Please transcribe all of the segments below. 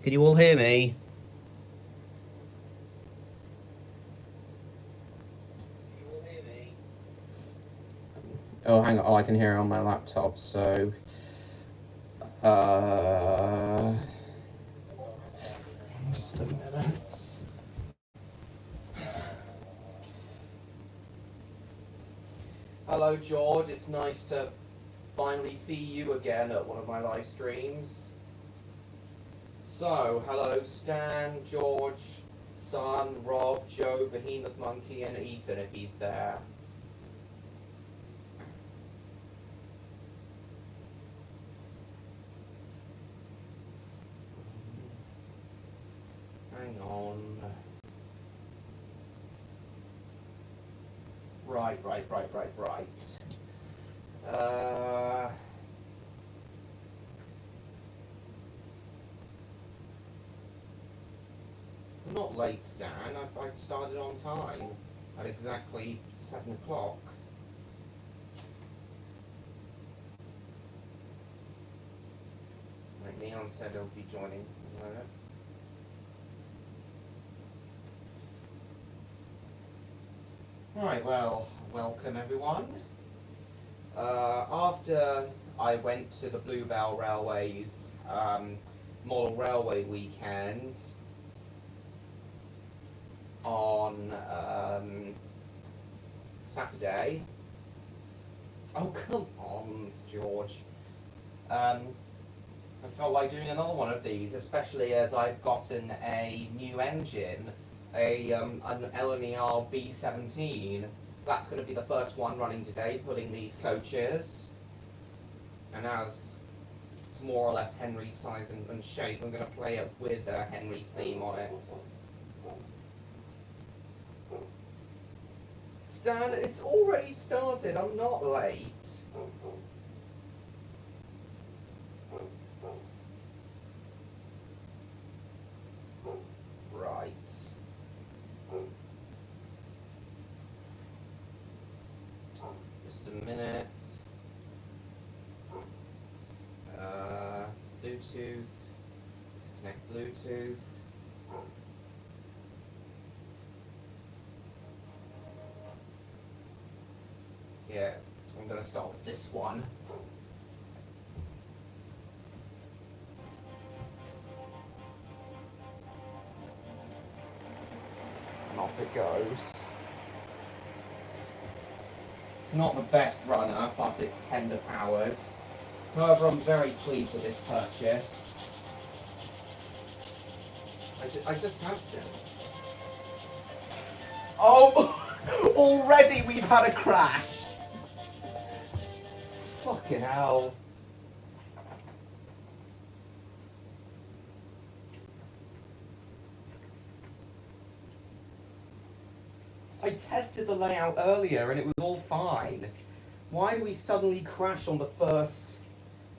Can you all hear me? Oh, hang on. Oh, I can hear it on my laptop, so... Uh... Just a minute. Hello, George. It's nice to finally see you again at one of my live streams. So, hello, Stan, George, Son, Rob, Joe, Behemoth Monkey, and Ethan, if he's there. Hang on. Right. I'm not late, Stan. I started on time at exactly 7 o'clock. Like Neon said, he'll be joining in a minute. Right, well, welcome everyone. After I went to the Bluebell Railway's Model Railway weekend on Saturday. Oh, come on, George. I felt like doing another one of these, especially as I've gotten a new engine, an LNER B17. So that's going to be the first one running today, pulling these coaches. And as it's more or less Henry's size and shape, I'm going to play it with Henry's theme on it. Stan, it's already started. I'm not late. Right. Just a minute. Bluetooth. Disconnect Bluetooth. Yeah, I'm gonna start with this one. And off it goes. It's not the best runner, plus it's tender powered. However, I'm very pleased with this purchase. I just passed it. Oh! Already we've had a crash! Fucking hell. I tested the layout earlier and it was all fine. Why do we suddenly crash on the first...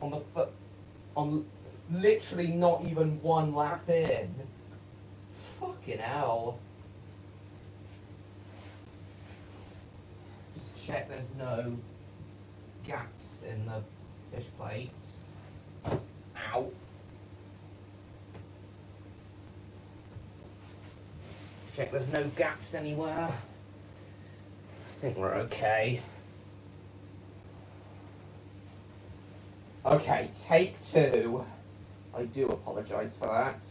on literally not even one lap in? Fucking hell. Just check there's no gaps in the fish plates. Ow. Check there's no gaps anywhere. I think we're okay. Okay, take two. I do apologise for that.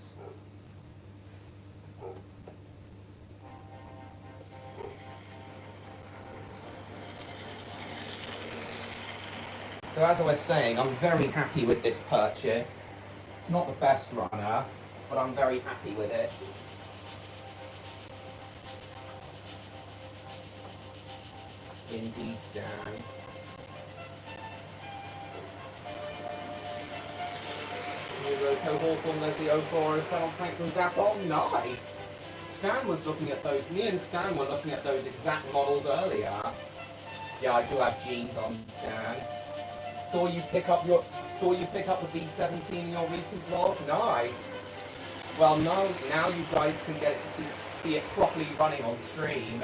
So as I was saying, I'm very happy with this purchase. It's not the best runner, but I'm very happy with it. Indeed, Stan. Hawthorne, Leslie 04, Saddle Tank from DAP. Oh, nice! Stan was looking at those. Me and Stan were looking at those exact models earlier. Yeah, I do have jeans on, Stan. Saw you pick up the B17 in your recent vlog. Nice. Well, now you guys can get it to see it properly running on stream.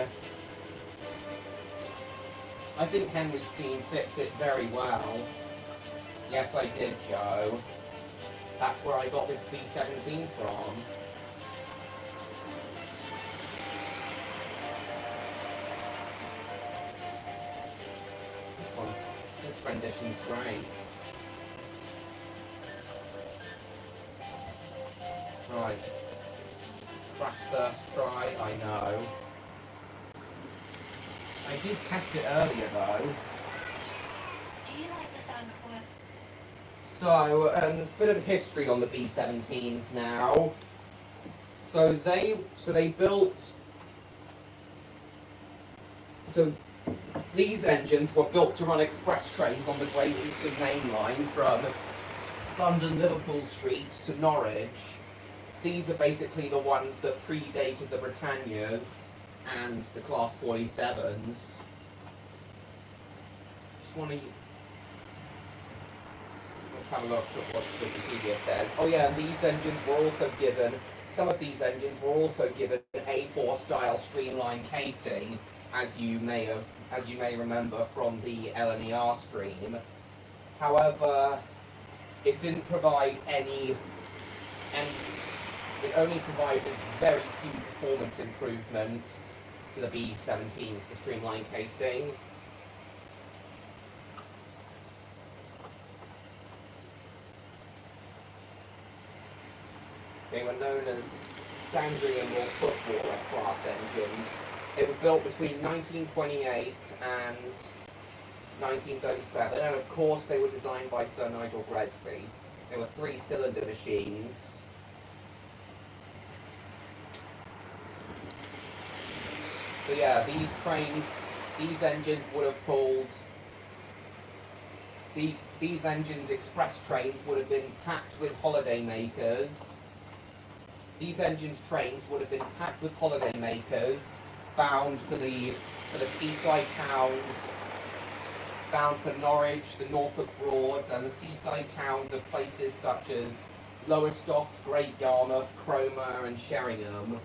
I think Henry's theme fits it very well. Yes, I did, Joe. That's where I got this B17 from. This rendition's great. Right. Crash first try, I know. I did test it earlier though. Do you like the sound of work? So, a bit of history on the B-17s now. So they built. So these engines were built to run express trains on the Great Eastern Main Line from London Liverpool Street to Norwich. These are basically the ones that predated the Britannias and the Class 47s. Just want to. Let's have a look at what Wikipedia says. Oh yeah, and these engines were also given, some of these engines were also given A4 style streamline casing, as you may remember from the LNER stream. However, it didn't provide any, and it only provided very few performance improvements to the B-17s, the streamline casing. They were known as Sandringham or footballer class engines. They were built between 1928 and 1937, and of course they were designed by Sir Nigel Gresley. They were 3-cylinder machines. So yeah, these engines would have pulled, these engines, express trains, would have been packed with holiday makers. These engines' trains would have been packed with holiday makers, bound for the seaside towns, bound for Norwich, the Norfolk Broads, and the seaside towns of places such as Lowestoft, Great Yarmouth, Cromer, and Sheringham.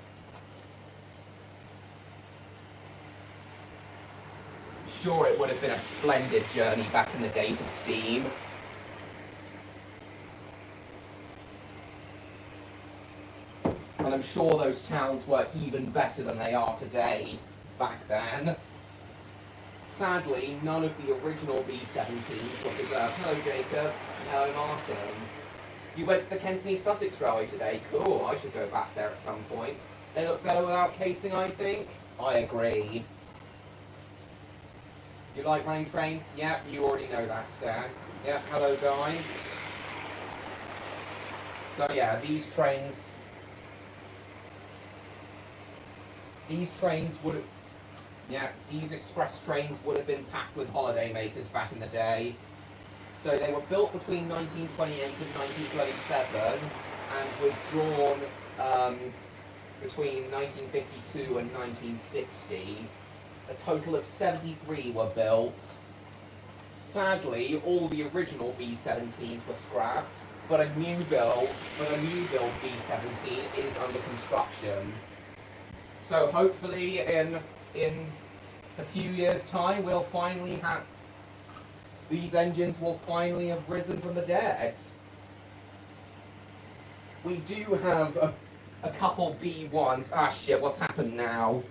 Sure, it would have been a splendid journey back in the days of steam. And I'm sure those towns were even better than they are today back then. Sadly, none of the original B-17s were preserved. Hello, Jacob. And hello, Martin. You went to the Kent and East Sussex Railway today? Cool, I should go back there at some point. They look better without casing, I think. I agree. You like running trains? Yep, you already know that, Stan. Yep, hello, guys. So yeah, these trains would have, yeah, these express trains would have been packed with holiday makers back in the day. So they were built between 1928 and 1937 and withdrawn between 1952 and 1960. A total of 73 were built. Sadly, all the original B-17s were scrapped, but a new build B-17 is under construction. So hopefully in a few years' time, we'll finally have, these engines will finally have risen from the dead. We do have a couple B1s. Ah shit, what's happened now?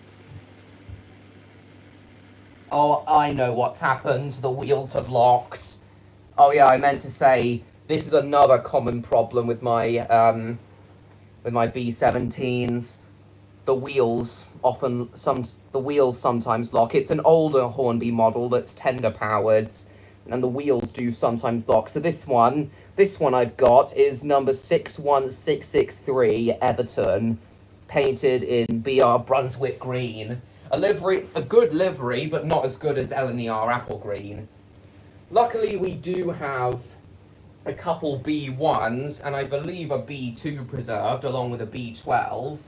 Oh, I know what's happened. The wheels have locked. Oh yeah, I meant to say, this is another common problem with my B-17s. The wheels sometimes lock. It's an older Hornby model that's tender powered, and the wheels do sometimes lock. So this one I've got is number 61663 Everton, painted in BR Brunswick green. A good livery, but not as good as LNER apple green. Luckily, we do have a couple B1s, and I believe a B2 preserved, along with a B12.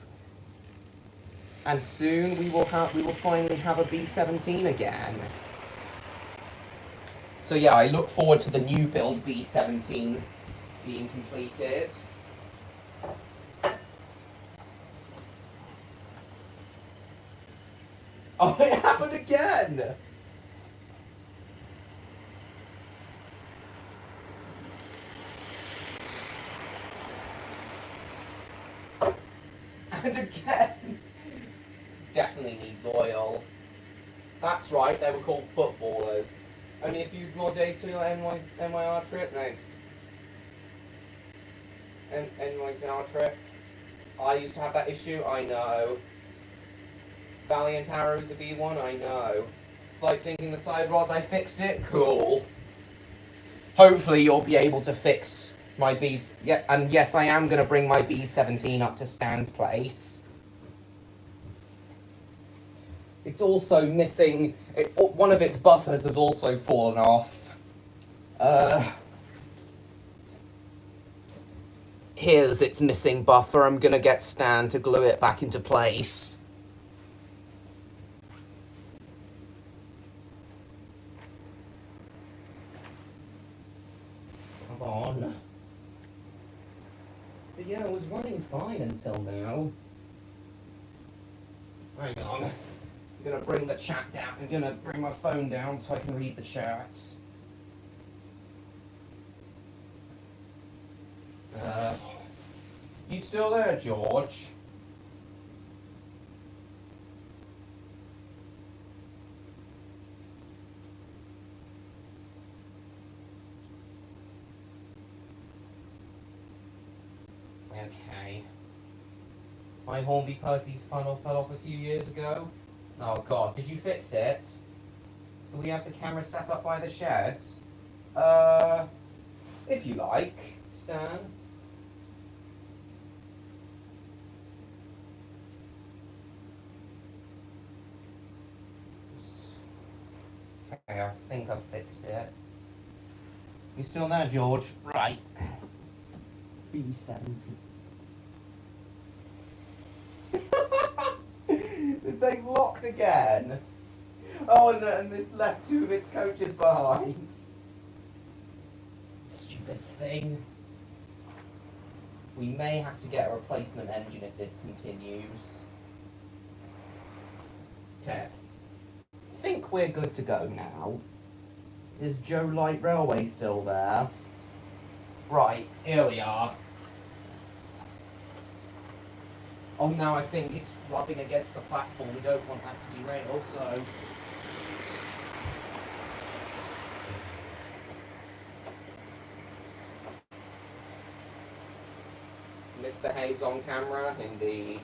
And soon we will finally have a B-17 again. So yeah, I look forward to the new build B-17 being completed. Oh, it happened again! And again, definitely needs oil. That's right, they were called footballers. Only a few more days to your NYR trip next. NYR trip. I used to have that issue, I know. Valiant Arrows a V1, I know. It's like dinking the side rods, I fixed it, cool. Hopefully you'll be able to fix my yeah, and yes, I am going to bring my B17 up to Stan's place. It's also missing, one of its buffers has also fallen off. Here's its missing buffer. I'm going to get Stan to glue it back into place. Come on. But yeah, it was running fine until now. Hang on. I'm going to bring the chat down. I'm going to bring my phone down so I can read the chats. You still there, George? Okay. My Hornby Percy's funnel fell off a few years ago. Oh god, did you fix it? Do we have the camera set up by the sheds? If you like, Stan. Okay, I think I've fixed it. You still there, George? Right. B70. They've locked again. Oh, and this left two of its coaches behind. Stupid thing. We may have to get a replacement engine if this continues. Okay. I think we're good to go now. Is Joe Light Railway still there? Right, here we are. Oh, now I think it's rubbing against the platform. We don't want that to derail, so... Misbehaves on camera, indeed.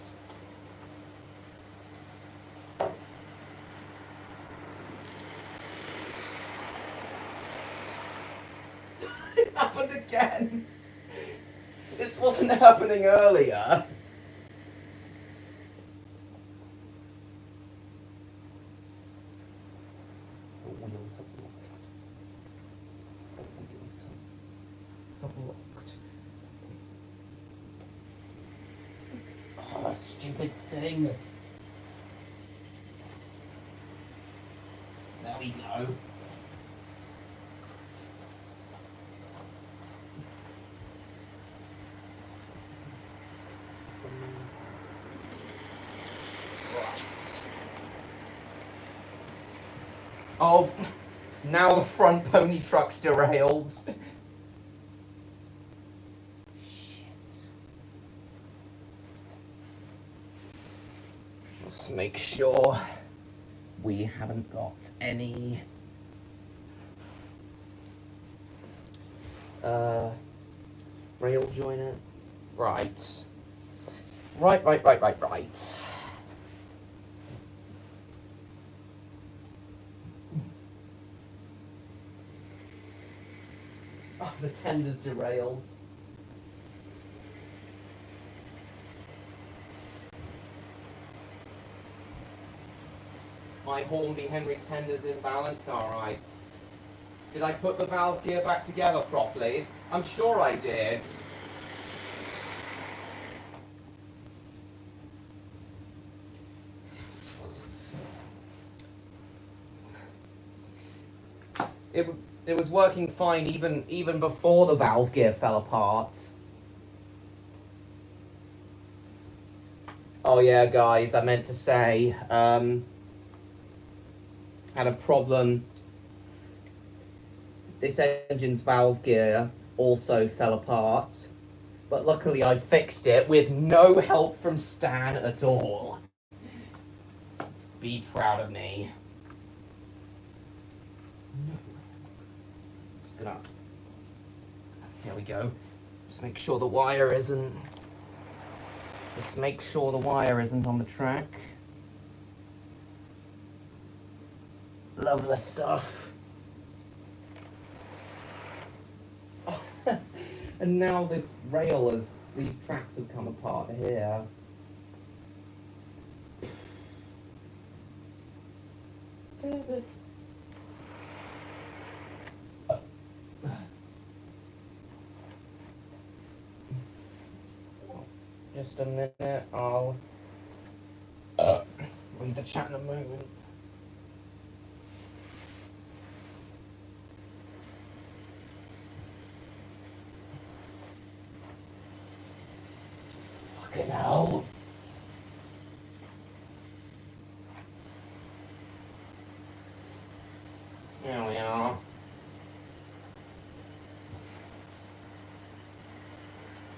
It happened again! This wasn't happening earlier. Oh, stupid thing. There we go. Right. Oh, now the front pony truck's derailed. Let's make sure we haven't got any rail joiner. Right. Right. Oh, the tender's derailed. My Hornby Henry tender's in balance, alright. Did I put the valve gear back together properly? I'm sure I did. It was working fine even before the valve gear fell apart. Oh yeah, guys, I meant to say, had a problem. This engine's valve gear also fell apart. But luckily I fixed it with no help from Stan at all. Be proud of me. Just gonna... Here we go. Just make sure the wire isn't... Just make sure the wire isn't on the track. Lovely stuff. And now this rail has... These tracks have come apart here. Just a minute, I'll read the chat in a moment. Fucking hell. There we are.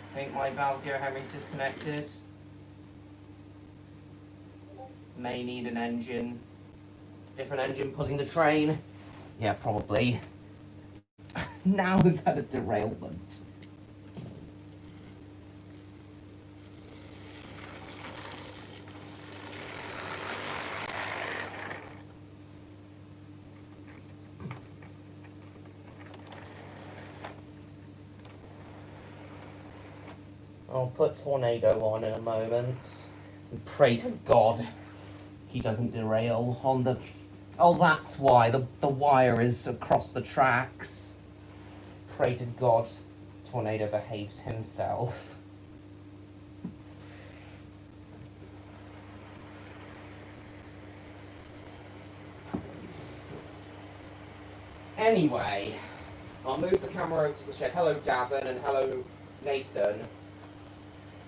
I think my valve gear hammer's disconnected. May need an engine. Different engine pulling the train. Yeah, probably. Now it's had a derailment. I'll put Tornado on in a moment and pray to God he doesn't derail on the... Oh, that's why the wire is across the tracks. Pray to God Tornado behaves himself. Anyway, I'll move the camera over to the shed. Hello, Davin, and hello, Nathan.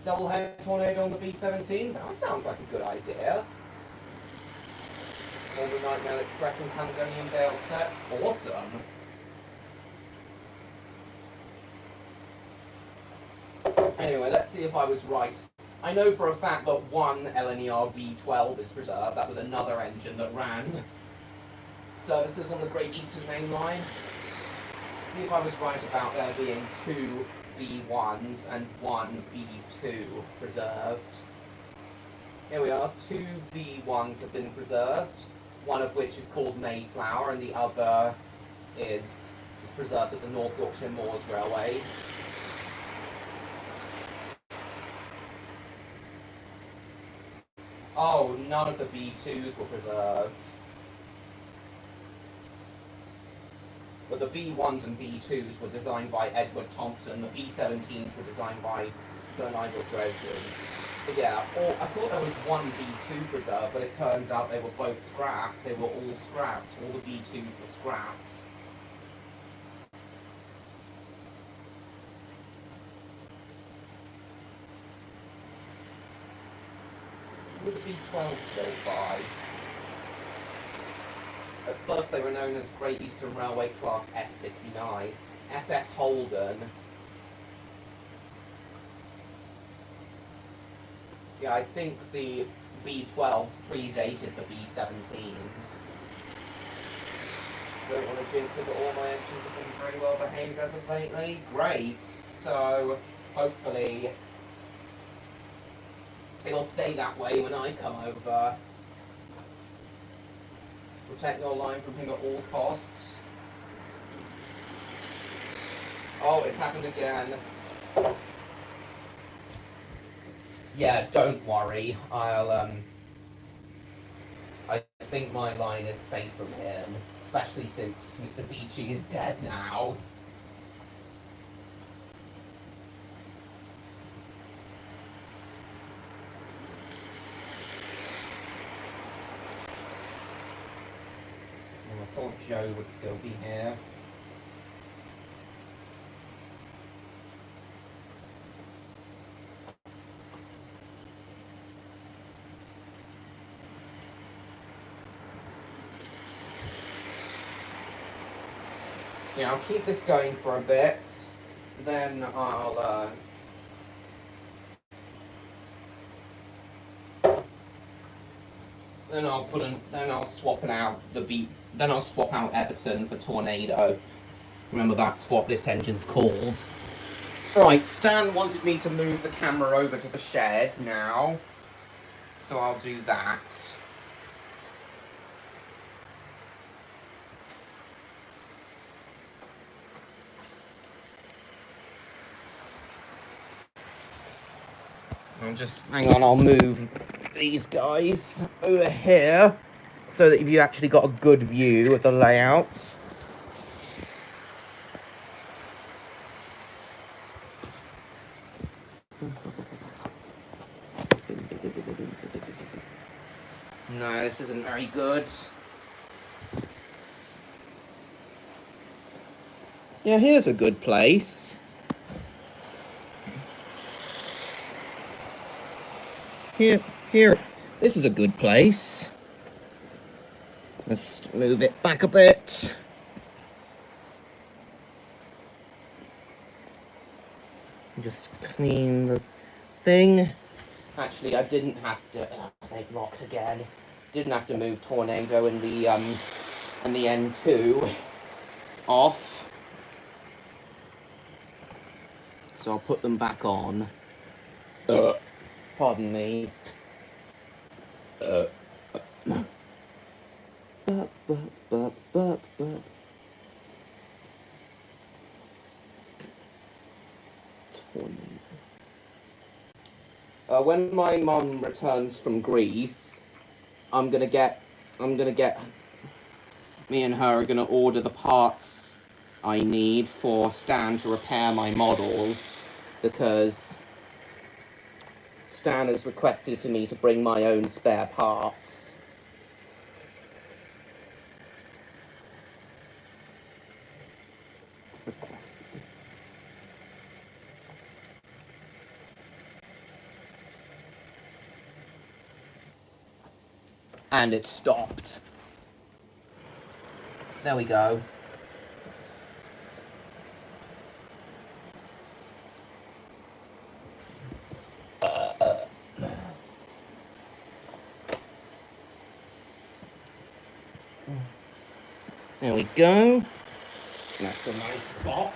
Double head Tornado on the B-17? That sounds like a good idea. All the Nightmare Express and Caledonian Dale sets. Awesome. Anyway, let's see if I was right. I know for a fact that one LNER B12 is preserved. That was another engine that ran services on the Great Eastern Main Line. See if I was right about there being two B1s and one B2 preserved. Here we are, two B1s have been preserved, one of which is called Mayflower and the other is preserved at the North Yorkshire Moors Railway. Oh, none of the B2s were preserved. But the B1s and B2s were designed by Edward Thompson. The B17s were designed by Sir Nigel Gresham. But yeah, I thought there was one B2 preserved, but it turns out they were both scrapped. They were all scrapped. All the B2s were scrapped. Who would the B12s go by? At first they were known as Great Eastern Railway Class S69. SS Holden. Yeah, I think the B12s predated the B17s. Don't want to jinx it, but all my engines have been very well behaved as of lately. Great. So, hopefully, it'll stay that way when I come over. Protect your line from him at all costs. Oh, it's happened again. Yeah, don't worry. I think my line is safe from him, especially since Mr. Beachy is dead now. I thought Joe would still be here. Yeah, I'll keep this going for a bit, then I'll Then I'll swap it out then I'll swap out Everton for Tornado. Remember, that's what this engine's called. Right, Stan wanted me to move the camera over to the shed now, so I'll do that. Hang on, I'll move these guys over here so that you actually got a good view of the layout. No, this isn't very good. Yeah, here's a good place. Here, this is a good place. Let's move it back a bit. Just clean the thing. Actually, I didn't have to. They've locked again. Didn't have to move Tornado and the N2 off. So I'll put them back on. Pardon me. When my mum returns from Greece, I'm gonna get. Me and her are gonna order the parts I need for Stan to repair my models, because Stan has requested for me to bring my own spare parts. And it stopped. There we go. There we go. That's a nice spot.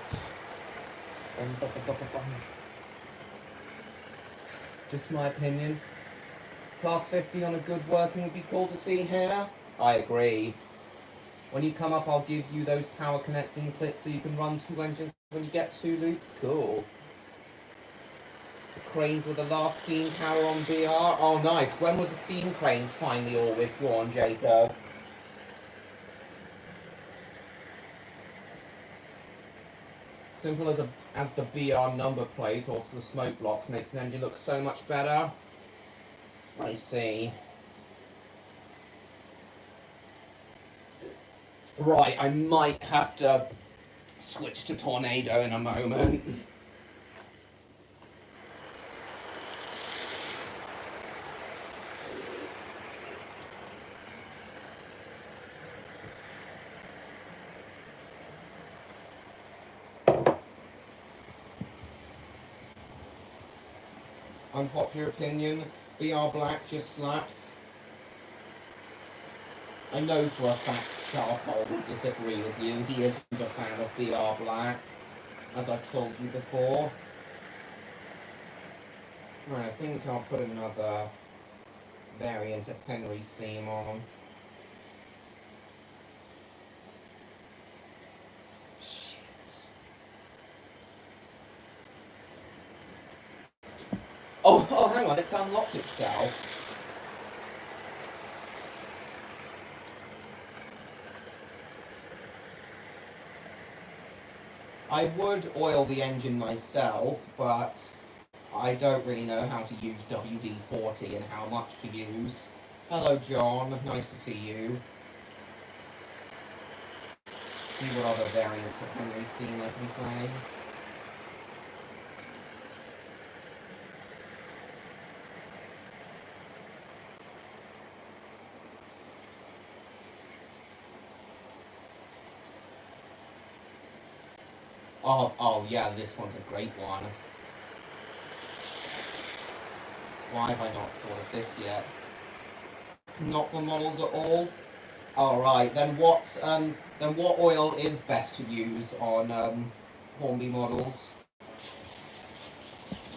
Just my opinion. Class 50 on a good working would be cool to see here. I agree. When you come up, I'll give you those power connecting clips so you can run 2 engines when you get 2 loops. Cool. The cranes with the last steam power on BR. Oh, nice. When were the steam cranes finally all withdrawn, Jacob? Simple as the BR number plate or the smoke blocks makes an engine look so much better. I see. Right, I might have to switch to Tornado in a moment. Unpopular opinion, BR Black just slaps. I know for a fact Charcoal would disagree with you. He isn't a fan of BR Black, as I've told you before. Right, I think I'll put another variant of Henry's theme on. Shit. Oh, hang on, it's unlocked itself. I would oil the engine myself, but I don't really know how to use WD-40 and how much to use. Hello, John. Nice to see you. See what other variants of Henry's theme I can play. Oh yeah, this one's a great one. Why have I not thought of this yet? Not for models at all. All right. Then what? What oil is best to use on Hornby models?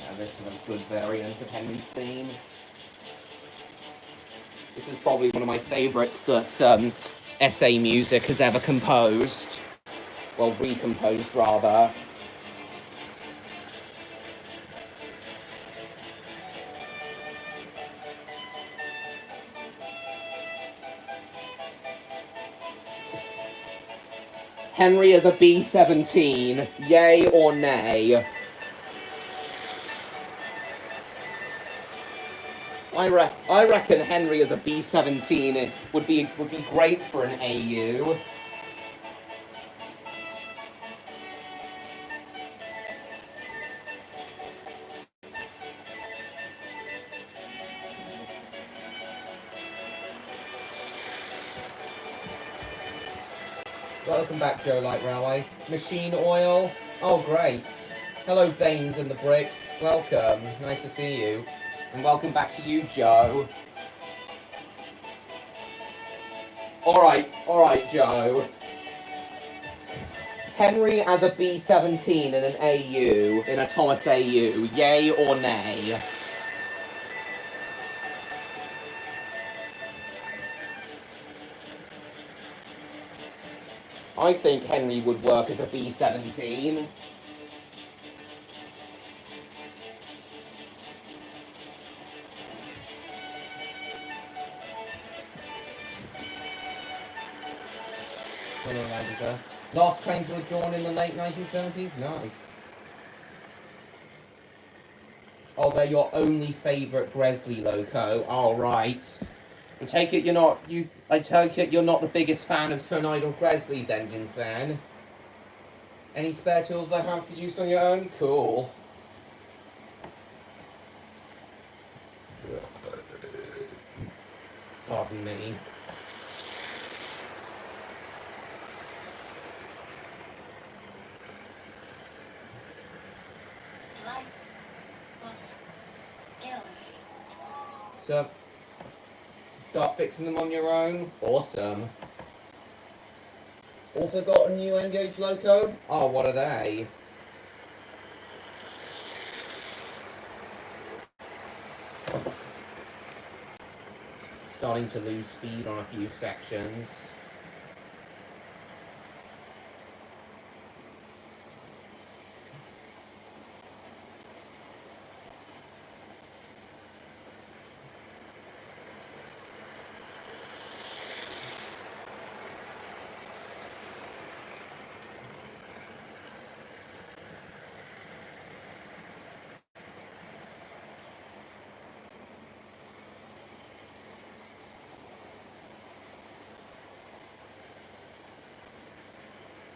Yeah, this is a good variant of Henry's theme. This is probably one of my favourites that SA Music has ever composed. Well, recomposed rather. Henry as a B-17, yay or nay? I reckon Henry as a B-17 would be great for an AU. Welcome back, Joe Light Railway. Machine oil. Oh, great. Hello, Baines and the Bricks. Welcome. Nice to see you. And welcome back to you, Joe. Alright, Joe. Henry as a B-17 in an AU, in a Thomas AU, yay or nay? I think Henry would work as a B-17. Last trains were drawn in the late 1970s? Nice. Oh, they're your only favourite Gresley loco. Alright. I take it you're not the biggest fan of Sir Nigel Gresley's engines then? Any spare tools I have for use on your own? Cool. Pardon me. So, start fixing them on your own. Awesome. Also got a new N-gauge loco. Oh, what are they? Starting to lose speed on a few sections.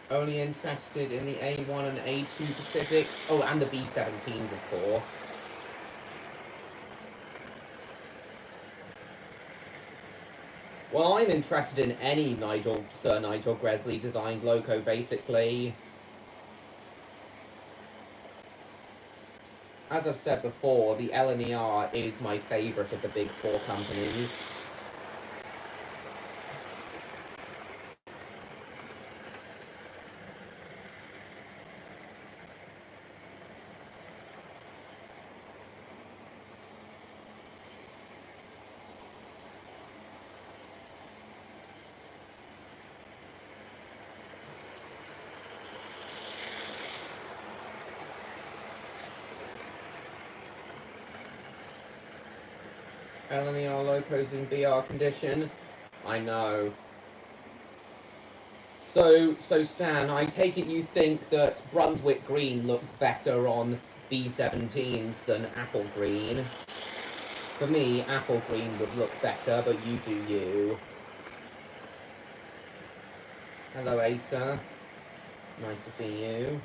Only interested in the A1 and A2 Pacifics. Oh, and the B-17s, of course. Well, I'm interested in any Sir Nigel Gresley designed loco, basically. As I've said before, the LNER is my favourite of the big four companies. LNER locos in BR condition. I know. So Stan, I take it you think that Brunswick green looks better on B-17s than apple green. For me, apple green would look better, but you do you. Hello, Asa. Nice to see you.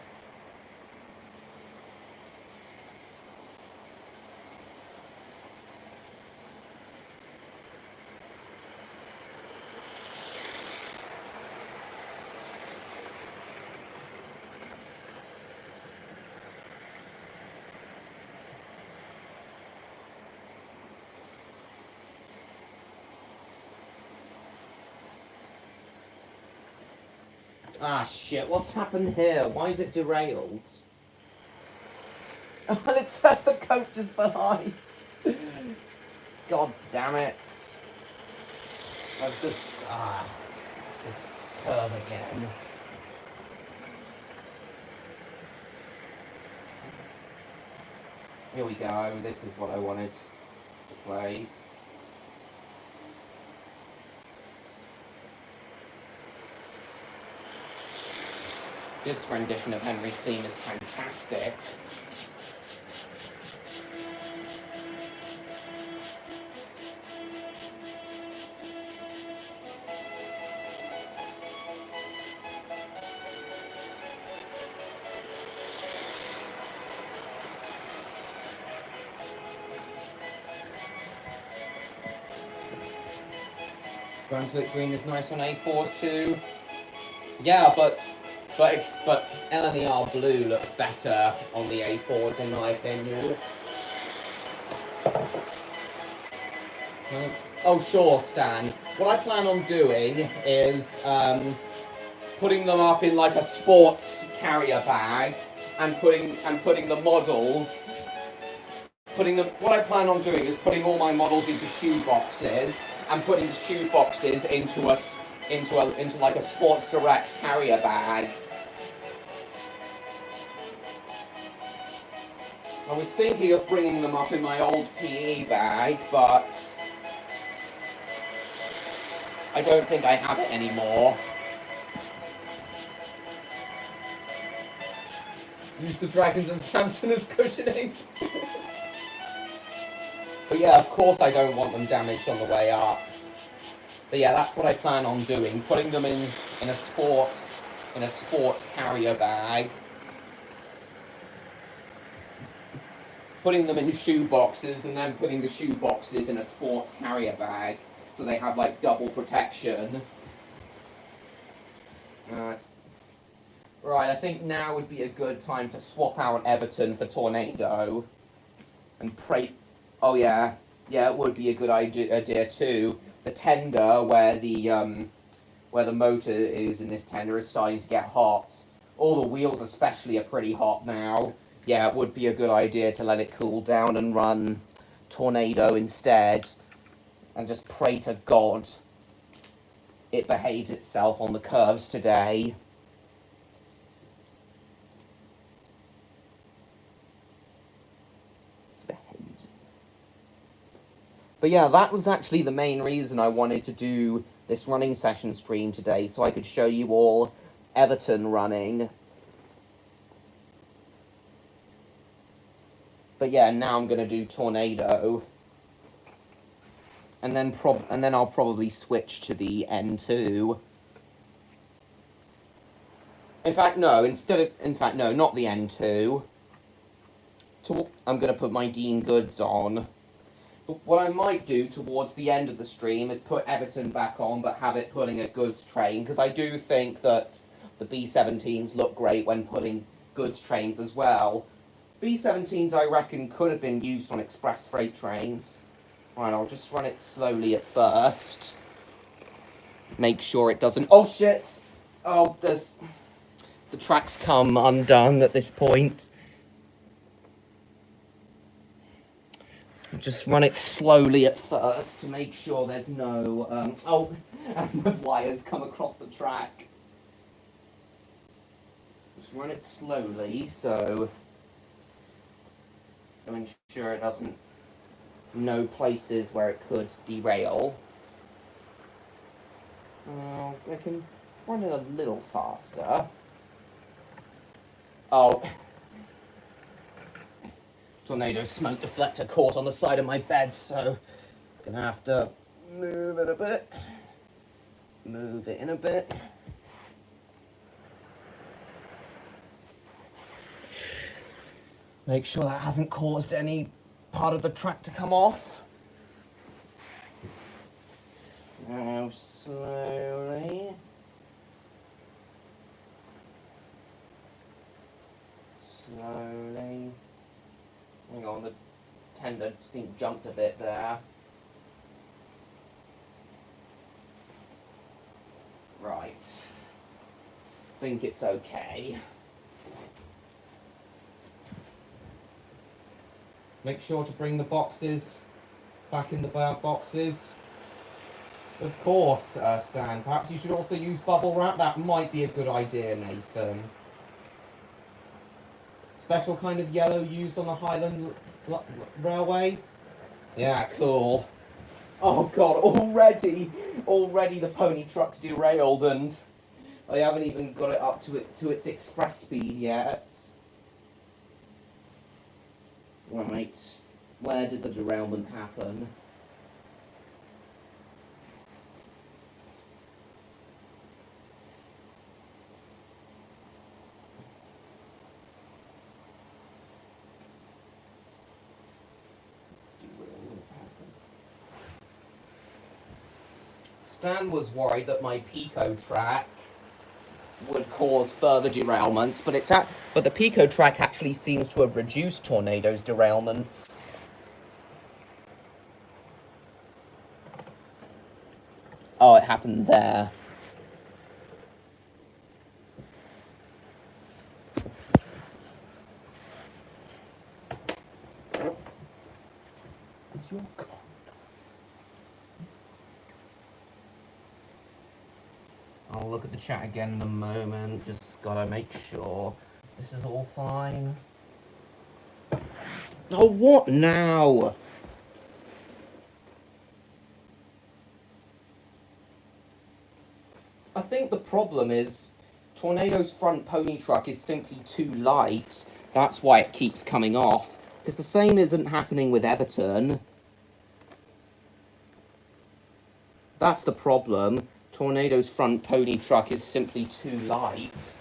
Ah, shit, what's happened here? Why is it derailed? And it says the coach is behind. God damn it. That's good. Ah, it's this curve again. Here we go, this is what I wanted to play. This rendition of Henry's theme is fantastic. Brunswick green is nice on A4s too. Yeah, but LNER blue looks better on the A4s in my opinion. Oh sure, Stan. What I plan on doing is putting them up in like a sports carrier bag and putting the models. What I plan on doing is putting all my models into shoe boxes and putting the shoe boxes into like a Sports Direct carrier bag. I was thinking of bringing them up in my old PE bag, but I don't think I have it anymore. Use the dragons and Samson as cushioning. But yeah, of course I don't want them damaged on the way up. But yeah, that's what I plan on doing. Putting them in a sports carrier bag. Putting them in shoe boxes and then putting the shoe boxes in a sports carrier bag. So they have like double protection. Right, I think now would be a good time to swap out Everton for Tornado. And pray... Oh yeah, it would be a good idea too. The tender where the motor is in this tender is starting to get hot. All the wheels especially are pretty hot now. Yeah, it would be a good idea to let it cool down and run Tornado instead. And just pray to God it behaves itself on the curves today. But yeah, that was actually the main reason I wanted to do this running session stream today, so I could show you all Everton running. But yeah, now I'm going to do Tornado. And then I'll probably switch to the N2. In fact, no, not the N2. I'm going to put my Dean Goods on. But what I might do towards the end of the stream is put Everton back on, but have it putting a goods train, because I do think that the B-17s look great when putting goods trains as well. B-17s, I reckon, could have been used on express freight trains. Right, I'll just run it slowly at first. Make sure it doesn't... Oh, shit! Oh, the track's come undone at this point. Just run it slowly at first to make sure there's no... and the wires come across the track. Just run it slowly, so... to ensure it doesn't... no places where it could derail. I can run it a little faster. Oh... Tornado smoke deflector caught on the side of my bed, so I'm gonna have to move it a bit. Move it in a bit. Make sure that hasn't caused any part of the track to come off. Now slowly. Slowly. Hang on, the tender jumped a bit there. Right. think it's okay. Make sure to bring the boxes back in the boxes. Of course, Stan. Perhaps you should also use bubble wrap. That might be a good idea, Nathan. Special kind of yellow used on the Highland Railway? Yeah, cool. Oh god, already the pony truck's derailed and I haven't even got it up to its express speed yet. Right, where did the derailment happen? Stan was worried that my Pico track would cause further derailments, but the Pico track actually seems to have reduced Tornado's derailments. Oh, it happened there. It's your car. I'll look at the chat again in a moment, just gotta make sure this is all fine. Oh, what now? I think the problem is Tornado's front pony truck is simply too light. That's why it keeps coming off. Because the same isn't happening with Everton. That's the problem. Tornado's front pony truck is simply too light.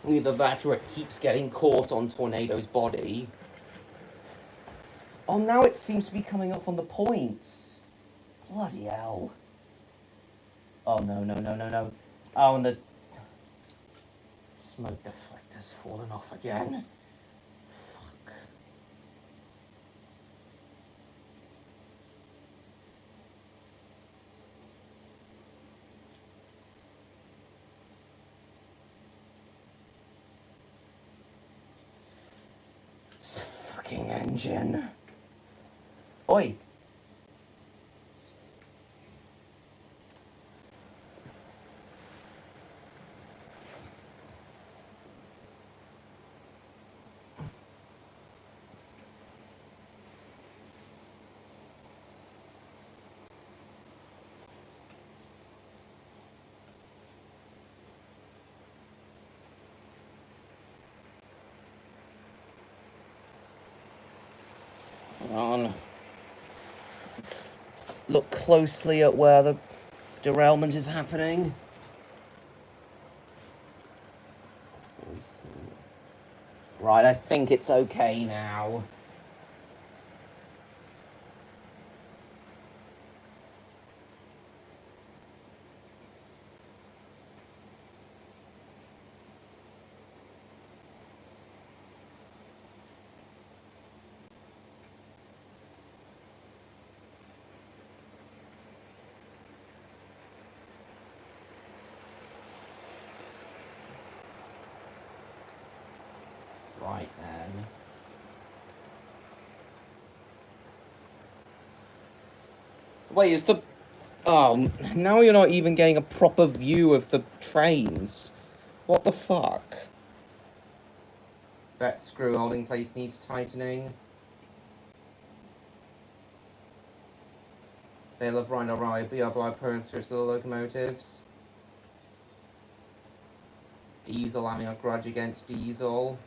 Either that or it keeps getting caught on Tornado's body. Oh, now it seems to be coming off on the points. Bloody hell. Oh, no. Oh, and the smoke deflector's fallen off again. Fuck. This fucking engine. Oi. On. Let's look closely at where the derailment is happening. Right, I think it's okay now. Right then. Wait, is the... Oh, now you're not even getting a proper view of the trains. What the fuck? That screw holding place needs tightening. Bale of Rhino Rye, BR Purchase the locomotives. Diesel having a grudge against Diesel.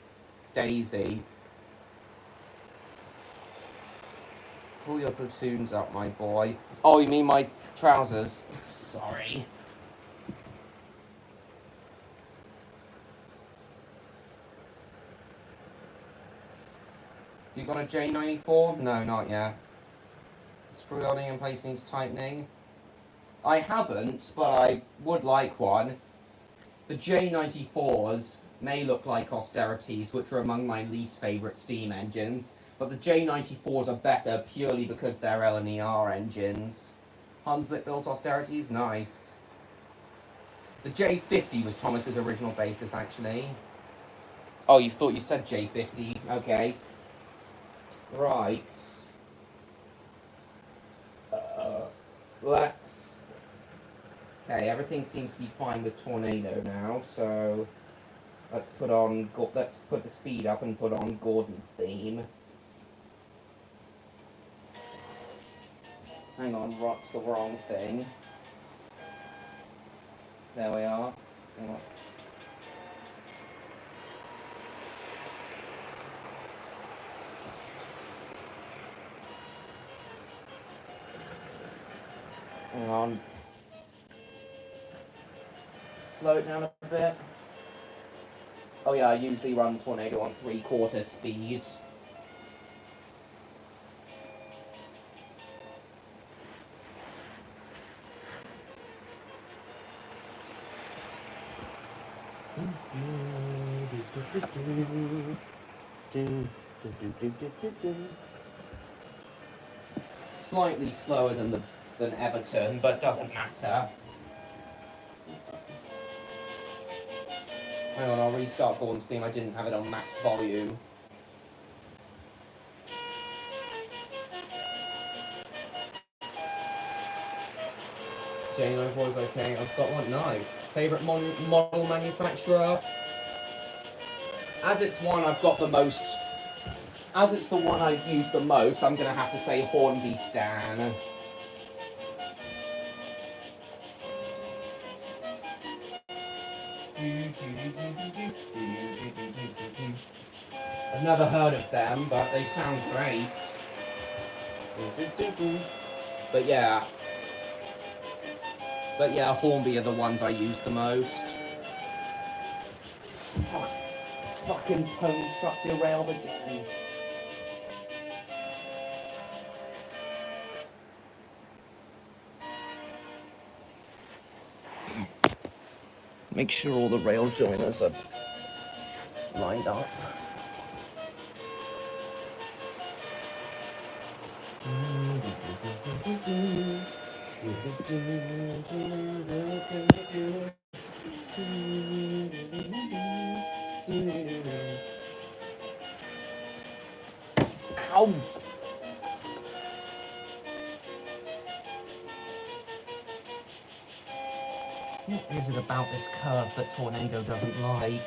Daisy. Pull your platoons up, my boy. Oh, you mean my trousers? Sorry. You got a J94? No, not yet. Screw welding in place needs tightening. I haven't, but I would like one. The J94s may look like austerities, which are among my least favourite steam engines, But the J94s are better purely because they're LNER engines. Hunslick built austerities, nice. The J50 was Thomas's original basis, actually. Oh, you thought you said J50? Okay. Right. Let's... Okay, everything seems to be fine with Tornado now, so... Let's put the speed up and put on Gordon's theme. Hang on, that's the wrong thing. There we are. Hang on. Hang on. Slow it down a bit. Oh yeah, I usually run Tornado on 3/4 speed. Slightly slower than Everton, but doesn't matter. Hang on, I'll restart Gordon's theme. I didn't have it on max volume. J94 is okay. I've got one. Nice. Favorite model manufacturer? As it's one I've got the most. As it's the one I've used the most, I'm gonna have to say Hornby Stan. I've never heard of them, but they sound great. But yeah, Hornby are the ones I use the most. Fuck. Fucking pony truck derailed again. Make sure all the rail joiners are lined up. Ow! What is it about this curve that Tornado doesn't like?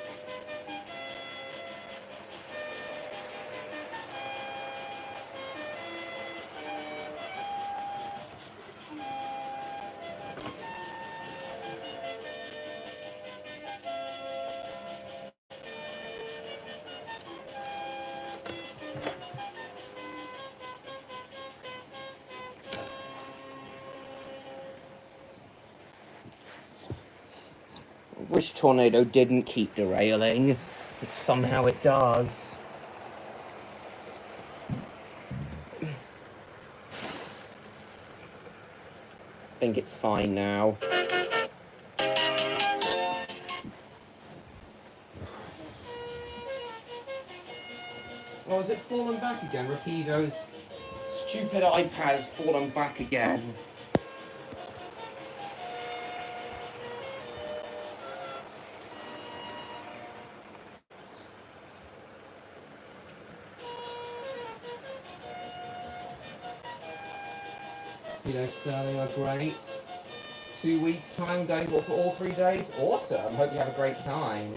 Wish Tornado didn't keep derailing, but somehow it does. I think it's fine now. Oh, has it fallen back again? Rapido's stupid iPad's fallen back again. Sterling are great. 2 weeks time going for all 3 days. Awesome. Hope you have a great time.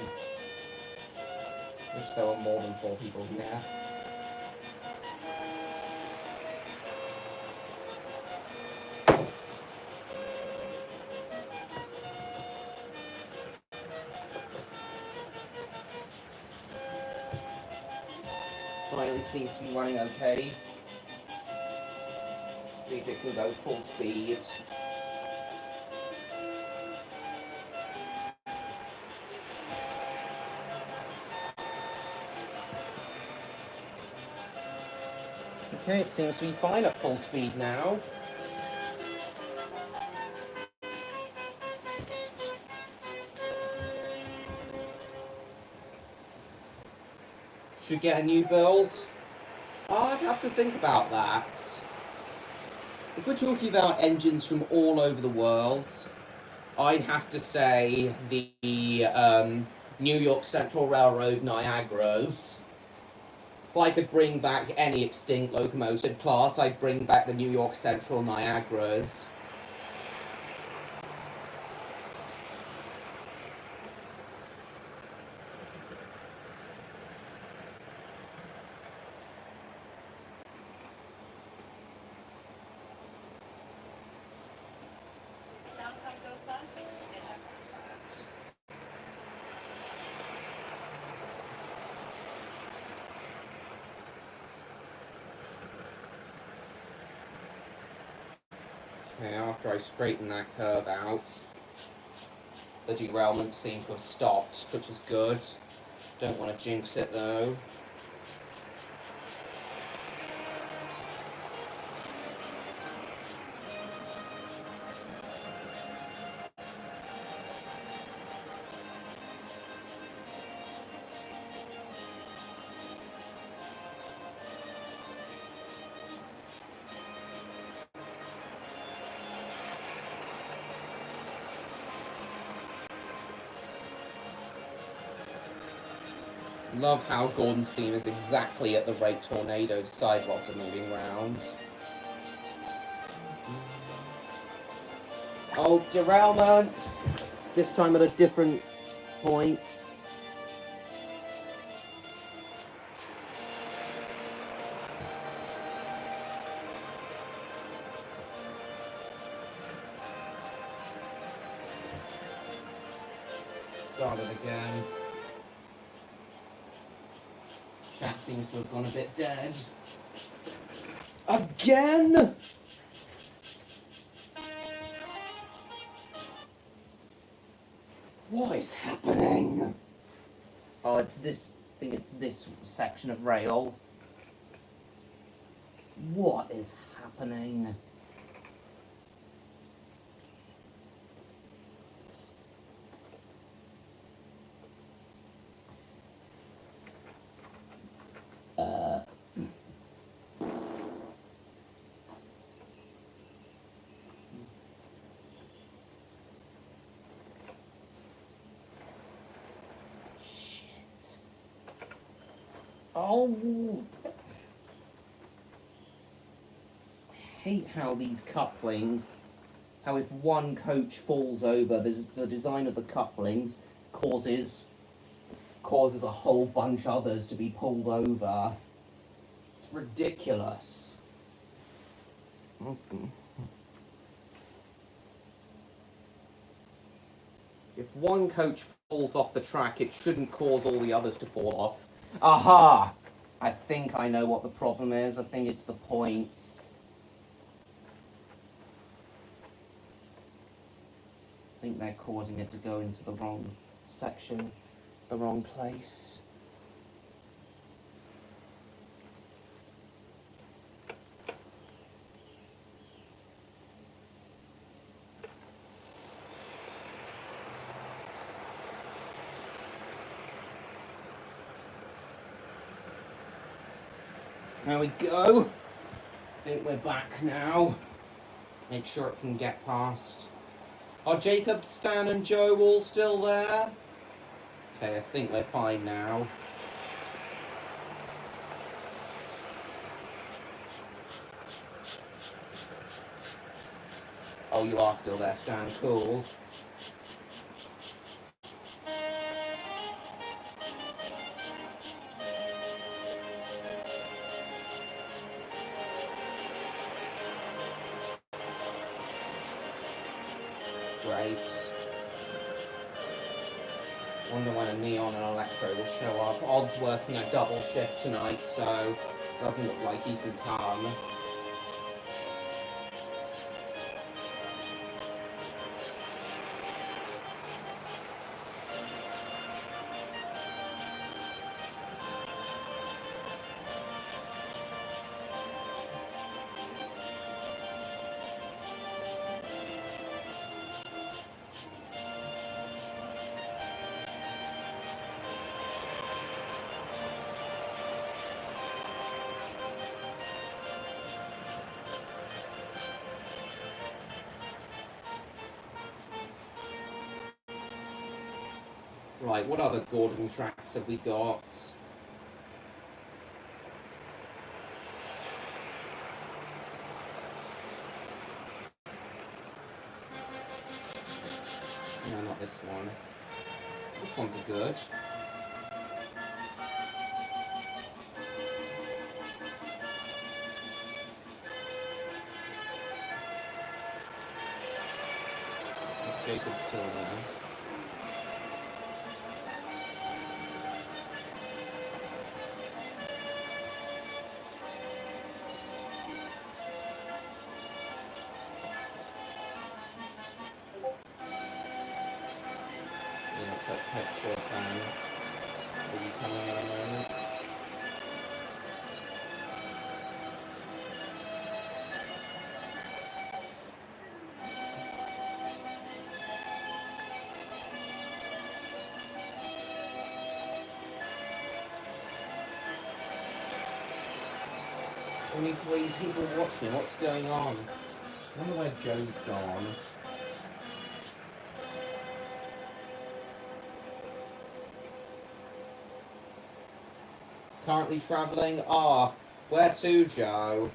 Wish there were more than 4 people here. Finally seems to be running okay. See if it can go full speed. Okay, it seems to be fine at full speed now. Should get a new build. I'd have to think about that. If we're talking about engines from all over the world, I'd have to say the New York Central Railroad Niagaras. If I could bring back any extinct locomotive class, I'd bring back the New York Central Niagaras. Sound card go plus and Okay, after I straighten that curve out, the derailment seems to have stopped, which is good. Don't want to jinx it though. Love how Gordon's theme is exactly at the rate Tornado's sidewalks are moving round. Oh, derailment! This time at a different point. Start it again. Chat seems to have gone a bit dead. Again? What is happening? Oh, it's this. I think it's this section of rail. What is happening? Oh! I hate how these couplings, how if one coach falls over, the design of the couplings causes a whole bunch of others to be pulled over. It's ridiculous. If one coach falls off the track, it shouldn't cause all the others to fall off. Aha! I think I know what the problem is. I think it's the points. I think they're causing it to go into the wrong section, the wrong place. There we go. I think we're back now. Make sure it can get past. Are Jacob, Stan and Joe all still there? Okay, I think we're fine now. Oh, you are still there, Stan. Cool. Great. Wonder when a Neon and Electro will show up. Odd's working a double shift tonight, so doesn't look like he can come. Right, what other Gordon tracks have we got? No, not this one. This one's a good. Jacob's still there. Yeah, looks like Pet Store fan will be coming in a moment. Only 3 people watching. What's going on? I wonder where Joe's gone. Currently travelling. Ah, where to, Joe?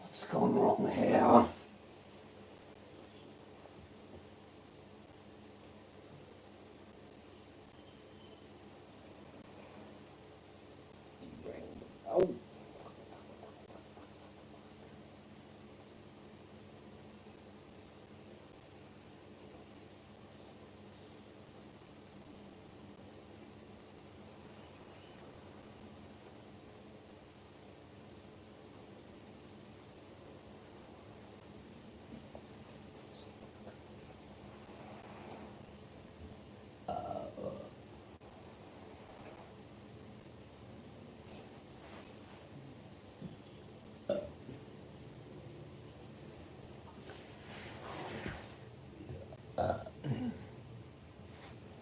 What's gone wrong here? Oh.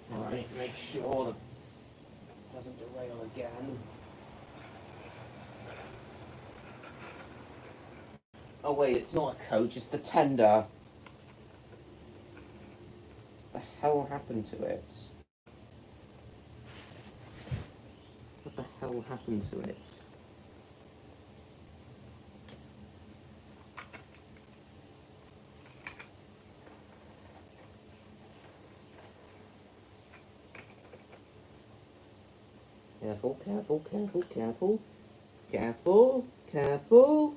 Right, make sure that it doesn't derail again. Oh wait, it's not a coach, it's the tender. What the hell happened to it? What the hell happened to it? Careful, careful, careful, careful. Careful, careful.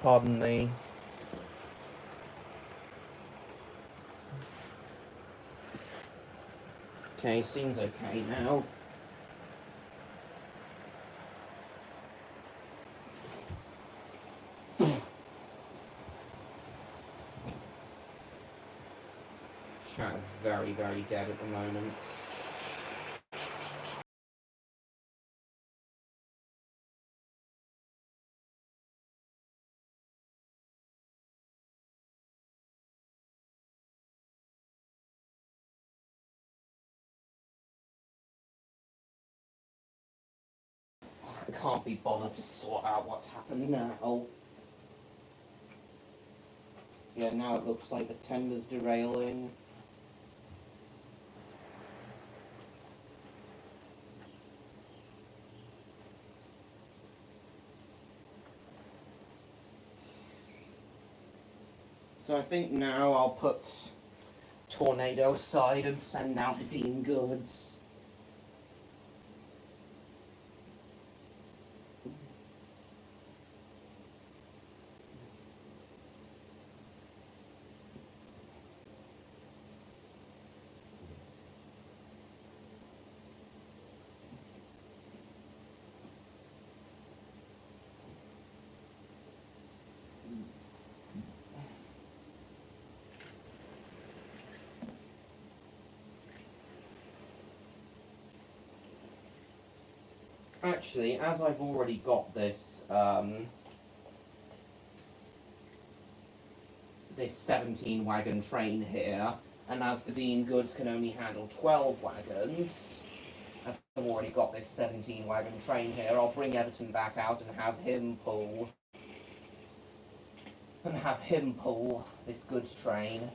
Pardon me. Okay, seems okay now. Chat is very, very dead at the moment. I can't be bothered to sort out what's happened now. Yeah, now it looks like the tender's derailing. So I think now I'll put tornado aside and send out the Dean goods. Actually, as I've already got this, this 17 wagon train here, and as the Dean goods can only handle 12 wagons, as I've already got this 17 wagon train here, I'll bring Everton back out and have him pull this goods train.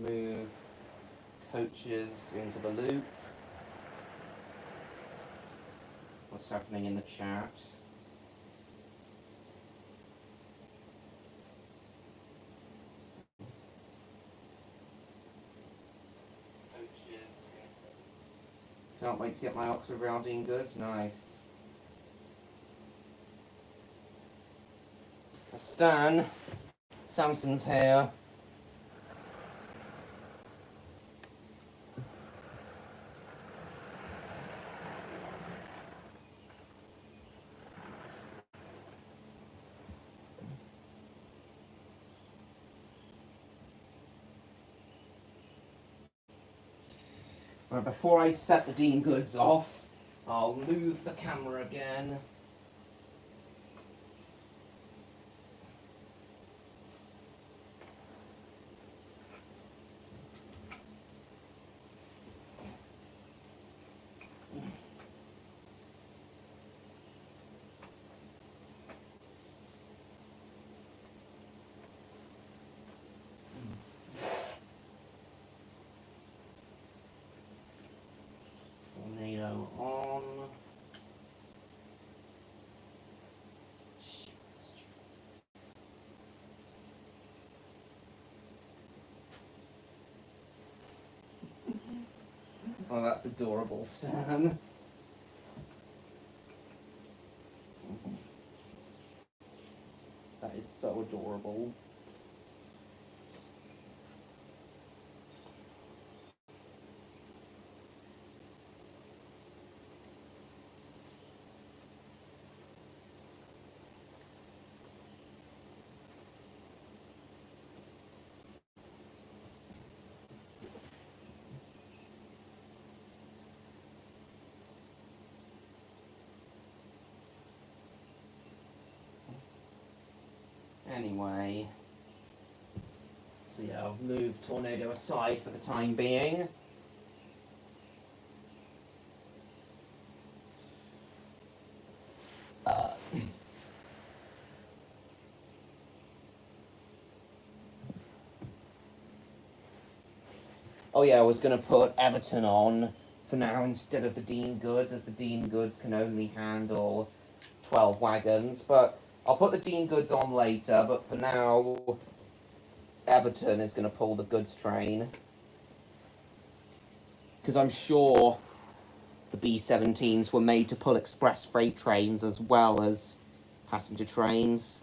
Move coaches into the loop. What's happening in the chat? Can't wait to get my Oxford Rounding goods. Nice. Stan, Samson's here. Right, before I set the Dean goods off, I'll move the camera again. Tornado on. Oh, that's adorable, Stan. That is so adorable. Anyway, so yeah, I've moved Tornado aside for the time being. Oh yeah, I was going to put Everton on for now instead of the Dean goods, as the Dean goods can only handle 12 wagons, but I'll put the Dean goods on later, but for now, Everton is going to pull the goods train. Because I'm sure the B-17s were made to pull express freight trains as well as passenger trains.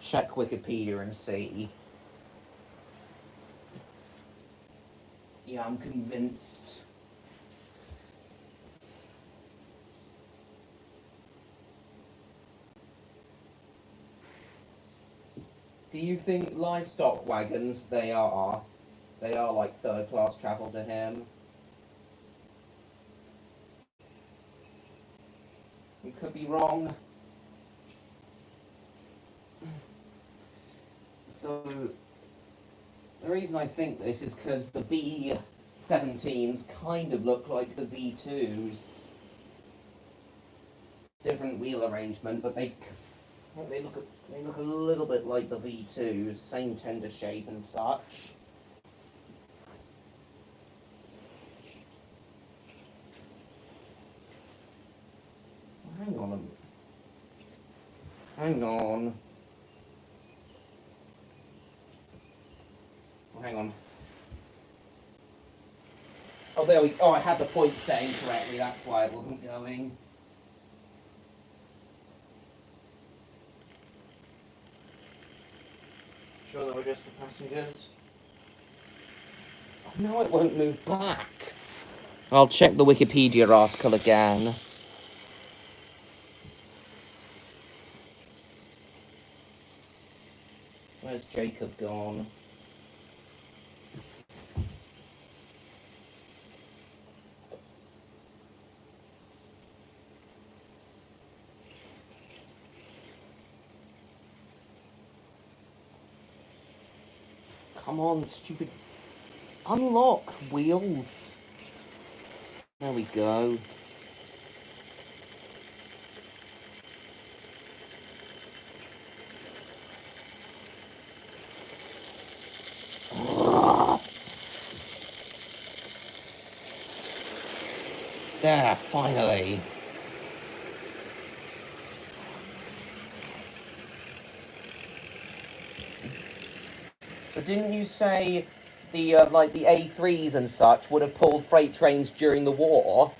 Check Wikipedia and see. Yeah, I'm convinced. Do you think livestock wagons, they are like third class travel to him? You could be wrong. So, the reason I think this is because the B-17s kind of look like the V2s. Different wheel arrangement, but they look a little bit like the V2s, same tender shape and such. Hang on. hang on. Oh, there we... Oh, I had the point set incorrectly. That's why it wasn't going. Sure that we're just for passengers? Oh, no, it won't move back. I'll check the Wikipedia article again. Where's Jacob gone? Come on, stupid... Unlock wheels. There we go. There, finally. But didn't you say the like the A3s and such would have pulled freight trains during the war?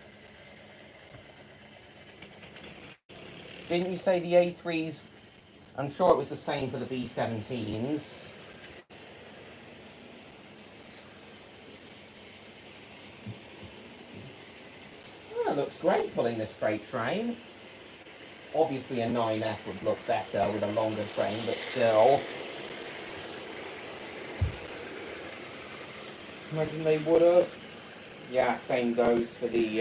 Didn't you say the A3s? I'm sure it was the same for the B-17s. Oh, it looks great pulling this freight train. Obviously a 9F would look better with a longer train, but still. Imagine they would have. Yeah, same goes for the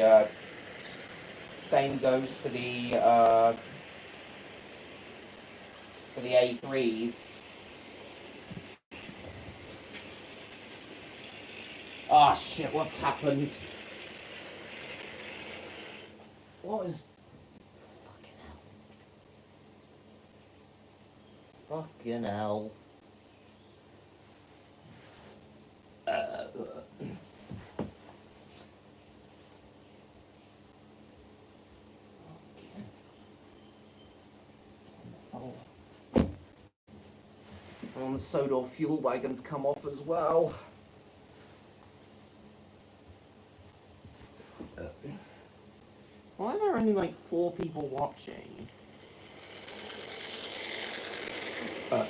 A3s. Ah, shit, what's happened? What is... Fucking hell. Fucking hell. And the Sodor fuel wagons come off as well. Why are there only like 4 people watching? Right,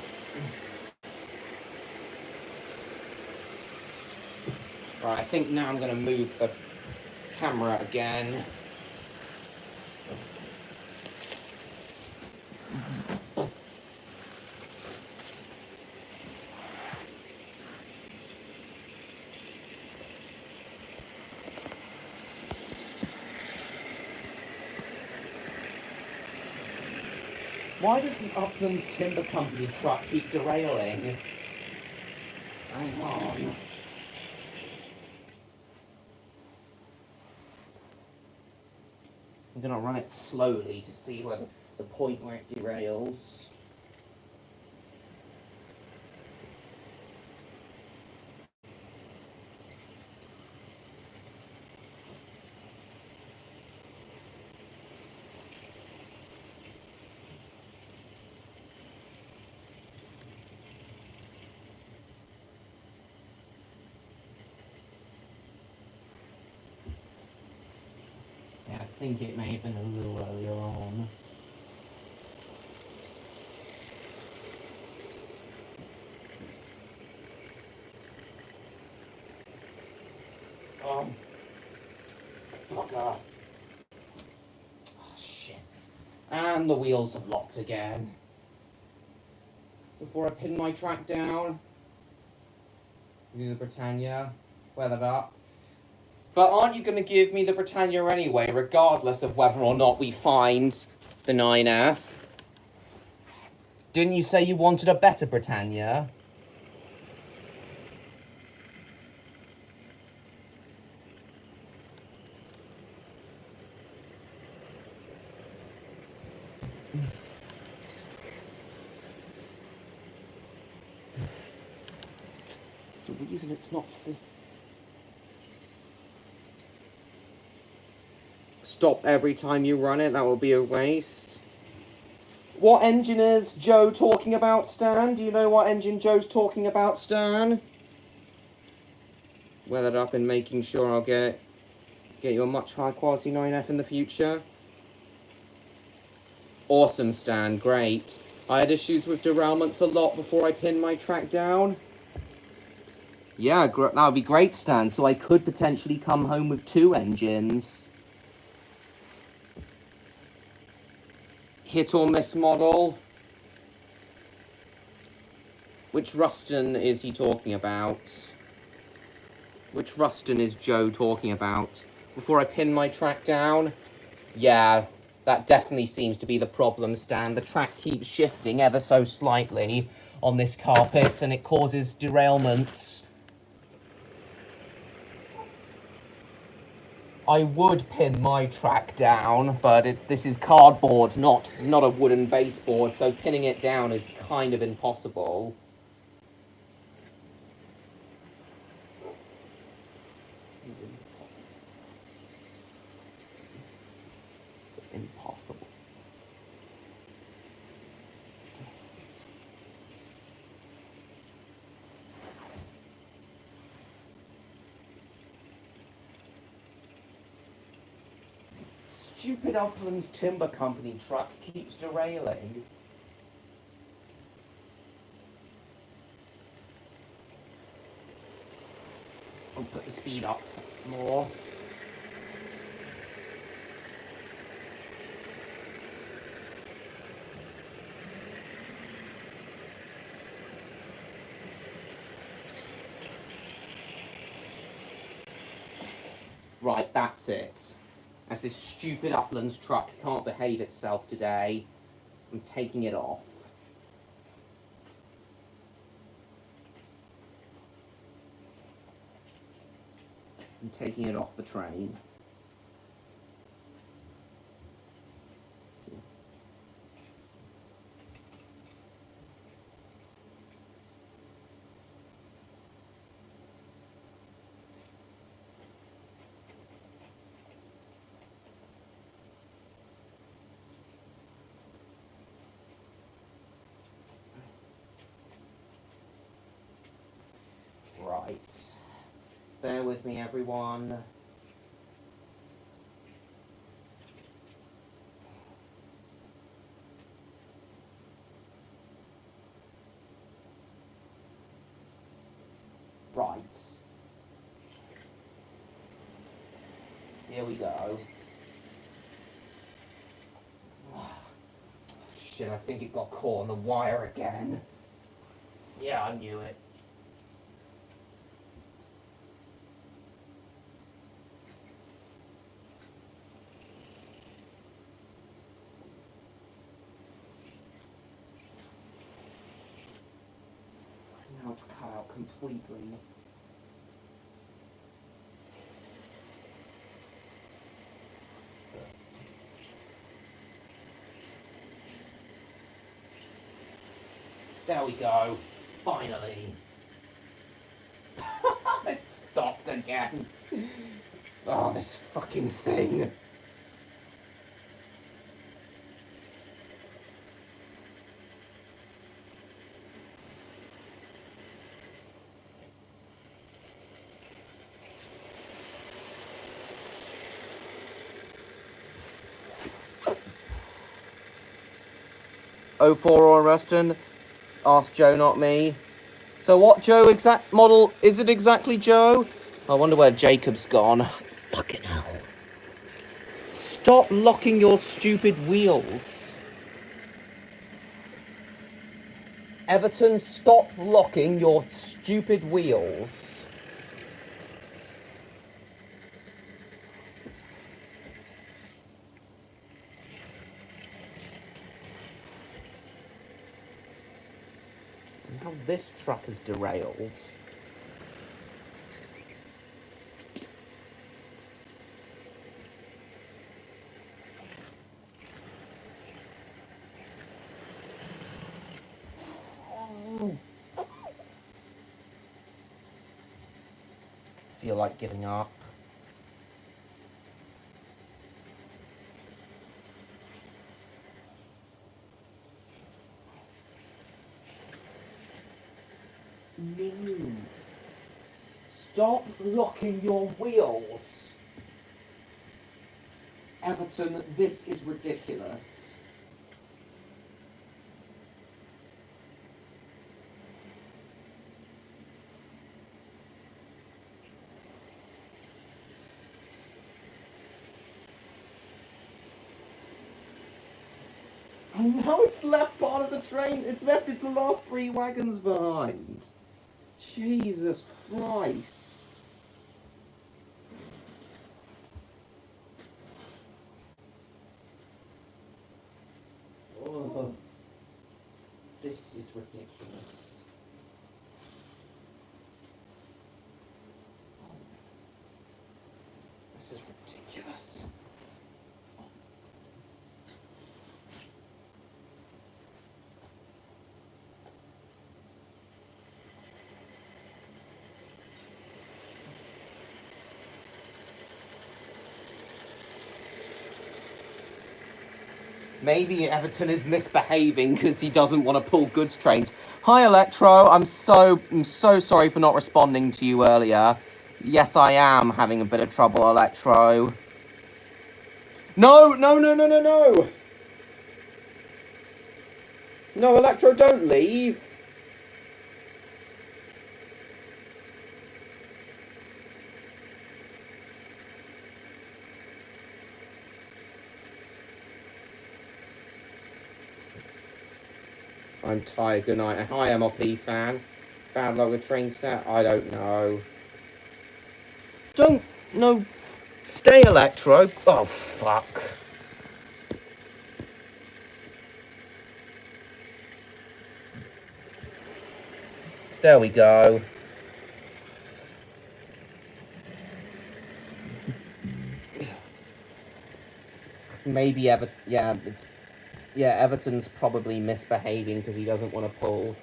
I think now I'm going to move the camera again. Why does the Uplands Timber Company truck keep derailing? Hang on. I'm going to run it slowly to see where the point where it derails. I think it may have been a little earlier on. Bugger. Oh, shit. And the wheels have locked again. Before I pin my track down, do the Britannia, weather that up. But aren't you going to give me the Britannia anyway, regardless of whether or not we find the 9F? Didn't you say you wanted a better Britannia? The reason it's not fit. Stop every time you run it, that will be a waste. What engine is Joe talking about, Stan? Do you know what engine Joe's talking about, Stan? weathered up and making sure I'll get you a much higher quality 9F in the future. Awesome, Stan, great. I had issues with derailments a lot before I pinned my track down. Yeah, that would be great, Stan, so I could potentially come home with 2 engines. Hit or miss model. Which Ruston is he talking about? Which Ruston is Joe talking about? Before I pin my track down? Yeah, that definitely seems to be the problem, Stan. The track keeps shifting ever so slightly on this carpet, and it causes derailments. I would pin my track down, but this is cardboard, not a wooden baseboard, so pinning it down is kind of impossible. Impossible. Stupid Uplands Timber Company truck keeps derailing. I'll put the speed up more. Right, that's it. As this stupid Uplands truck can't behave itself today, I'm taking it off. I'm taking it off the train. Right. Bear with me, everyone. Right. Here we go. Oh, shit, I think it got caught on the wire again. Yeah, I knew it. Now it's cut out completely. There we go. Finally. It stopped again. Oh, this fucking thing. Oh, 04 or Ruston? Asked Joe, not me. So what, Joe, exact model is it exactly, Joe? I wonder where Jacob's gone. Fucking hell. Stop locking your stupid wheels. Everton, stop locking your stupid wheels. And how this truck is derailed. Feel like giving up. Move. Stop locking your wheels. Everton, this is ridiculous. And now it's left part of the train. It's left it the last 3 wagons behind. Jesus Christ. Oh, this is ridiculous. This is ridiculous. Maybe Everton is misbehaving because he doesn't want to pull goods trains. Hi, Electro. I'm so sorry for not responding to you earlier. Yes, I am having a bit of trouble, Electro. No. No, Electro, don't leave. I'm tired. Good night. Hi, MLP fan. Bad luck with train set. I don't know. Don't. No. Stay, Electro. Oh, fuck. There we go. Maybe Everton's probably misbehaving because he doesn't want to pull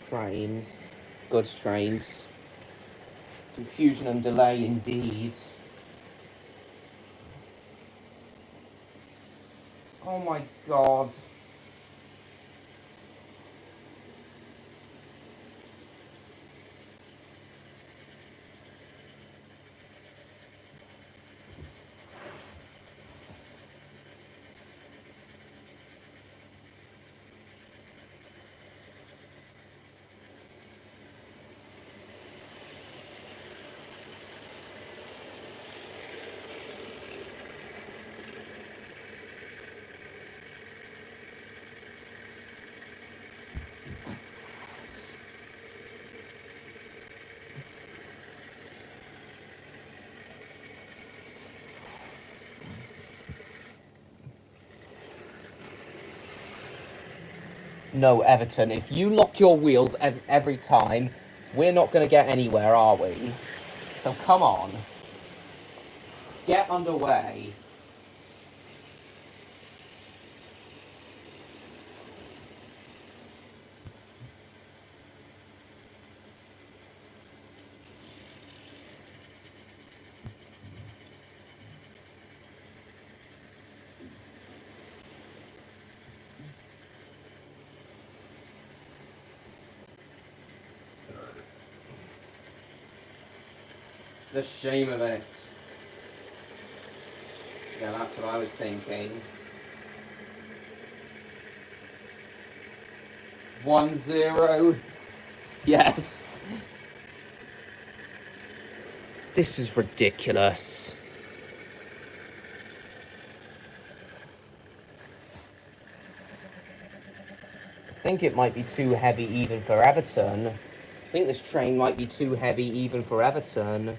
trains, goods trains. Confusion and delay indeed. Oh my god. No, Everton, if you lock your wheels every time, we're not going to get anywhere, are we? So come on. Get underway. The shame of it. Yeah, that's what I was thinking. 1-0. Yes. This is ridiculous. I think it might be too heavy even for Everton. I think this train might be too heavy even for Everton.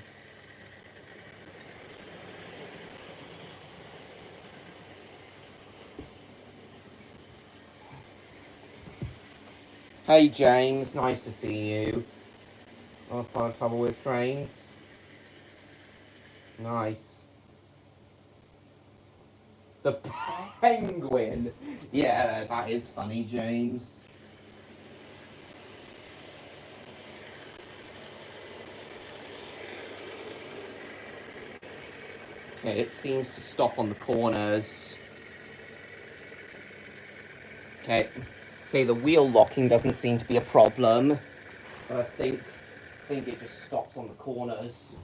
Hey James, nice to see you. Last part of trouble with trains. Nice. The penguin. Yeah, that is funny, James. Okay, it seems to stop on the corners. Okay. Okay, the wheel locking doesn't seem to be a problem. But I think think it just stops on the corners.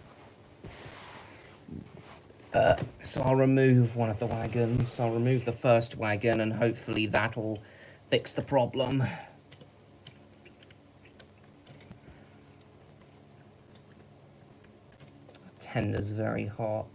So I'll remove one of the wagons. I'll remove the first wagon and hopefully that'll fix the problem. The tender's very hot.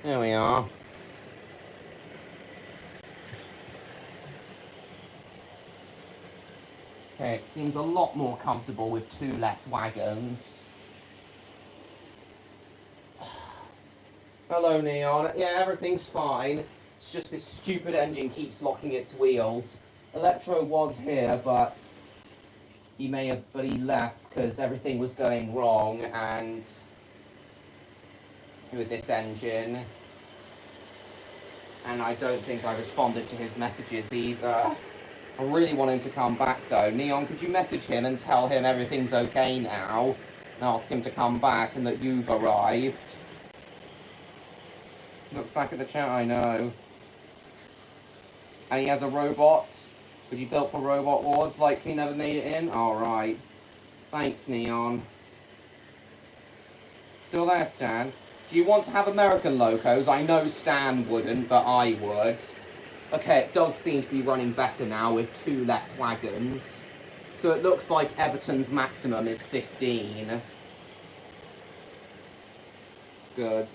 There we are. Okay, it seems a lot more comfortable with 2 less wagons. Hello, Neon. Yeah, everything's fine. It's just this stupid engine keeps locking its wheels. Electro was here, but he left because everything was going wrong, and with this engine, and I don't think I responded to his messages either. I really want him to come back though. Neon, could you message him and tell him everything's okay now, and ask him to come back and that you've arrived? Looks back at the chat, I know. And he has a robot, which he built for Robot Wars, likely never made it in. Alright. Thanks, Neon. Still there, Stan? Do you want to have American locos? I know Stan wouldn't, but I would. Okay, it does seem to be running better now with 2 less wagons. So it looks like Everton's maximum is 15. Good.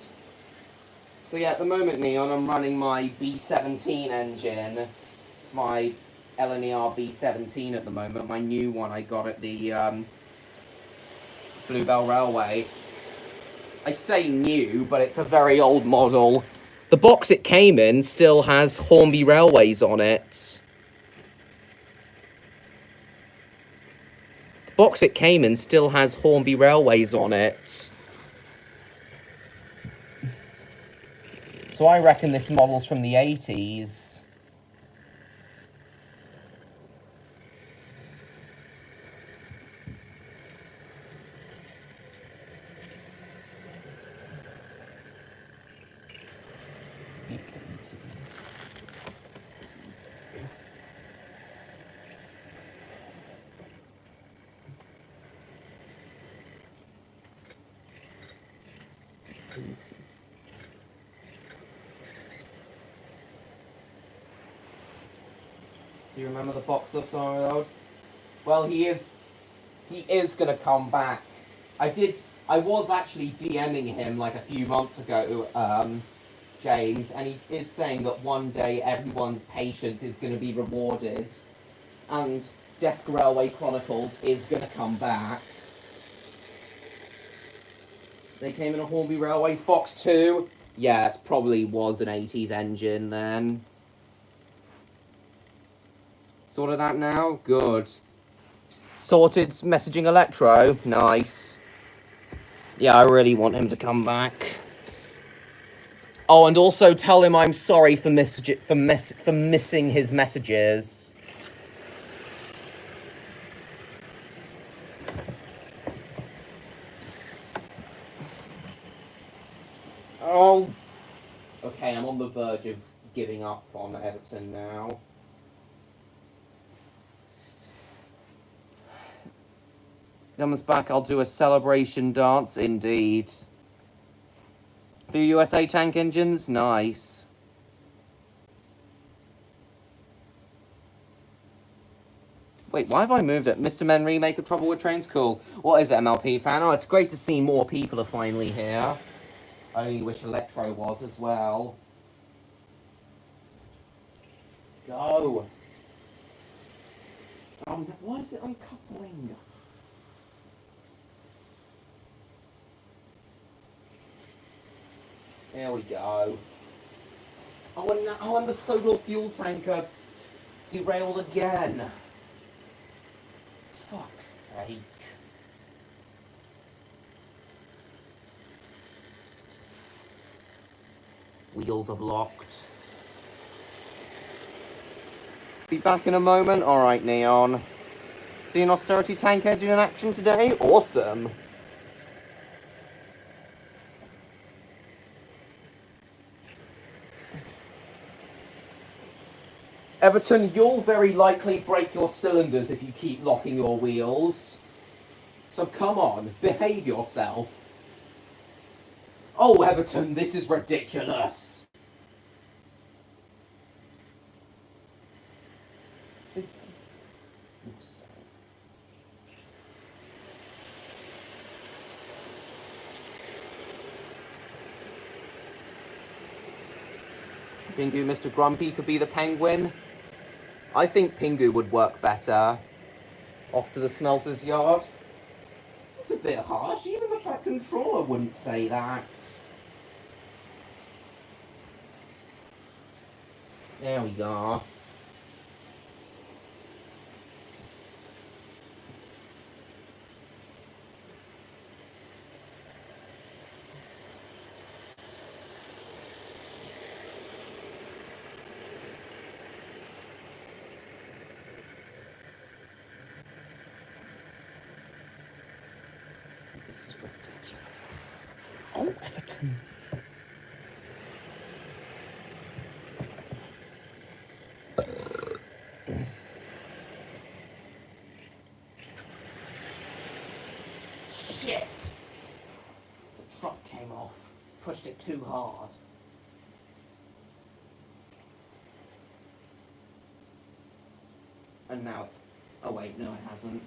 So yeah, at the moment, Neon, I'm running my B17 engine. My LNER B17 at the moment. My new one I got at the Bluebell Railway. I say new, but it's a very old model. The box it came in still has Hornby Railways on it. The box it came in still has Hornby Railways on it. So I reckon this model's from the 80s. Do you remember the box looks on the road? Well, he is gonna come back. I was actually DMing him like a few months ago, James, and he is saying that one day everyone's patience is gonna be rewarded, and Desk Railway Chronicles is gonna come back. They came in a Hornby Railways box too. Yeah, it probably was an 80s engine then. Sorted that now? Good. Sorted messaging Electro? Nice. Yeah, I really want him to come back. Oh, and also tell him I'm sorry for missing his messages. Oh. Okay, I'm on the verge of giving up on Everton now. Comes back, I'll do a celebration dance, indeed. The USA tank engines? Nice. Wait, why have I moved it? Mr. Men remake of Trouble with Trains? Cool. What is it, MLP fan? Oh, it's great to see more people are finally here. I only wish Electro was as well. Go. Why is it uncoupling? There we go. Oh, and the solar fuel tanker derailed again. Fuck's sake. wheels have locked. Be back in a moment. Alright, Neon. See an austerity tank engine in action today? Awesome. Everton, you'll very likely break your cylinders if you keep locking your wheels. So come on, behave yourself. Oh, Everton, this is ridiculous. Pingu, Mr. Grumpy could be the penguin. I think Pingu would work better. Off to the smelter's yard. It's a bit harsh. Even the Fat Controller wouldn't say that. There we go. This is ridiculous. Oh, Everton. Shit! The truck came off. Pushed it too hard. And now it's... Oh wait, no it hasn't.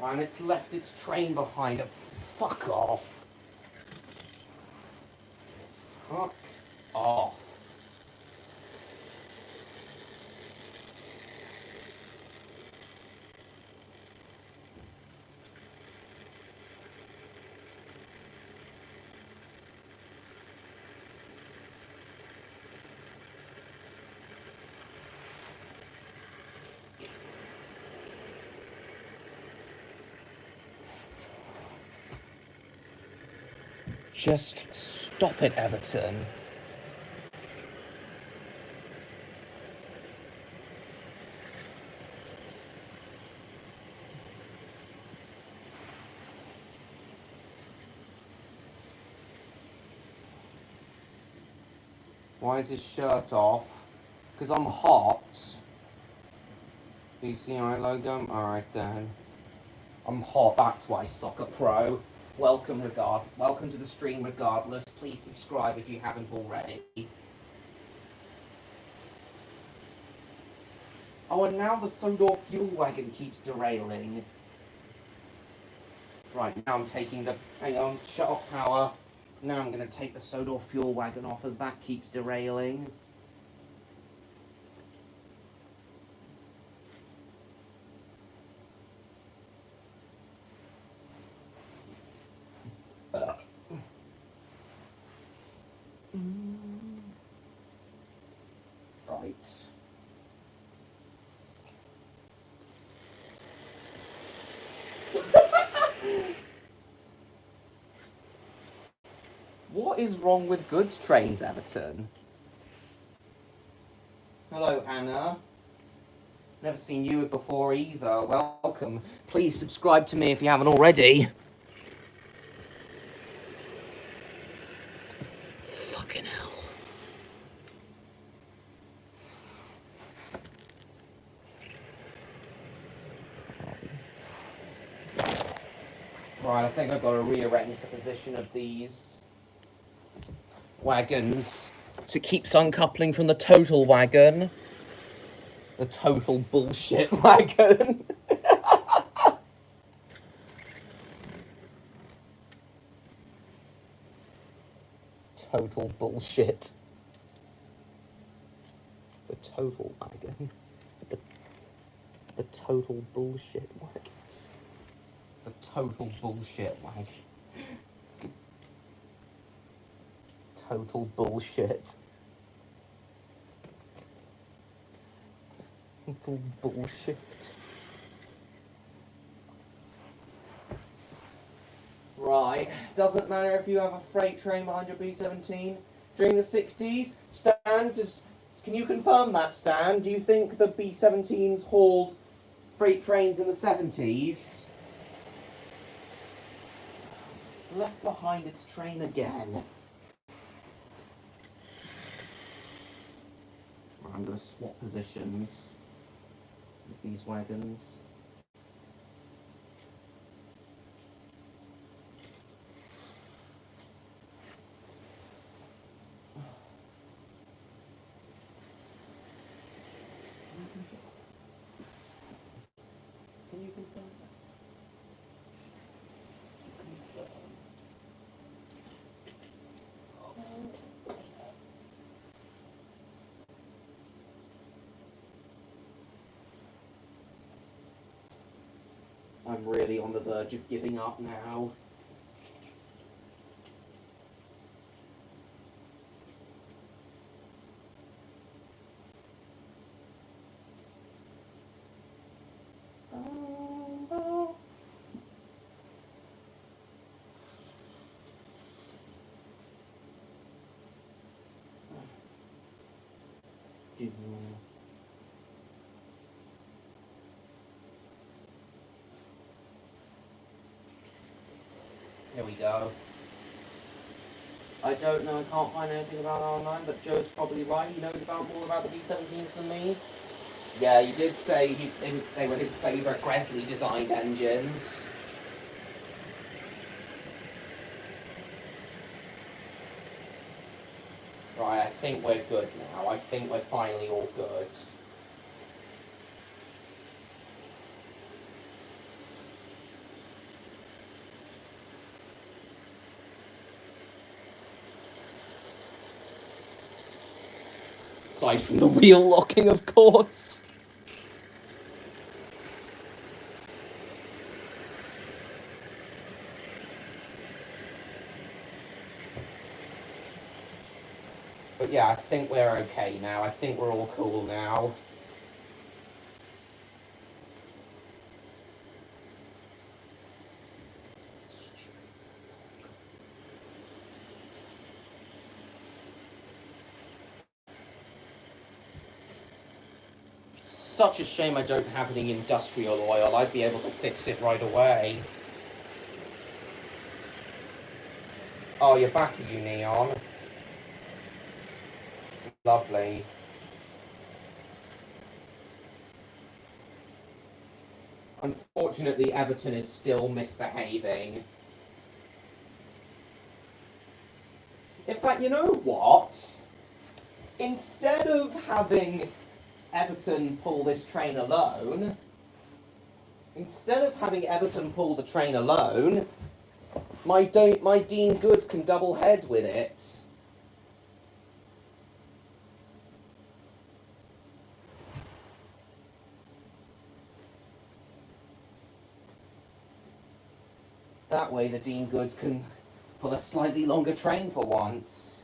And it's left its train behind it. Fuck off. Fuck off. Just stop it, Everton. Why is his shirt off? Because I'm hot. BCI logo? Alright then. I'm hot, that's why, Soccer Pro. Welcome to the stream regardless. Please subscribe if you haven't already. Oh, and now the Sodor fuel wagon keeps derailing. Right, now I'm taking the... Hang on, shut off power. Now I'm going to take the Sodor fuel wagon off as that keeps derailing. Right. What is wrong with goods trains, Everton? Hello, Anna. Never seen you before either. Welcome. Please subscribe to me if you haven't already. Fucking hell. Right, I think I've got to rearrange the position of these wagons so it keeps uncoupling from the total wagon. The total bullshit wagon. Total bullshit. The total wagon. The total bullshit wagon. The total bullshit wagon. Total bullshit. It's all bullshit. Right, doesn't matter if you have a freight train behind your B-17. During the 60s, Stan, can you confirm that, Stan? Do you think the B-17s hauled freight trains in the 70s? It's left behind its train again. I'm going to swap positions with these wagons. Can you confirm that? Confirm. I'm really on the verge of giving up now. Here we go. I don't know, I can't find anything about it online, but Joe's probably right. He knows more about the B-17s than me. Yeah, he did say they were his favourite Gresley designed engines. Right, I think we're good now. I think we're finally all good. Aside from the wheel locking, of course. But yeah, I think we're okay now. I think we're all cool now. Such a shame I don't have any industrial oil. I'd be able to fix it right away. Oh, you're back, you Neon. Lovely. Unfortunately, Everton is still misbehaving. In fact, you know what? Instead of having Everton pull this train alone, my Dean Goods can double head with it. That way the Dean Goods can pull a slightly longer train for once.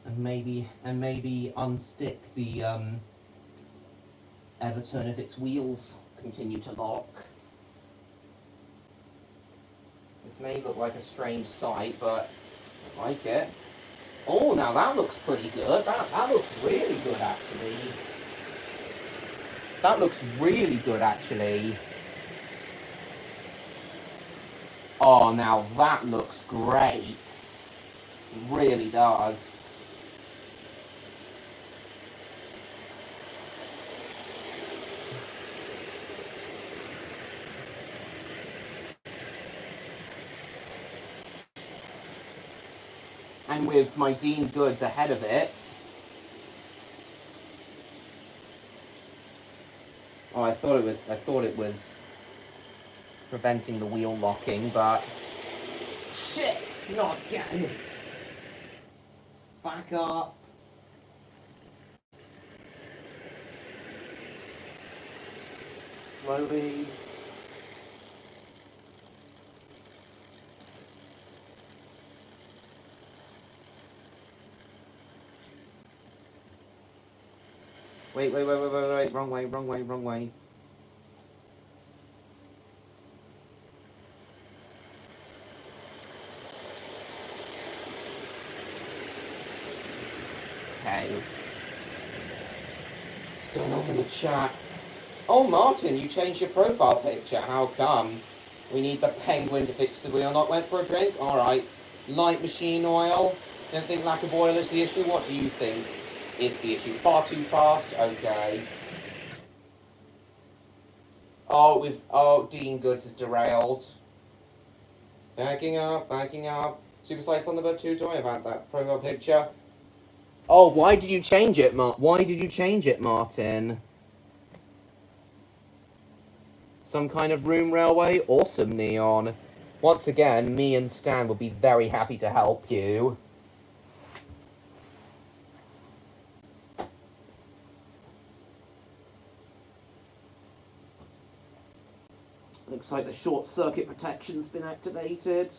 And maybe unstick the Everton if its wheels continue to lock. This may look like a strange sight, but I like it. Oh, now that looks pretty good. That looks really good, actually. That looks really good, actually. Oh, now that looks great. It really does. And with my Dean Goods ahead of it. Oh, I thought it was preventing the wheel locking, but shit, not again. Back up. Slowly. Wait, wrong way. Okay. What's going on in the chat? Oh, Martin, you changed your profile picture. How come? We need the penguin to fix the wheel. Not went for a drink? Alright. Light machine oil. Don't think lack of oil is the issue. What do you think is the issue? Far too fast? Okay. Oh, Dean Goods is derailed. Backing up. Super Size Thunderbird 2, do I have that profile picture? Oh, why did you change it, Martin? Some kind of room railway? Awesome, Neon. Once again, me and Stan will be very happy to help you. Looks like the short circuit protection's been activated.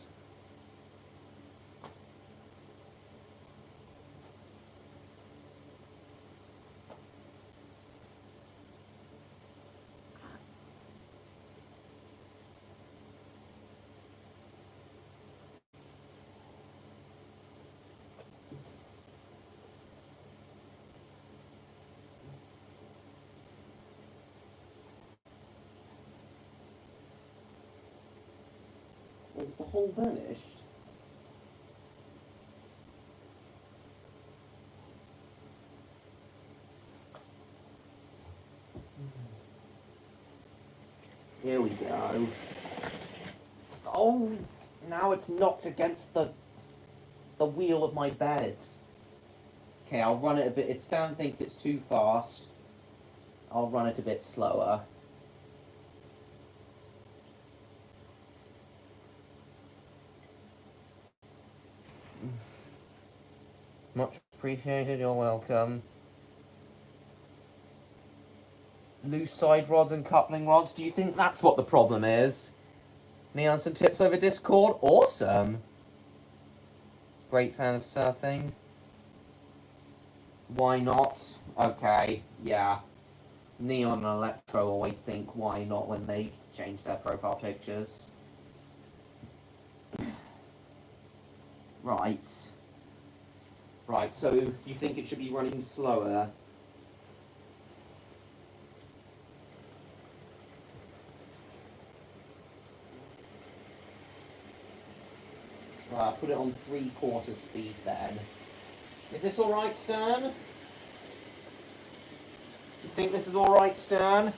Is the hole vanished? Here we go. Oh, now it's knocked against the wheel of my bed. Okay, I'll run it a bit. If Stan thinks it's too fast, I'll run it a bit slower. Much appreciated, you're welcome. Loose side rods and coupling rods, do you think that's what the problem is? Neon, some tips over Discord? Awesome! Great fan of surfing. Why not? Okay, yeah. Neon and Electro always think why not when they change their profile pictures. Right. Right, so you think it should be running slower? Right, put it on 3/4 speed then. Is this alright, Stan? You think this is alright, Stan?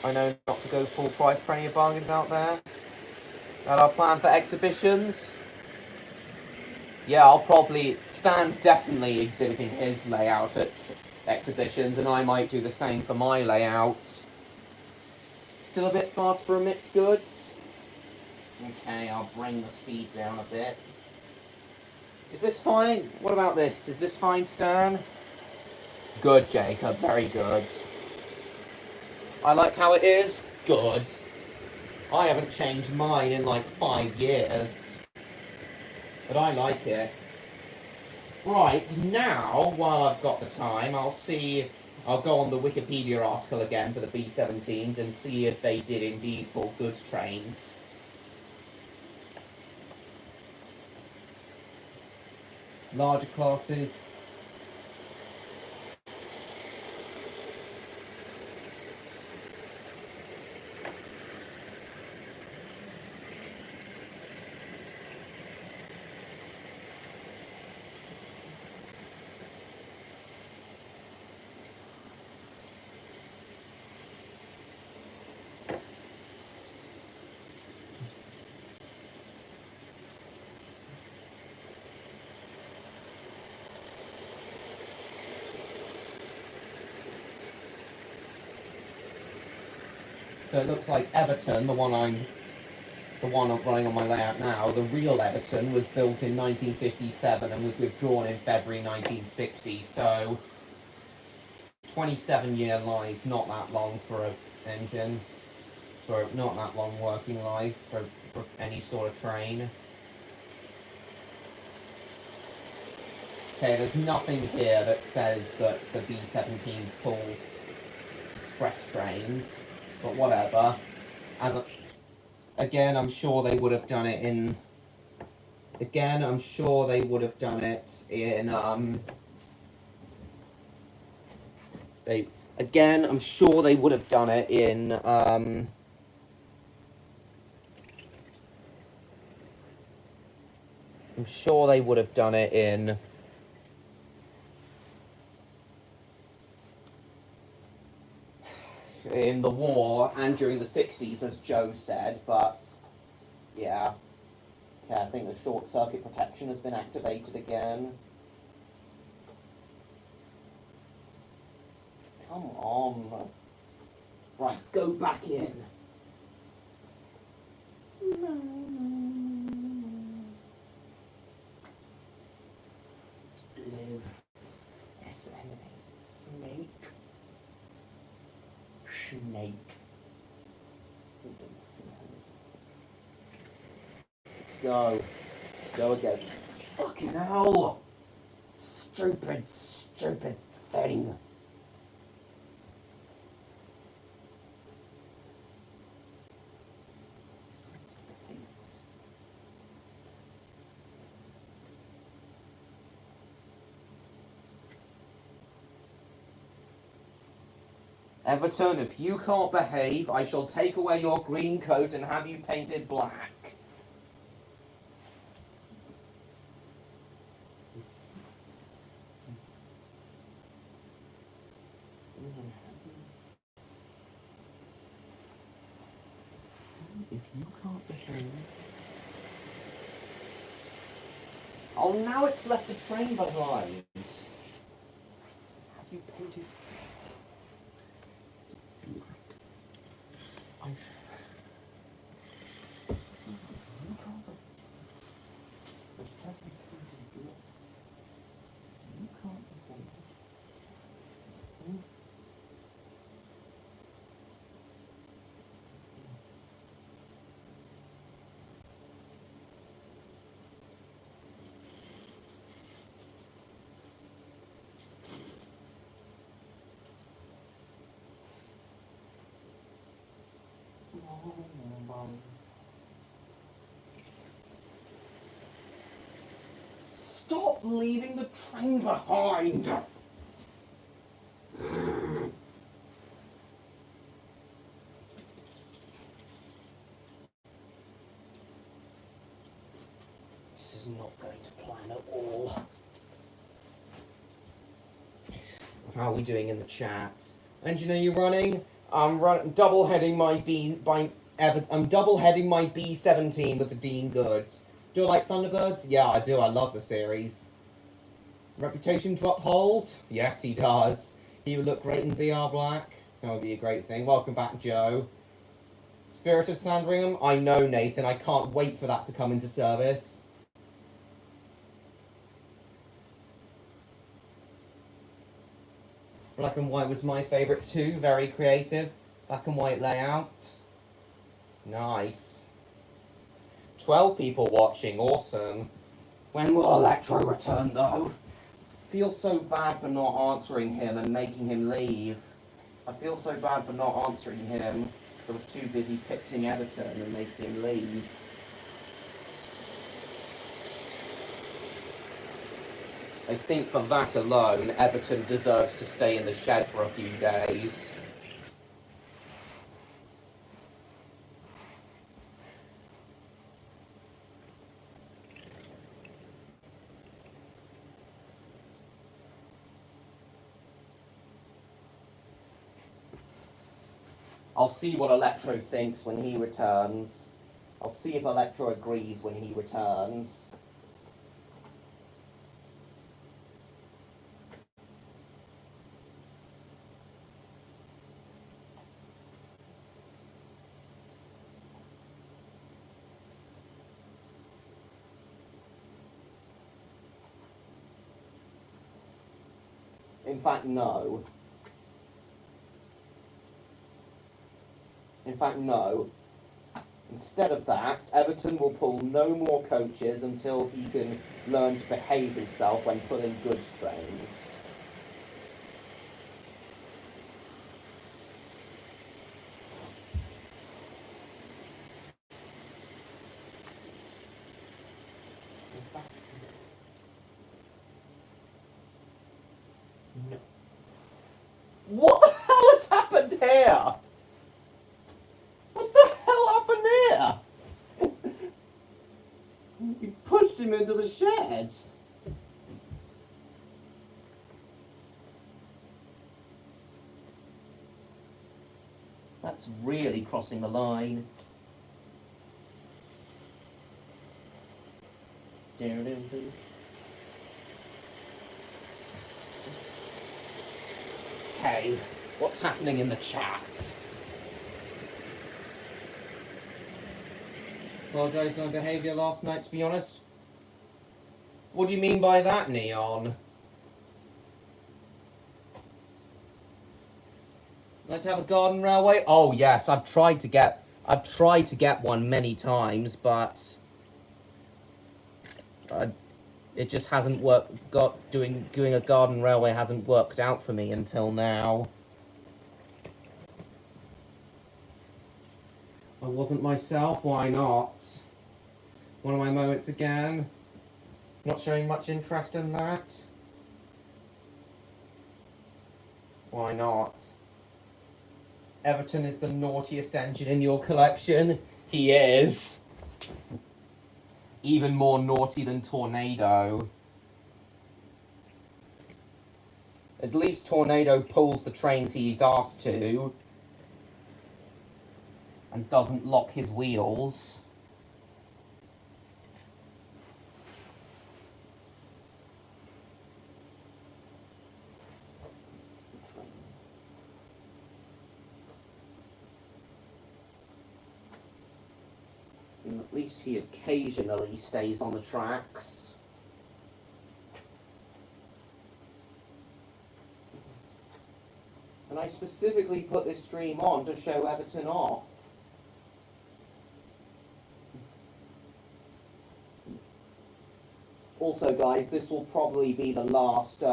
I know not to go full price, plenty of bargains out there. That our plan for exhibitions? Yeah, Stan's definitely exhibiting his layout at exhibitions, and I might do the same for my layouts. Still a bit fast for a mixed goods? Okay, I'll bring the speed down a bit. Is this fine? What about this? Is this fine, Stan? Good, Jacob. Very good. I like how it is. Good. I haven't changed mine in like 5 years. But I like it. Right, now, while I've got the time, I'll go on the Wikipedia article again for the B-17s and see if they did indeed pull goods trains. Larger classes. So it looks like Everton, the one I'm running on my layout now, the real Everton was built in 1957 and was withdrawn in February 1960. So 27-year life, not that long for an engine, for not that long working life for any sort of train. Okay, there's nothing here that says that the B-17 pulled express trains, but whatever. Again, I'm sure they would have done it in... Again, I'm sure they would have done it in, Again, I'm sure they would have done it in, I'm sure they would have done it in the war and during the 60s, as Joe said, but yeah. Okay, I think the short circuit protection has been activated again. Come on. Right, go back in. Live. Snake. Snake. Let's go. Let's go again. Fucking hell! Stupid, stupid thing. Everton, if you can't behave, I shall take away your green coat and have you painted black. If you can't behave... Oh, now it's left the train behind. Have you painted... Stop leaving the train behind! This is not going to plan at all. How are we doing in the chat? Engine, are you running? I'm double heading my B-17 with the Dean Goods. Do I like Thunderbirds? Yeah, I do. I love the series. Reputation to uphold? Yes, he does. He would look great in VR black. That would be a great thing. Welcome back, Joe. Spirit of Sandringham? I know, Nathan. I can't wait for that to come into service. Black and white was my favourite too. Very creative. Black and white layout. Nice. 12 people watching. Awesome. When will Electro return, though? Feel so bad for not answering him and making him leave. I feel so bad for not answering him. I was too busy fixing Everton and making him leave. I think for that alone, Everton deserves to stay in the shed for a few days. I'll see what Electro thinks when he returns. I'll see if Electro agrees when he returns. In fact, no. In fact, no. Instead of that, Everton will pull no more coaches until he can learn to behave himself when pulling goods trains. No. What the hell has happened here? What the hell happened here? You pushed him into the sheds. That's really crossing the line. Okay, what's happening in the chat? Apologise for my behaviour last night, to be honest. What do you mean by that, Neon? Like to have a garden railway? Oh yes, I've tried to get one many times, but it just hasn't worked. Doing a garden railway hasn't worked out for me until now. I wasn't myself. Why not? One of my moments again. Not showing much interest in that. Why not? Everton is the naughtiest engine in your collection. He is. Even more naughty than Tornado. At least Tornado pulls the trains he's asked to. And doesn't lock his wheels. And at least he occasionally stays on the tracks. And I specifically put this stream on to show Everton off. Also, guys, this will probably be the last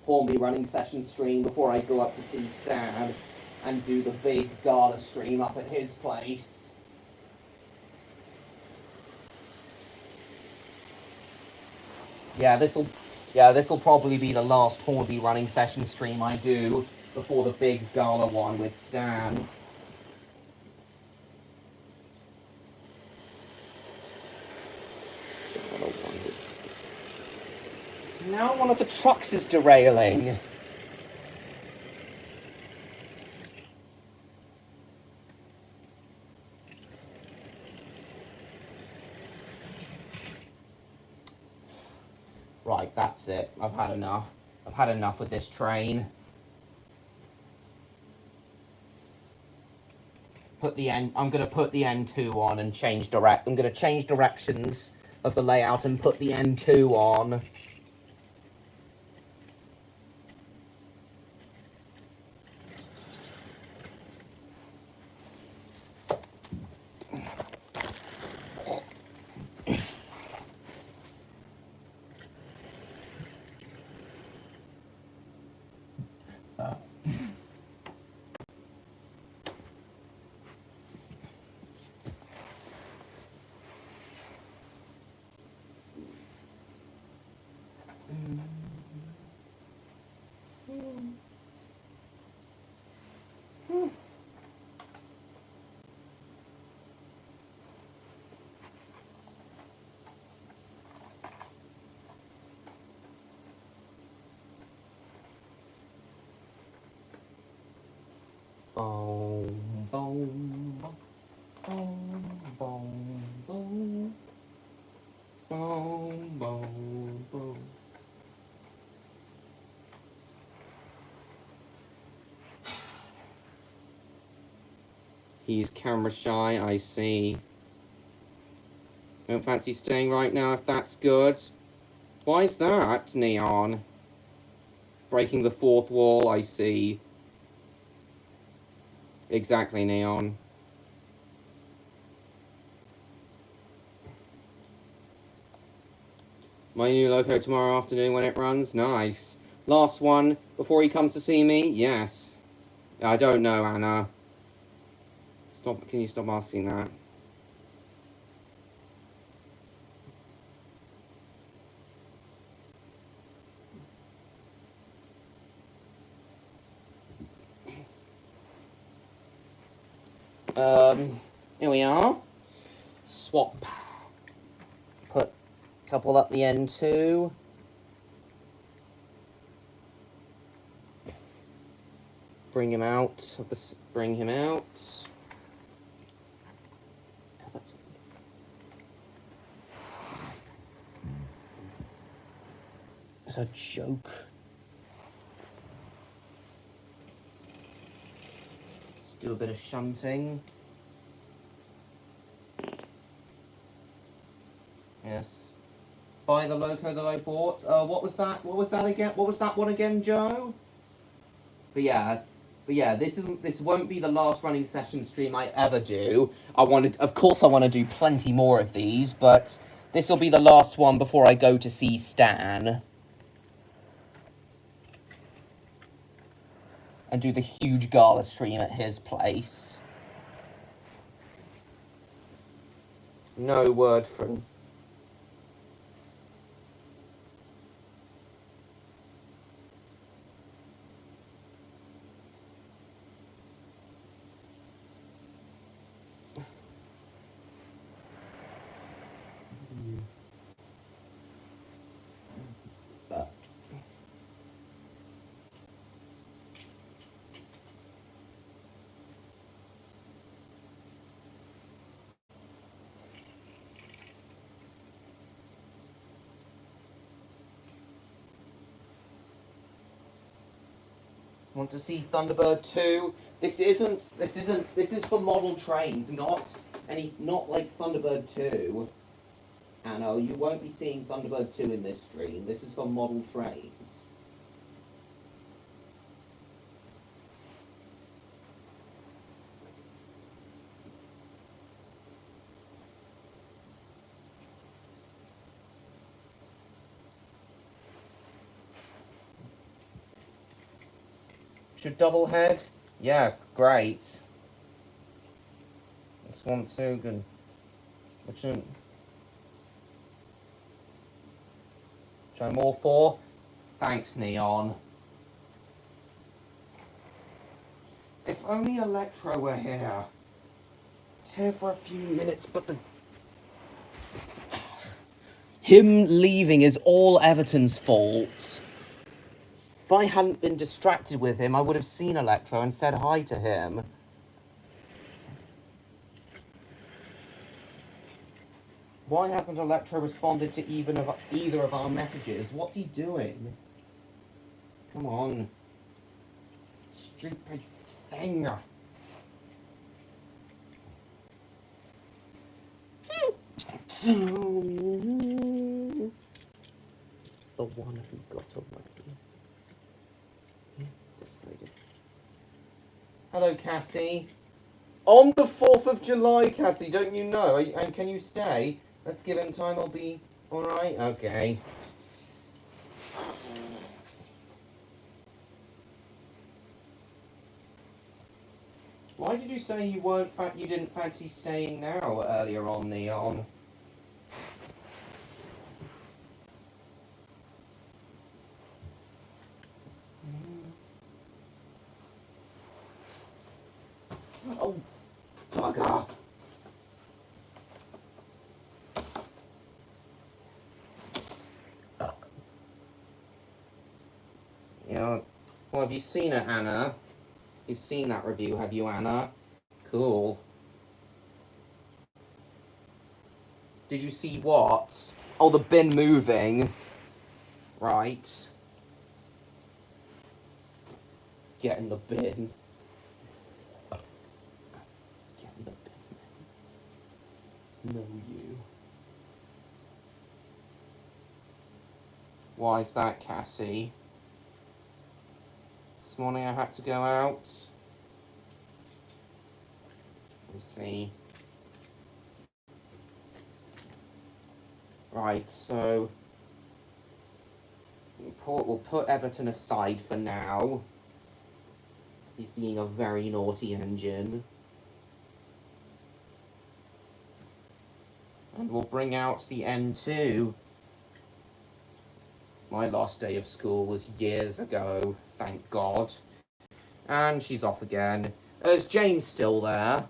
Hornby running session stream before I go up to see Stan and do the big gala stream up at his place. Yeah, this'll probably be the last Hornby running session stream I do before the big gala one with Stan. Now one of the trucks is derailing. Right, that's it. I've had enough. I've had enough with this train. I'm gonna put the N2 on and I'm gonna change directions of the layout and put the N2 on. Boom, boom, boom, boom, boom, boom, boom, boom. He's camera shy, I see. Don't fancy staying right now if that's good. Why is that, Neon? Breaking the fourth wall, I see. Exactly, Neon. My new loco tomorrow afternoon when it runs? Nice. Last one before he comes to see me? Yes. I don't know, Anna. Stop. Can you stop asking that? Here we are. Swap. Put a couple up the end too. Bring him out of the. Bring him out. It's a joke. Let's do a bit of shunting. Yes. Buy the loco that I bought. What was that? What was that again? What was that one again, Joe? But yeah, this won't be the last running session stream I ever do. Of course I want to do plenty more of these, but this will be the last one before I go to see Stan. And do the huge gala stream at his place. No word from... Want to see Thunderbird 2? This is for model trains, not like Thunderbird 2. Anno, you won't be seeing Thunderbird 2 in this stream. This is for model trains. Should double head? Yeah, great. This one too good. Which one? Which I'm all for. Thanks, Neon. If only Electro were here. He's here for a few minutes, but him leaving is all Everton's fault. If I hadn't been distracted with him, I would have seen Electro and said hi to him. Why hasn't Electro responded to either of our messages? What's he doing? Come on. Stupid thing. The one who got away. Hello, Cassie. On the 4th of July, Cassie, don't you know? And can you stay? Let's give him time, I'll be alright? Okay. Why did you say you didn't fancy staying now earlier on, Neon? Oh, bugger. Yeah. Well, have you seen it, Anna? You've seen that review, have you, Anna? Cool. Did you see what? Oh, the bin moving. Right. Get in the bin. Get in the bin. No, you. Why is that, Cassie? This morning I had to go out. Let's see. Right, so we'll put Everton aside for now. He's being a very naughty engine. And we'll bring out the N2. My last day of school was years ago, thank God. And she's off again. Is James still there?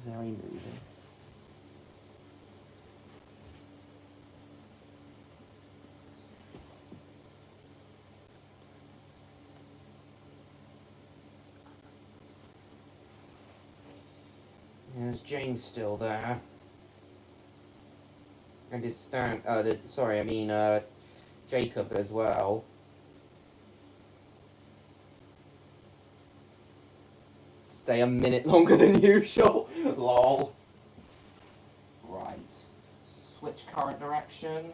Very moving. Is James still there? And is Stan, Jacob as well. Stay a minute longer than usual. Lol. Right. Switch current direction.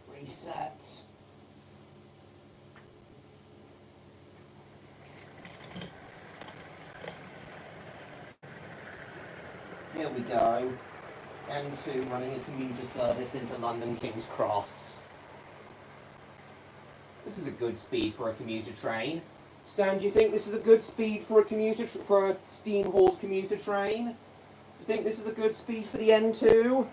Reset. Here we go. M2 running a commuter service into London King's Cross. This is a good speed for a commuter train. Stan, do you think this is a good speed for a steam-hauled commuter train? Do you think this is a good speed for the N2?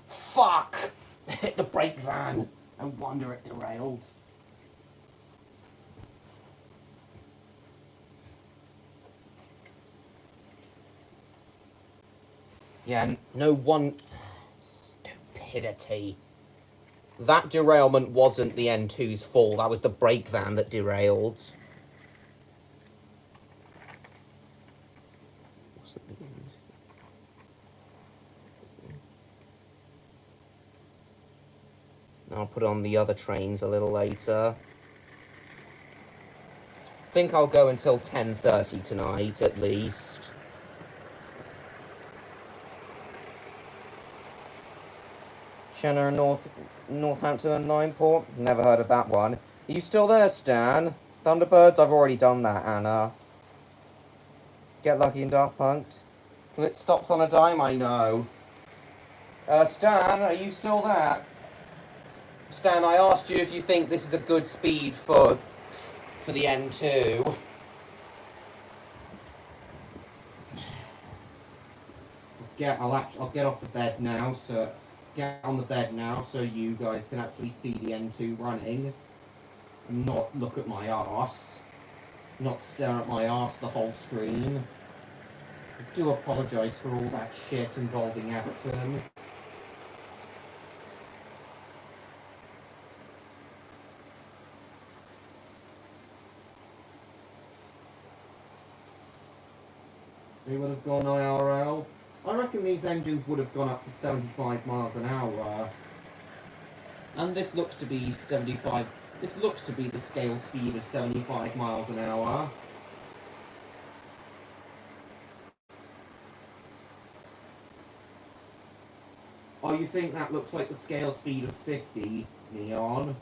Fuck! Hit the brake van. No wonder it derailed. Yeah, no one... Stupidity. That derailment wasn't the N2's fault. That was the brake van that derailed. I'll put on the other trains a little later. I think I'll go until 10:30 tonight, at least. Shannon, Northampton and Lineport? Never heard of that one. Are you still there, Stan? Thunderbirds? I've already done that, Anna. Get Lucky and Daft Punked? Till it stops on a dime, I know. Stan, are you still there? Stan, I asked you if you think this is a good speed for the N2. I'll get off the bed now, so get on the bed now so you guys can actually see the N2 running and not look at my arse. Not stare at my arse the whole stream. I do apologise for all that shit involving Everton. They would have gone IRL. I reckon these engines would have gone up to 75 miles an hour. And this looks to be 75. This looks to be the scale speed of 75 miles an hour. Oh, you think that looks like the scale speed of 50, Neon?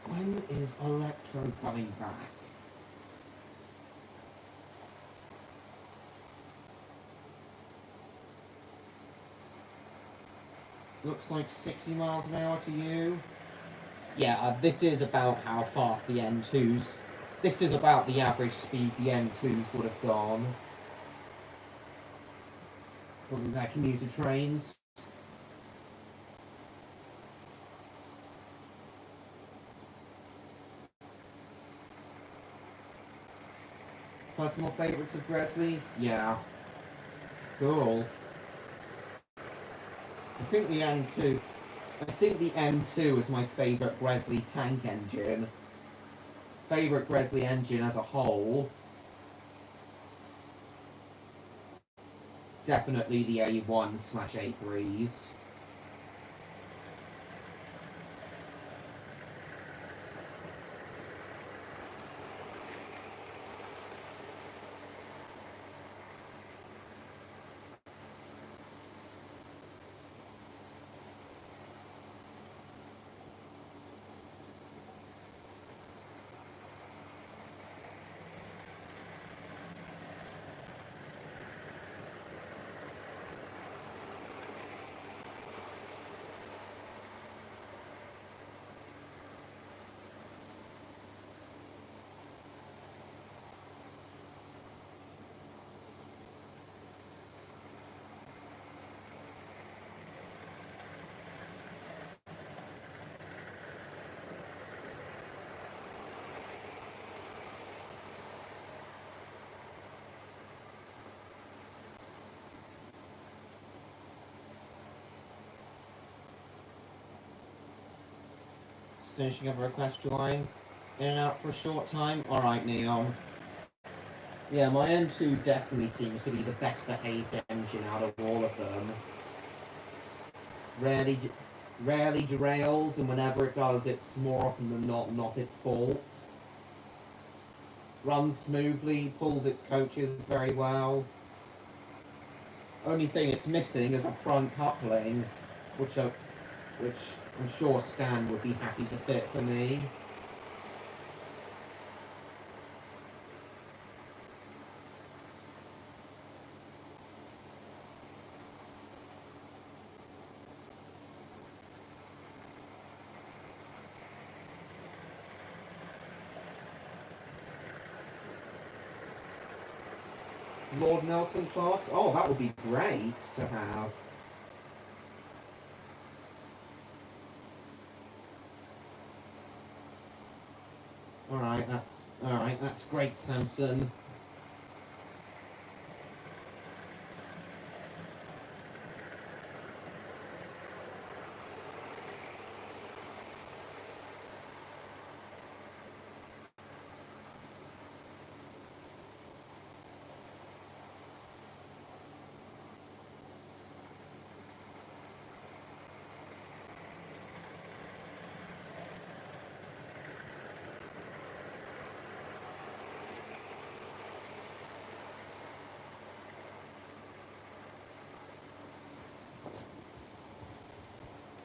When is Electro coming back? Looks like 60 miles an hour to you. Yeah, this is about how fast the N2s... This is about the average speed the N2s would have gone. Probably their commuter trains. Personal favourites of Gresley's? Yeah. Cool. I think the M2 is my favourite Gresley tank engine. Favourite Gresley engine as a whole. Definitely the A1/A3s. finishing up a request join. In and out for a short time. Alright, Neon. Yeah, my N2 definitely seems to be the best behaved engine out of all of them. Rarely derails, and whenever it does, it's more often than not its fault. Runs smoothly, pulls its coaches very well. Only thing it's missing is a front coupling, which I'm sure Stan would be happy to fit for me. Lord Nelson class? Oh, that would be great to have. Alright, that's great, Samson.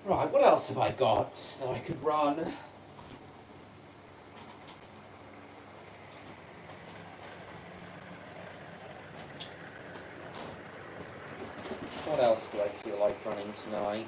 Right, what else have I got that I could run? What else do I feel like running tonight?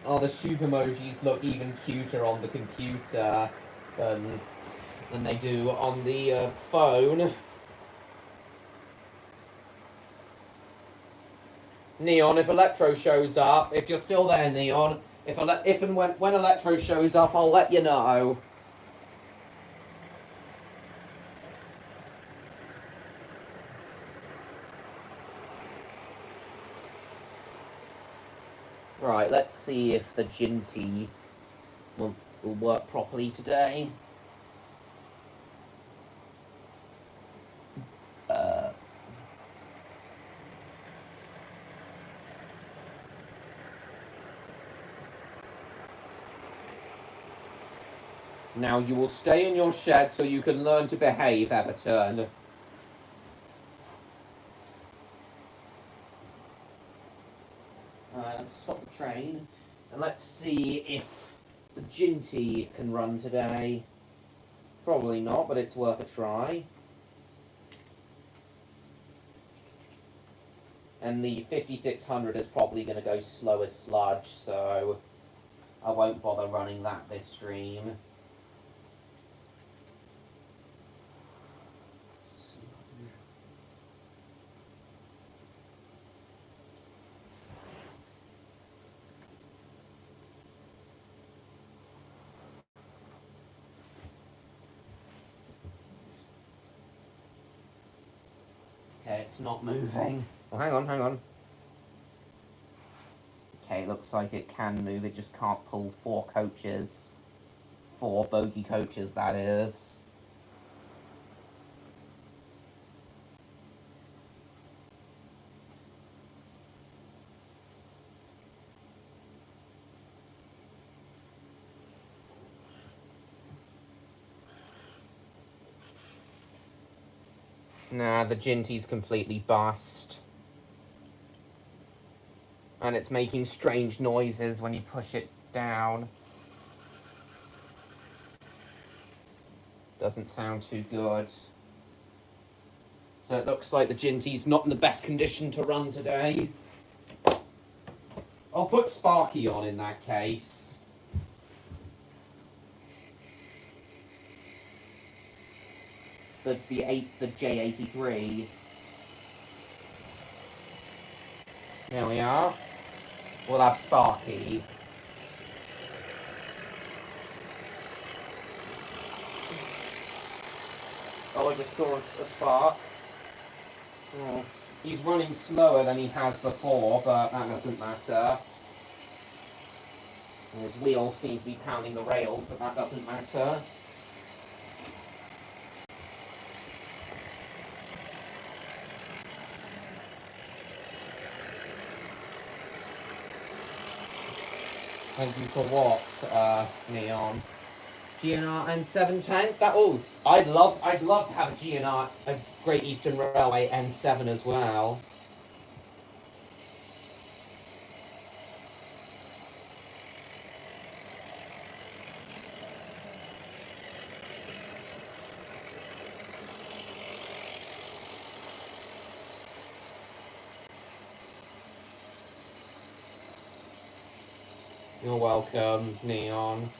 Oh, the shoot emojis look even cuter on the computer than they do on the phone. Neon, if Electro shows up, if you're still there, Neon, if and when Electro shows up, I'll let you know. Right, let's see if the Ginty will work properly today. Now you will stay in your shed so you can learn to behave, Everton. Let's stop the train and let's see if the Ginty can run today. Probably not, but it's worth a try. And the 5600 is probably going to go slow as sludge, so I won't bother running that this stream. Okay, it's not moving. Oh, hang on. Okay, it looks like it can move, it just can't pull 4 coaches. 4 bogey coaches, that is. Nah, the Ginty's completely bust. And it's making strange noises when you push it down. Doesn't sound too good. So it looks like the Ginty's not in the best condition to run today. I'll put Sparky on in that case. The J83. There we are. We'll have Sparky. Oh, I just saw a spark. Oh. He's running slower than he has before, but that doesn't matter. And his wheels seem to be pounding the rails, but that doesn't matter. Thank you for what, Neon? GNR N7 tank? I'd love to have a GNR, a Great Eastern Railway N7 as well. You're welcome, Neon.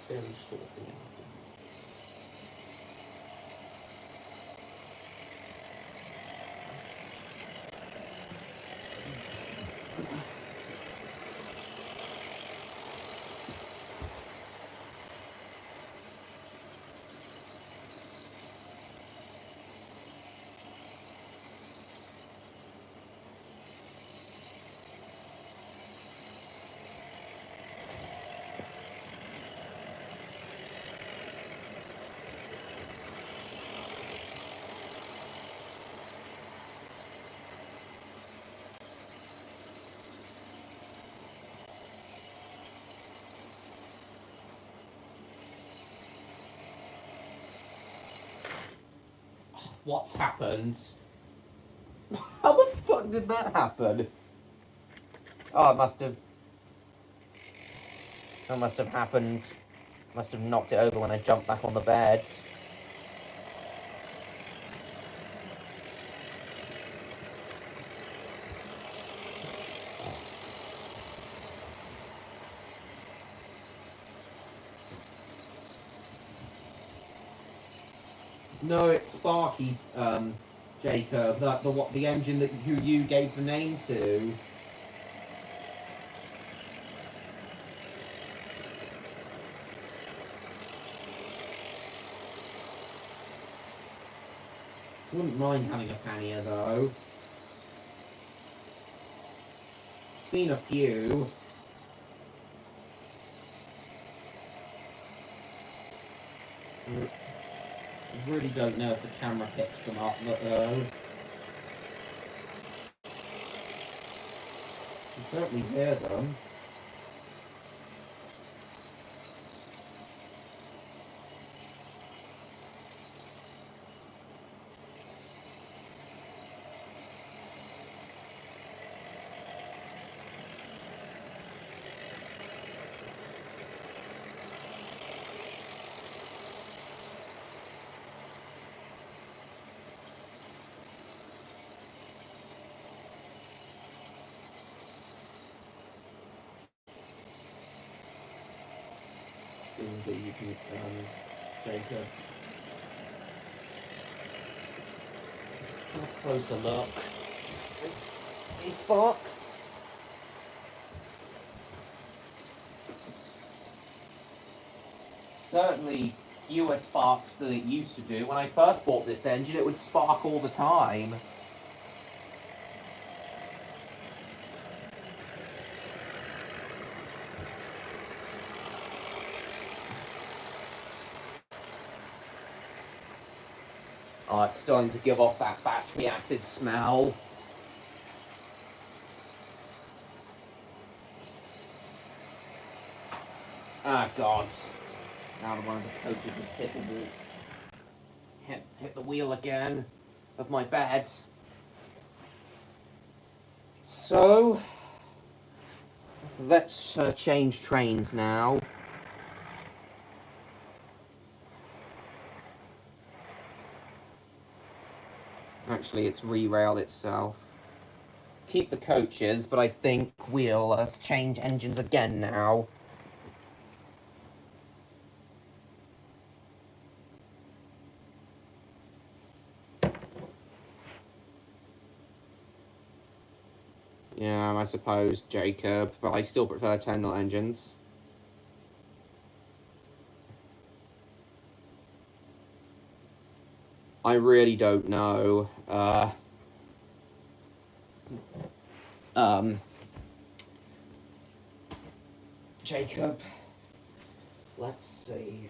Very short thing. What's happened? How the fuck did that happen? Oh, it must have... That must have happened... Must have knocked it over when I jumped back on the bed. No, it's Sparky's, Jacob. The engine that you gave the name to. Wouldn't mind having a pannier though. Seen a few. I really don't know if the camera picks them up, but you certainly hear them. Indeed, Jacob. Let's have a closer look. Any sparks? Certainly fewer sparks than it used to do. When I first bought this engine, it would spark all the time. Oh, it's starting to give off that battery acid smell. Ah, God. Now one of the coaches has hit the wheel again of my bed. So, let's change trains now. Actually, it's re-rail itself. Keep the coaches, but I think we'll change engines again now. Yeah, I suppose, Jacob, but I still prefer 10-knot engines. I really don't know. Jacob, let's see.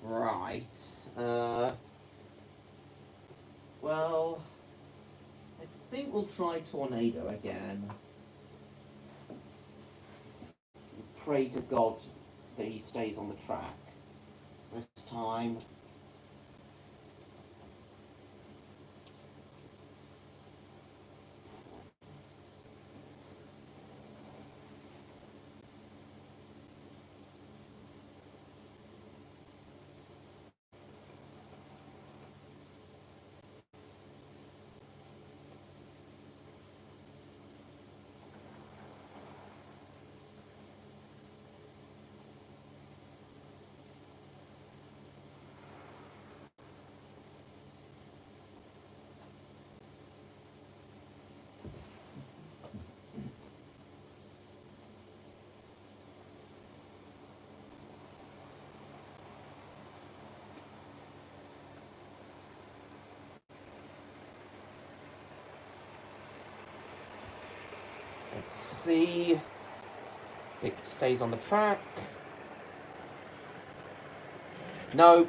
Right. Well, I think we'll try Tornado again. Pray to God that he stays on the track this time. Let's see. It stays on the track. No.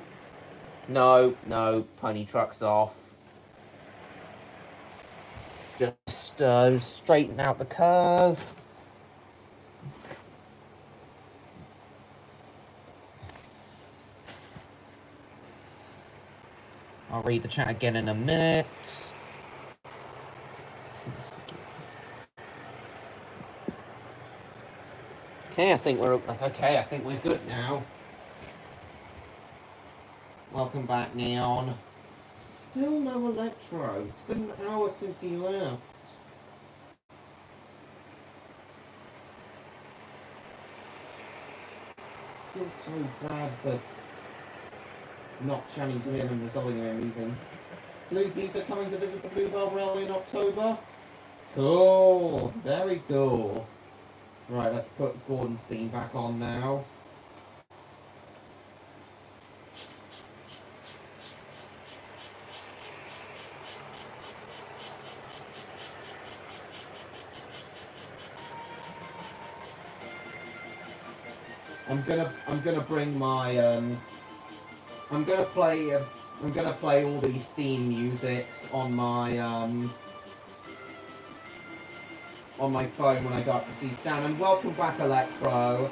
No, no. Pony truck's off. Just straighten out the curve. I'll read the chat again in a minute. Okay, I think we're good now. Welcome back, Neon. Still no Electro. It's been an hour since he left. I feel so bad for not chatting to him and resolving him even. Blue Peter coming to visit the Bluebell Railway in October. Cool. Very cool. Right, let's put Gordon's theme back on now. I'm gonna bring my I'm gonna play all these theme musics on my phone when I go up to see Stan. And welcome back, Electro.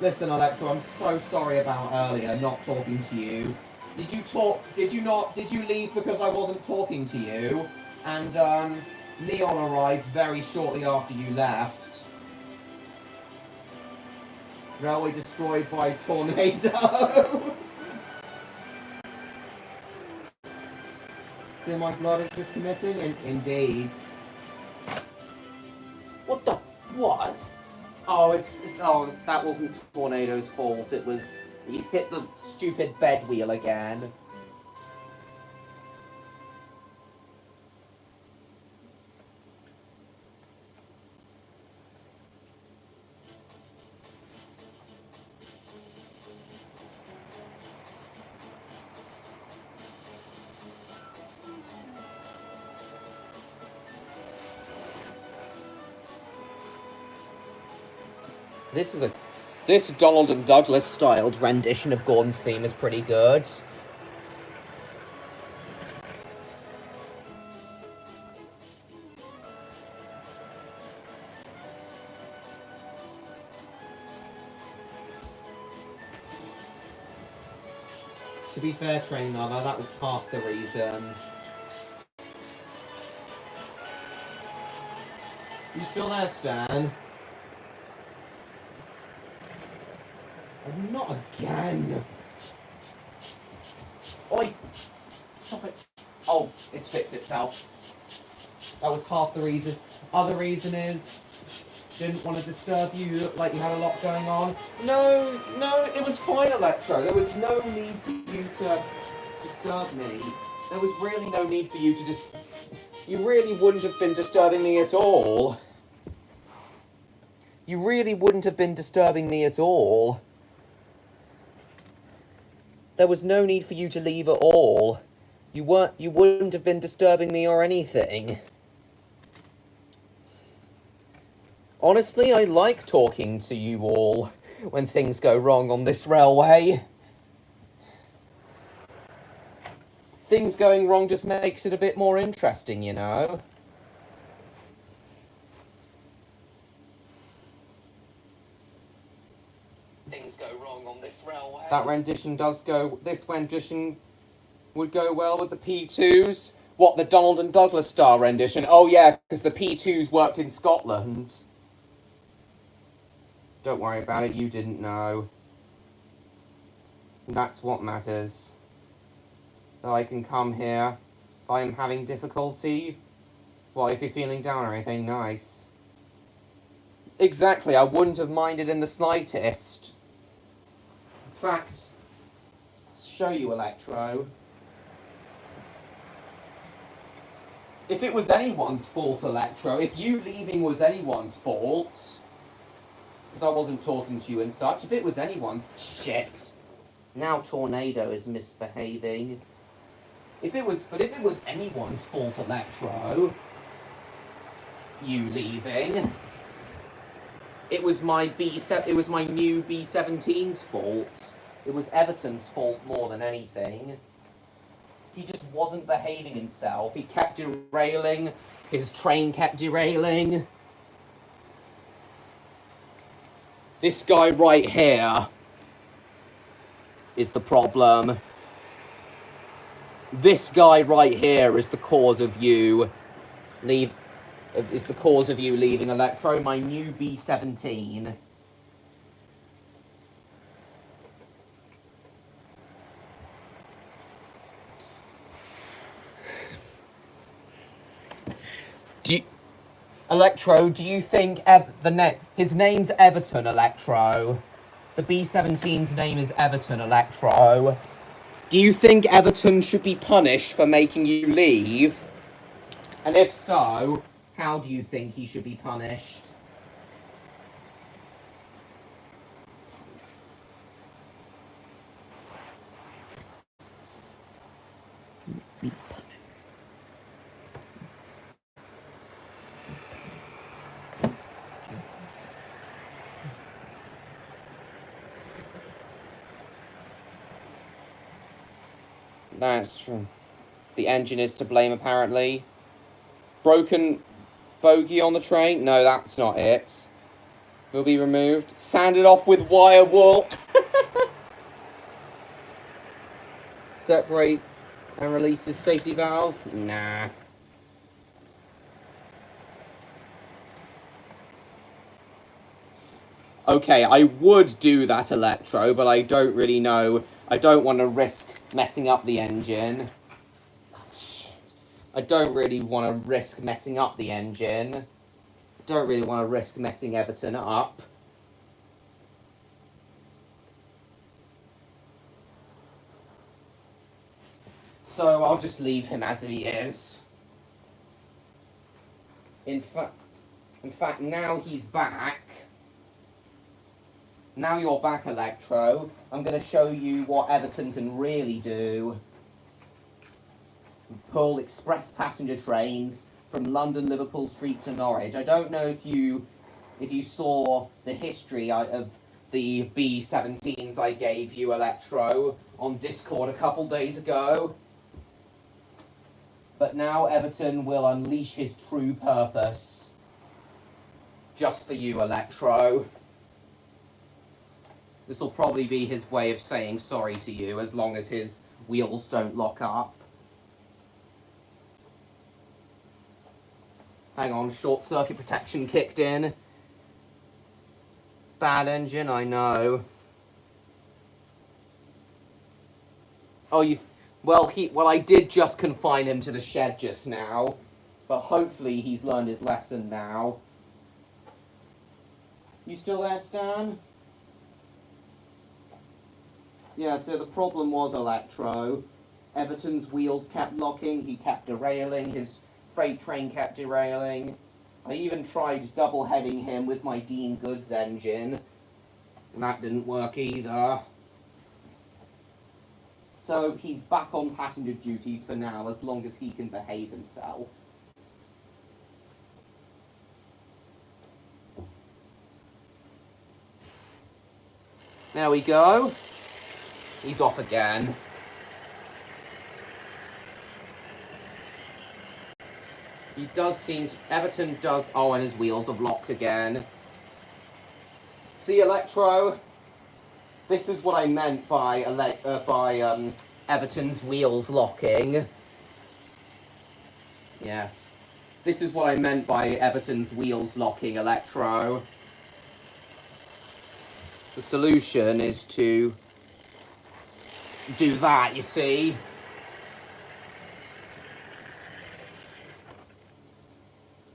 Listen, Electro, I'm so sorry about earlier not talking to you. Did you talk? Did you not? Did you leave because I wasn't talking to you? And Neon arrived very shortly after you left. Railway destroyed by tornado. See my blood is just committing? Indeed. What the? What? Oh, that wasn't Tornado's fault. It was he hit the stupid bed wheel again. This Donald and Douglas styled rendition of Gordon's theme is pretty good. To be fair, Train Lover, that was half the reason. You still there, Stan? Oh, not again! Oi! Stop it! Oh, it's fixed itself. That was half the reason. Other reason is didn't want to disturb you. You looked like you had a lot going on. No, it was fine, Electro. There was no need for you to disturb me. There was really no need for you to You really wouldn't have been disturbing me at all. You really wouldn't have been disturbing me at all. There was no need for you to leave at all. You wouldn't have been disturbing me or anything. Honestly, I like talking to you all when things go wrong on this railway. Things going wrong just makes it a bit more interesting, you know? Things go wrong on this railway. That rendition this rendition would go well with the P2s. What, the Donald and Douglas style rendition? Oh yeah, because the P2s worked in Scotland. Don't worry about it, you didn't know. That's what matters. That I can come here if I am having difficulty. Well, if you're feeling down or anything, nice. Exactly, I wouldn't have minded in the slightest. In fact, let's show you, Electro. If it was anyone's fault, Electro, if you leaving was anyone's fault, because I wasn't talking to you and such, if it was anyone's... Shit. Now Tornado is misbehaving. If it was anyone's fault, Electro, you leaving, it was my new B17's fault. It was Everton's fault more than anything. He just wasn't behaving himself. He kept derailing. His train kept derailing. This guy right here is the problem. This guy right here is the cause of you leaving Electro, my new B17. Electro, do you think his name's Everton, Electro? The B17's name is Everton, Electro. Do you think Everton should be punished for making you leave? And if so, how do you think he should be punished? That's true. The engine is to blame, apparently. Broken bogey on the train? No, that's not it. Will be removed. Sanded off with wire wool. Separate and release his safety valve? Nah. Okay, I would do that, Electro, but I don't really know. I don't want to risk messing up the engine. Oh, shit. I don't really want to risk messing up the engine. I don't really want to risk messing Everton up. So I'll just leave him as he is. In fact, now he's back. Now you're back, Electro. I'm going to show you what Everton can really do. Pull express passenger trains from London, Liverpool Street to Norwich. I don't know if you saw the history of the B-17s I gave you, Electro, on Discord a couple days ago. But now Everton will unleash his true purpose. Just for you, Electro. This will probably be his way of saying sorry to you, as long as his wheels don't lock up. Hang on, short circuit protection kicked in. Bad engine, I know. Oh, well, I did just confine him to the shed just now, but hopefully he's learned his lesson now. You still there, Stan? Yeah, so the problem was, Electro. Everton's wheels kept locking, he kept derailing, his freight train kept derailing. I even tried double-heading him with my Dean Goods engine, and that didn't work either. So he's back on passenger duties for now, as long as he can behave himself. There we go. He's off again. He does seem to... Everton does... Oh, and his wheels have locked again. See, Electro? This is what I meant by Everton's wheels locking. Yes. This is what I meant by Everton's wheels locking, Electro. The solution is to do that, you see.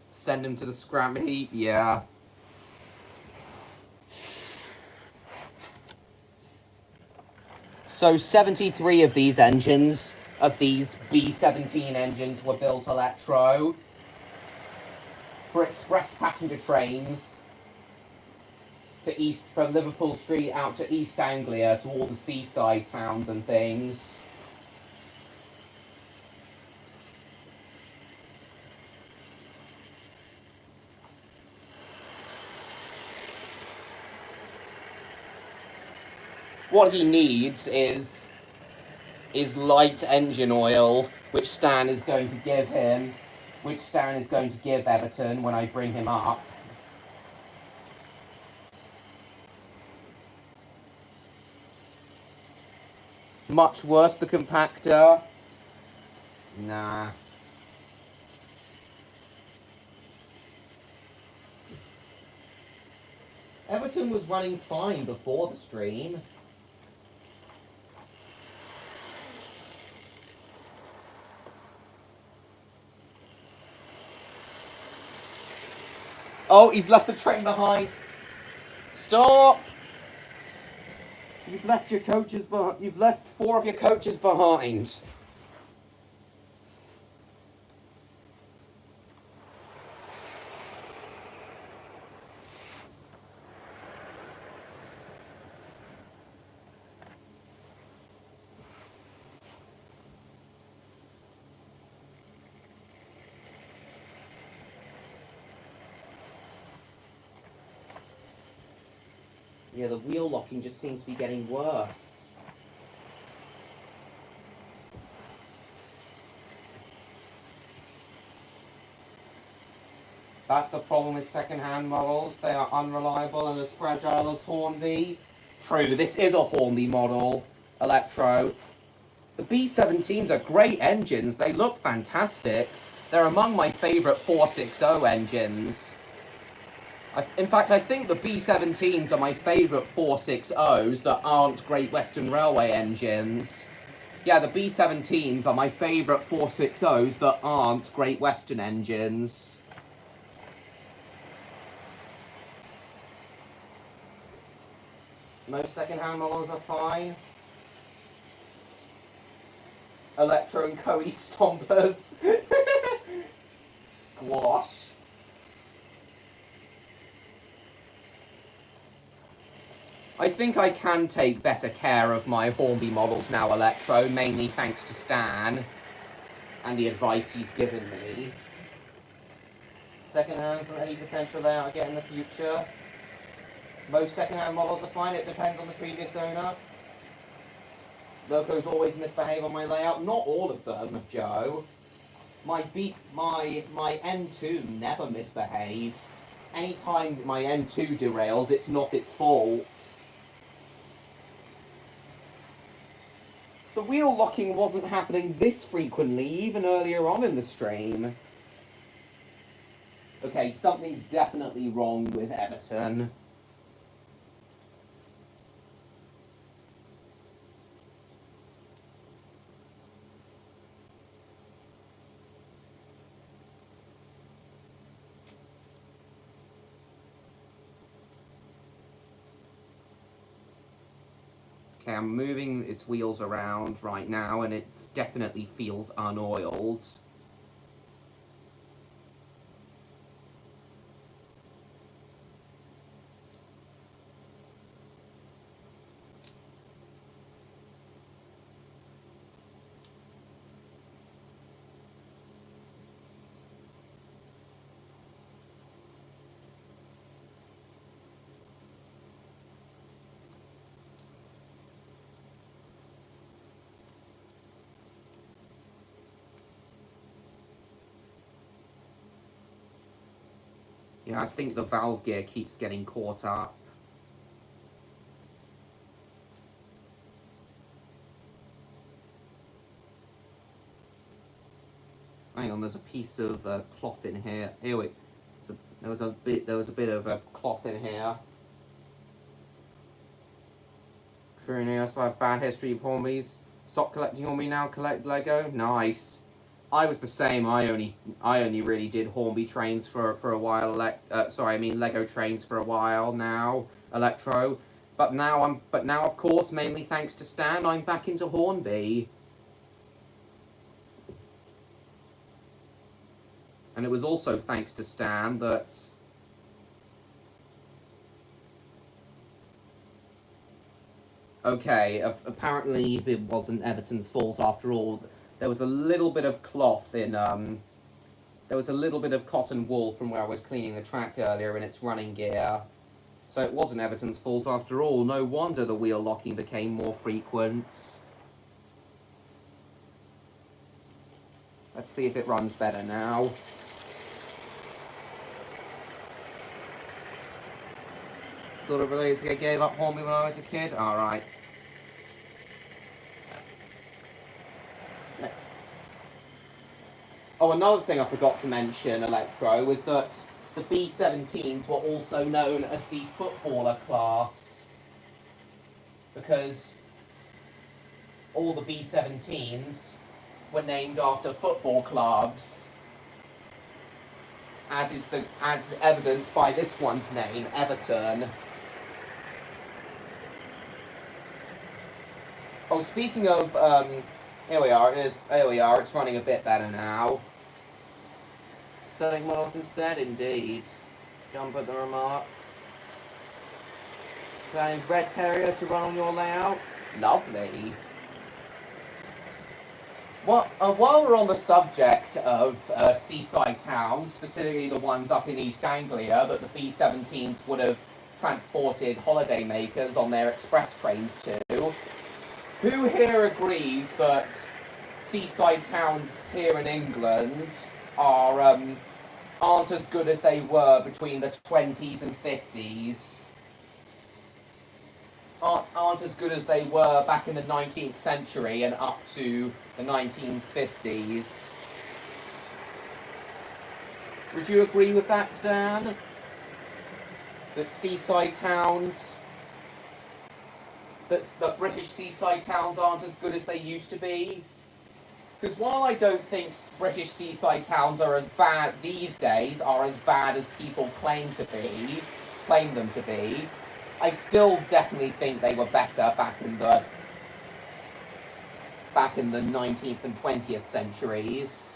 Send him to the scrap heap, yeah. So 73 of these engines, of these B-17 engines, were built Electro for express passenger trains to from Liverpool Street out to East Anglia, to all the seaside towns and things. What he needs is light engine oil, which Stan is going to give him, which Stan is going to give Everton when I bring him up. Much worse, the compactor? Nah. Everton was running fine before the stream. Oh, he's left the train behind. Stop! You've left your coaches behind. You've left 4 of your coaches behind. Yeah, the wheel locking just seems to be getting worse. That's the problem with second-hand models. They are unreliable and as fragile as Hornby. True, this is a Hornby model, Electro. The B-17s are great engines. They look fantastic. They're among my favourite 460 engines. In fact, I think the B-17s are my favourite 460s that aren't Great Western Railway engines. Yeah, the B-17s are my favourite 460s that aren't Great Western engines. Most second-hand models are fine. Electro and Cody Stompers. Squash. I think I can take better care of my Hornby models now, Electro, mainly thanks to Stan and the advice he's given me. Second-hand from any potential layout I get in the future. Most second-hand models are fine, it depends on the previous owner. Locos always misbehave on my layout. Not all of them, Joe. My N2 never misbehaves. Anytime my N2 derails, it's not its fault. The wheel locking wasn't happening this frequently, even earlier on in the stream. Okay, something's definitely wrong with Everton. Okay, I'm moving its wheels around right now, and it definitely feels unoiled. Yeah, I think the valve gear keeps getting caught up. Hang on, there's a piece of cloth in here. Here we. There was a bit of cloth in here. True news, I have bad history of Hornbys. Stop collecting Hornby now, collect Lego. Nice. I was the same. I only really did Hornby trains for a while. Lego trains for a while now. Electro, but now of course, mainly thanks to Stan, I'm back into Hornby. And it was also thanks to Stan that okay, apparently it wasn't Everton's fault after all. There was a little bit of cloth in, there was a little bit of cotton wool from where I was cleaning the track earlier in its running gear. So it wasn't Everton's fault after all. No wonder the wheel locking became more frequent. Let's see if it runs better now. Sort of related to I gave up Hornby when I was a kid? Alright. Oh, another thing I forgot to mention, Electro, was that the B-17s were also known as the footballer class. Because all the B-17s were named after football clubs. As evidenced by this one's name, Everton. Oh, speaking of, here we are, it's running a bit better now. Selling models instead, indeed. Jump at the remark. Planning Red Terrier to run on your layout? Lovely. Well, while we're on the subject of seaside towns, specifically the ones up in East Anglia that the B-17s would have transported holidaymakers on their express trains to, who here agrees that seaside towns here in England aren't as good as they were between the 20s and 50s? Aren't as good as they were back in the 19th century and up to the 1950s. Would you agree with that, Stan? That seaside towns, that British seaside towns aren't as good as they used to be? Because while I don't think British seaside towns are as bad these days, are as bad as people claim them to be, I still definitely think they were better back in the back in the 19th and 20th centuries.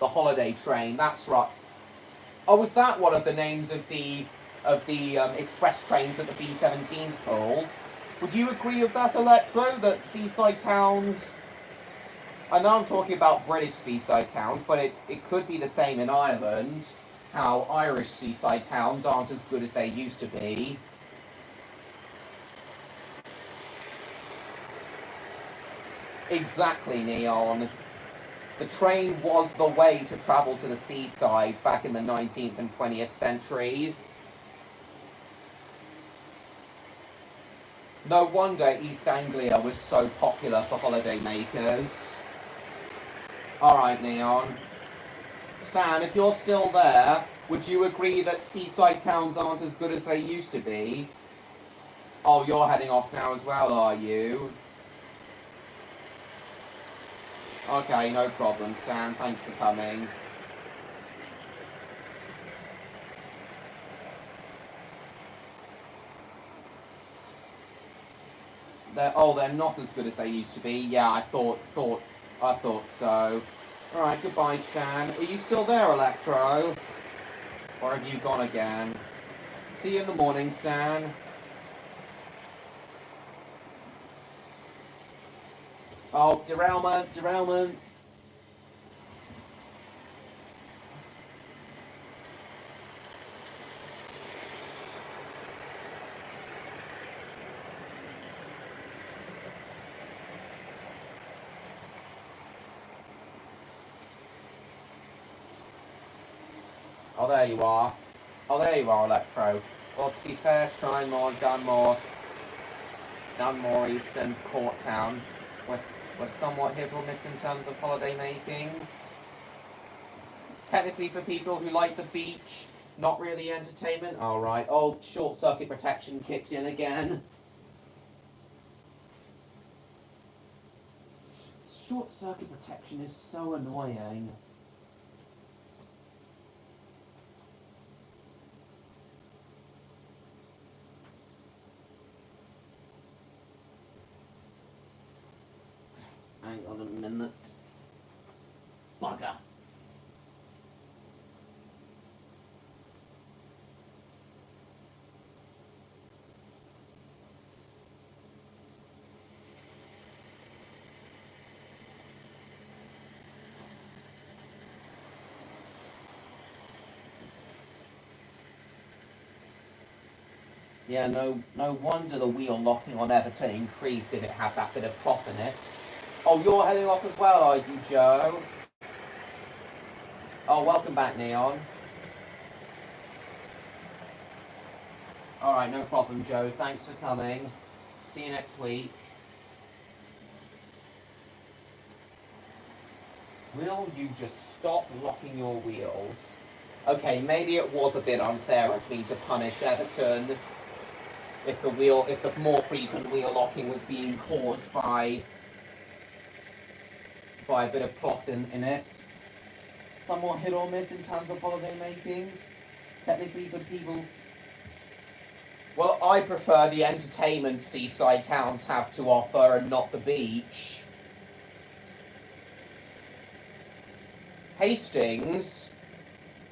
The holiday train, that's right. Oh, was that one of the names of the express trains that the B-17s pulled? Would you agree with that, Electro, that seaside towns... I know I'm talking about British seaside towns, but it could be the same in Ireland, how Irish seaside towns aren't as good as they used to be. Exactly, Neon. The train was the way to travel to the seaside back in the 19th and 20th centuries. No wonder East Anglia was so popular for holidaymakers. Alright, Neon. Stan, if you're still there, would you agree that seaside towns aren't as good as they used to be? Oh, you're heading off now as well, are you? Okay, no problem, Stan. Thanks for coming. They're not as good as they used to be. Yeah, I thought so. Alright, goodbye, Stan. Are you still there, Electro? Or have you gone again? See you in the morning, Stan. Oh, derailment. Oh, there you are. Oh, there you are, Electro. Well, to be fair, Shrinemore, Dunmore, Eastern, Court Town was somewhat hit or miss in terms of holiday makings. Technically, for people who like the beach, not really entertainment. Alright. Oh, short circuit protection kicked in again. Short circuit protection is so annoying. Hang on a minute. Bugger. Yeah, no wonder the wheel locking on Everton increased if it had that bit of pop in it. Oh, you're heading off as well, are you, Joe? Oh, welcome back, Neon. Alright, no problem, Joe. Thanks for coming. See you next week. Will you just stop locking your wheels? Okay, maybe it was a bit unfair of me to punish Everton if the more frequent wheel locking was being caused by a bit of cloth in it. Somewhat hit or miss in terms of holiday makings. Technically for people... Well, I prefer the entertainment seaside towns have to offer and not the beach. Hastings,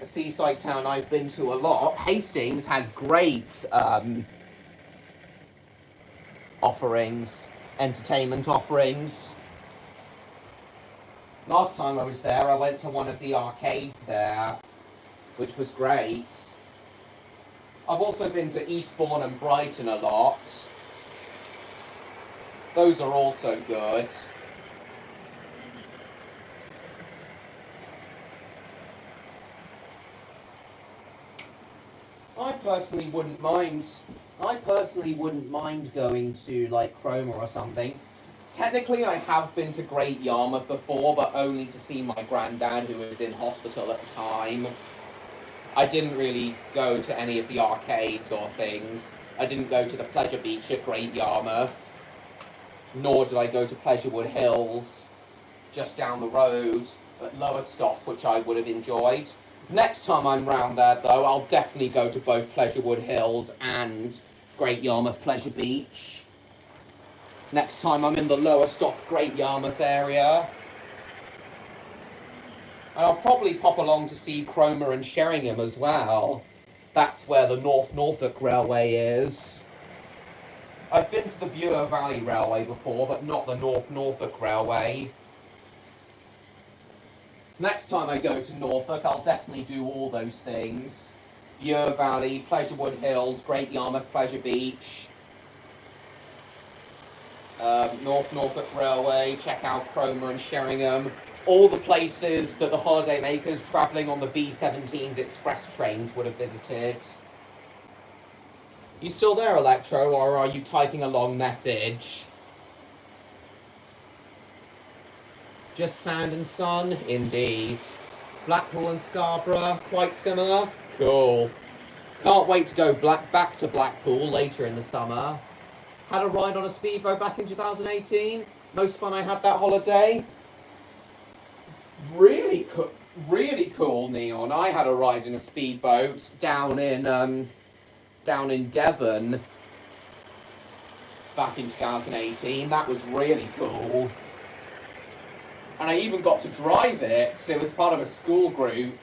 a seaside town I've been to a lot, Hastings has great offerings, entertainment offerings. Last time I was there, I went to one of the arcades there, which was great. I've also been to Eastbourne and Brighton a lot. Those are also good. I personally wouldn't mind going to, like, Cromer or something. Technically, I have been to Great Yarmouth before, but only to see my granddad, who was in hospital at the time. I didn't really go to any of the arcades or things. I didn't go to the Pleasure Beach at Great Yarmouth. Nor did I go to Pleasurewood Hills, just down the road, at Lowestoft, which I would have enjoyed. Next time I'm round there, though, I'll definitely go to both Pleasurewood Hills and Great Yarmouth Pleasure Beach. next time I'm in the Lowestoft Great Yarmouth area. And I'll probably pop along to see Cromer and Sheringham as well. That's where the North Norfolk Railway is. I've been to the Bure Valley Railway before, but not the North Norfolk Railway. Next time I go to Norfolk, I'll definitely do all those things. Bure Valley, Pleasurewood Hills, Great Yarmouth, Pleasure Beach. North Norfolk Railway, check out Cromer and Sheringham. All the places that the holiday makers travelling on the B17's express trains would have visited. You still there, Electro, or are you typing a long message? Just sand and sun? Indeed. Blackpool and Scarborough? Quite similar? Cool. Can't wait to go back to Blackpool later in the summer. Had a ride on a speedboat back in 2018. Most fun I had that holiday. Really cool, Neon. I had a ride in a speedboat down in Devon back in 2018. That was really cool. And I even got to drive it, so it was part of a school group.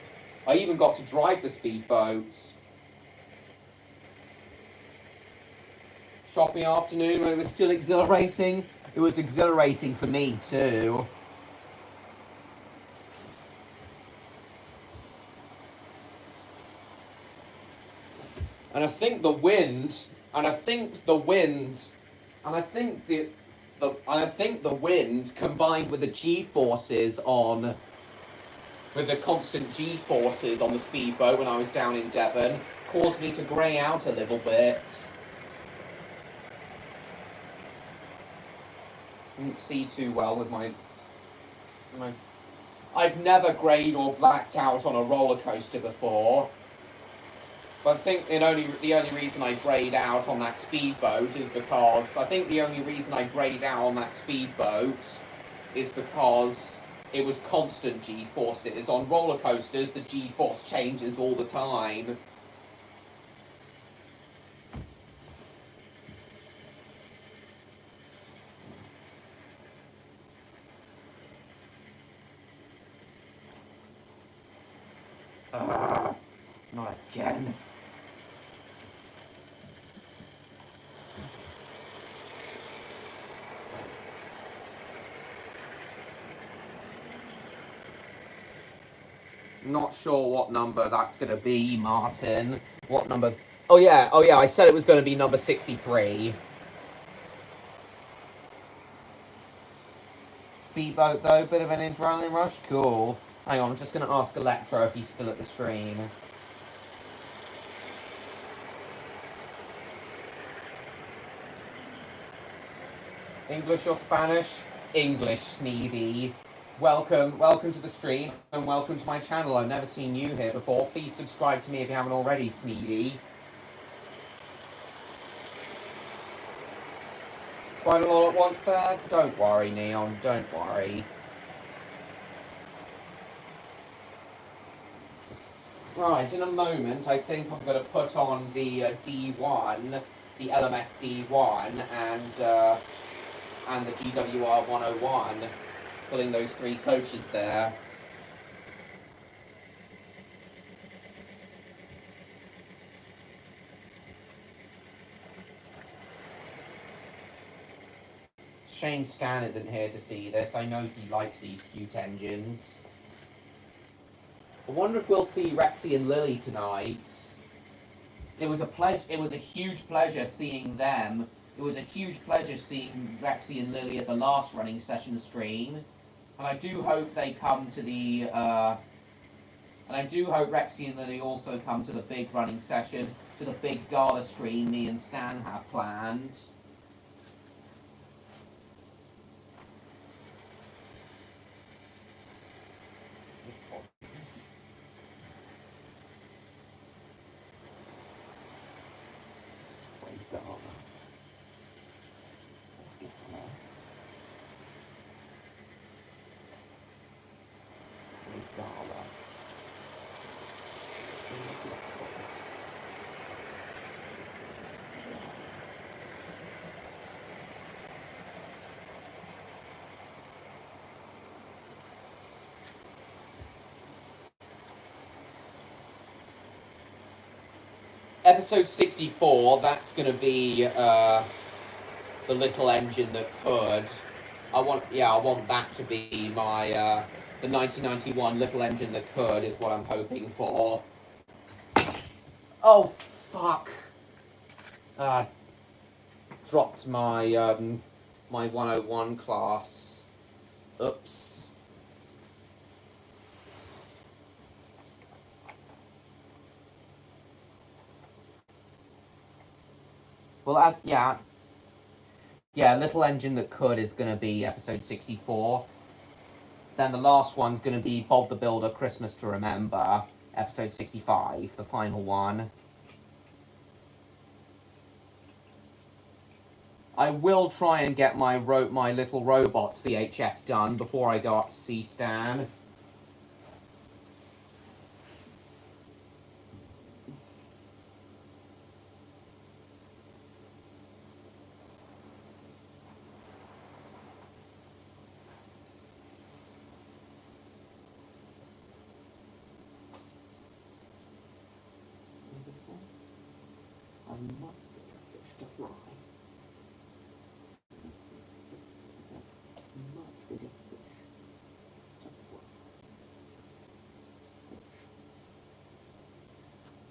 I even got to drive the speedboat. Shopping afternoon when it was still exhilarating. It was exhilarating for me too. And I think the wind, and I think the wind combined with the G-forces on, with the constant G-forces on the speedboat when I was down in Devon, caused me to grey out a little bit. Didn't see too well with my I've never greyed or blacked out on a roller coaster before. But I think the only reason I greyed out on that speedboat is because it was constant G-forces. On roller coasters, the G-force changes all the time. Not again. Not sure what number that's going to be, Martin. What number? Oh yeah, I said it was going to be number 63. Speedboat though, bit of an adrenaline rush. Cool. Hang on, I'm just going to ask Electro if he's still at the stream. English or Spanish? English, Sneevy. Welcome to the stream, and welcome to my channel. I've never seen you here before. Please subscribe to me if you haven't already, Sneevy. Quite a lot at once there? Don't worry, Neon, don't worry. Right, in a moment, I think I'm going to put on the D1, the LMS D1, and the GWR 101, filling those 3 coaches there. Shane Scan isn't here to see this. I know he likes these cute engines. I wonder if we'll see Rexy and Lily tonight. It was a huge pleasure seeing them. It was a huge pleasure seeing Rexy and Lily at the last running session stream. And I do hope they come to the and I do hope Rexy and Lily also come to the big running session, to the big gala stream me and Stan have planned. episode 64, that's going to be the little engine that could. I want that to be my the 1991 little engine that could is what I'm hoping for. Oh fuck! Dropped my my 101 class. Oops. Well, little engine that could is going to be episode 64. Then the last one's going to be Bob the Builder, Christmas to Remember, episode 65, the final one. I will try and get my Little Robots VHS done before I go up to see Stan. I'm not bigger fish to fry. Much bigger fish to fry.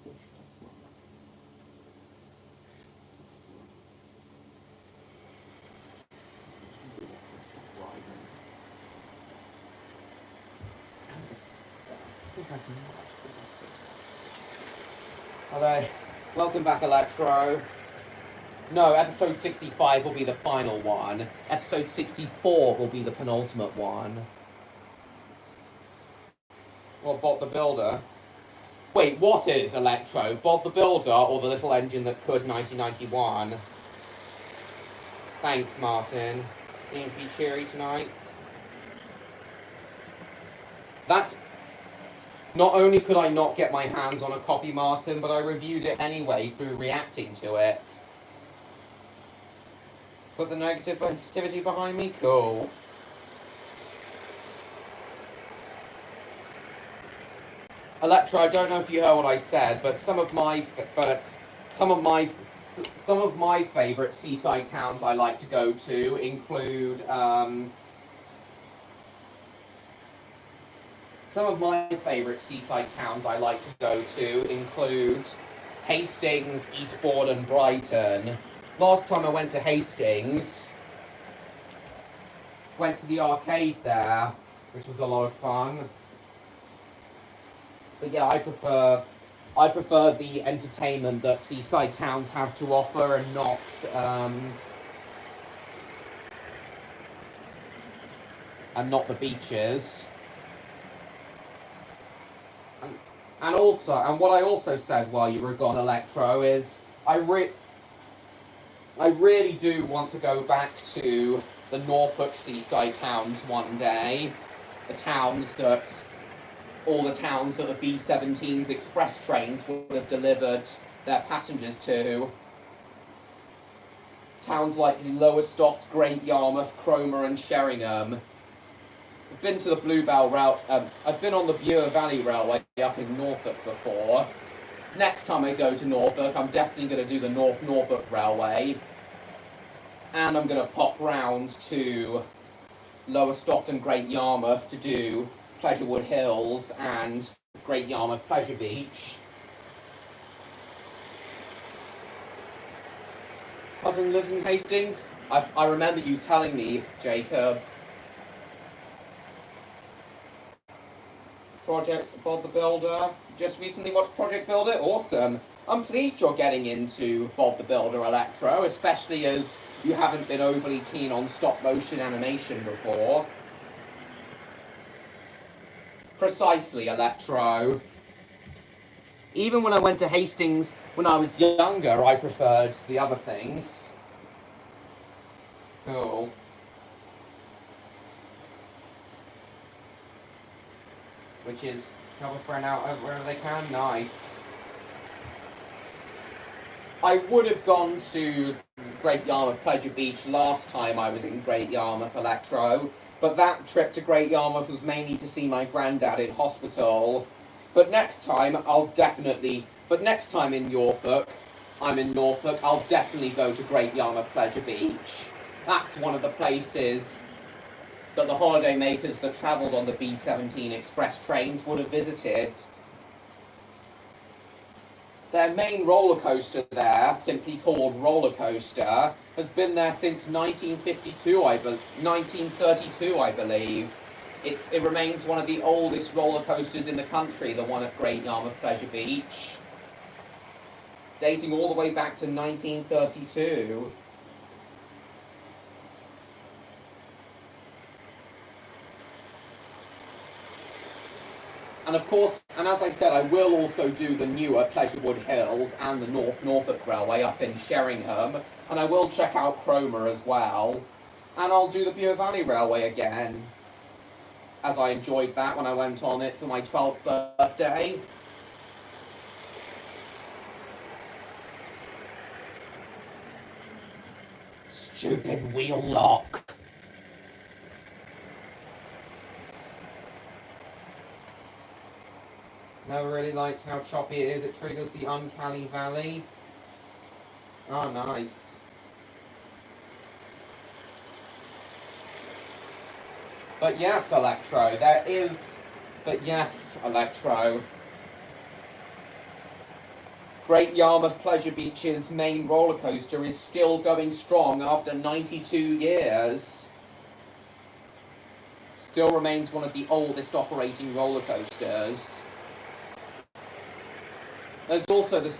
Fish to fry. Bigger fish to fry then. It has much bigger fish. Hello. Welcome back, Electro. No, episode 65 will be the final one. Episode 64 will be the penultimate one. What, Bob the Builder? Wait, what is Electro? Bob the Builder or the little engine that could 1991? Thanks, Martin. Seem to be cheery tonight. That's... Not only could I not get my hands on a copy, Martin, but I reviewed it anyway through reacting to it. Put the negative positivity behind me? Cool. Electra, I don't know if you heard what I said, but some of my favourite seaside towns I like to go to include Hastings, Eastbourne and Brighton. Last time I went to Hastings, went to the arcade there, which was a lot of fun. But yeah, I prefer the entertainment that seaside towns have to offer and not the beaches. And what I also said while you were gone, Electro, is I really do want to go back to the Norfolk seaside towns one day. All the towns that the B-17's express trains would have delivered their passengers to. Towns like Lowestoft, Great Yarmouth, Cromer and Sheringham. I've been to the Bluebell route. I've been on the Bure Valley Railway up in Norfolk before. Next time I go to Norfolk, I'm definitely going to do the North Norfolk Railway. And I'm going to pop round to Lowestoft and Great Yarmouth to do Pleasurewood Hills and Great Yarmouth Pleasure Beach. Cousin lives in Hastings? I remember you telling me, Jacob. Project Bob the Builder. Just recently watched Project Builder. Awesome. I'm pleased you're getting into Bob the Builder, Electro, especially as you haven't been overly keen on stop-motion animation before. Precisely, Electro. Even when I went to Hastings when I was younger, I preferred the other things. Cool. Which is cover friend out wherever they can. Nice. I would have gone to Great Yarmouth Pleasure Beach last time I was in Great Yarmouth, Electro, but that trip to Great Yarmouth was mainly to see my granddad in hospital, But next time, but next time I'm in Norfolk, I'll definitely go to Great Yarmouth Pleasure Beach. That's one of the places that the holiday makers that travelled on the B17 express trains would have visited. Their main roller coaster there, simply called Roller Coaster, has been there since 1932, I believe. It remains one of the oldest roller coasters in the country, the one at Great Yarmouth Pleasure Beach, dating all the way back to 1932. And of course, and as I said, I will also do the newer Pleasurewood Hills and the North Norfolk Railway up in Sheringham, and I will check out Cromer as well, and I'll do the Bure Valley Railway again, as I enjoyed that when I went on it for my 12th birthday. Stupid wheel lock. Never really liked how choppy it is. It triggers the uncanny valley. Oh, nice. But yes, Electro. Great Yarmouth Pleasure Beach's main roller coaster is still going strong after 92 years. Still remains one of the oldest operating roller coasters. There's also the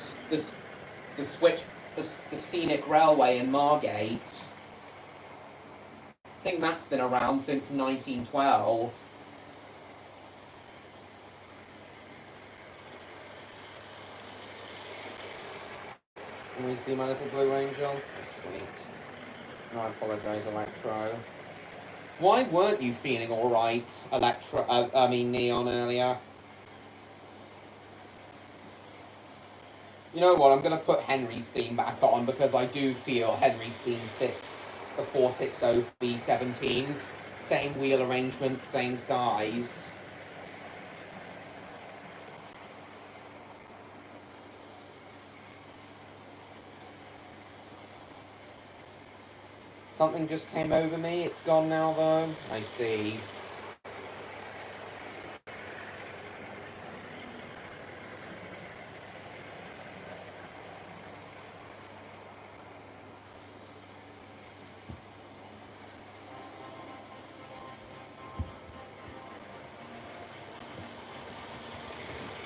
scenic railway in Margate. I think that's been around since 1912. Where's the My Little Blue Angel? That's sweet. No, I apologise, Electro. Why weren't you feeling alright, Neon, earlier? You know what, I'm going to put Henry's theme back on because I do feel Henry's theme fits the 460 B17s. Same wheel arrangement, same size. Something just came over me. It's gone now, though. I see.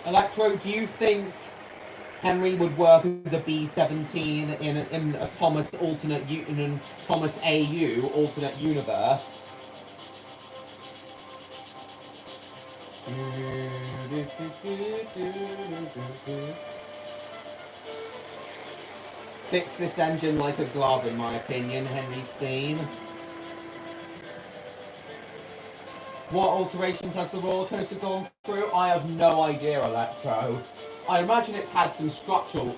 Electro, do you think Henry would work as a B17 in a Thomas AU alternate universe? Fits this engine like a glove, in my opinion, Henry's theme. What alterations has the roller coaster gone through? I have no idea, Electro. I imagine it's had some structural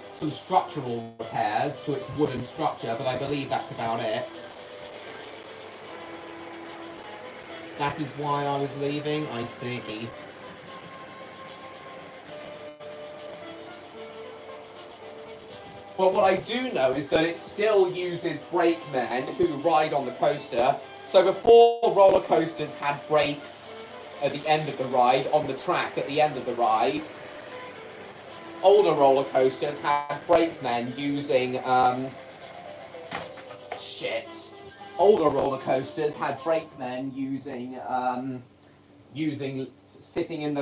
repairs to its wooden structure, but I believe that's about it. That is why I was leaving, I see. But what I do know is that it still uses brakemen who ride on the coaster. So before roller coasters had brakes at the end of the ride, on the track at the end of the ride, older roller coasters had brakemen using, older roller coasters had brakemen using, sitting in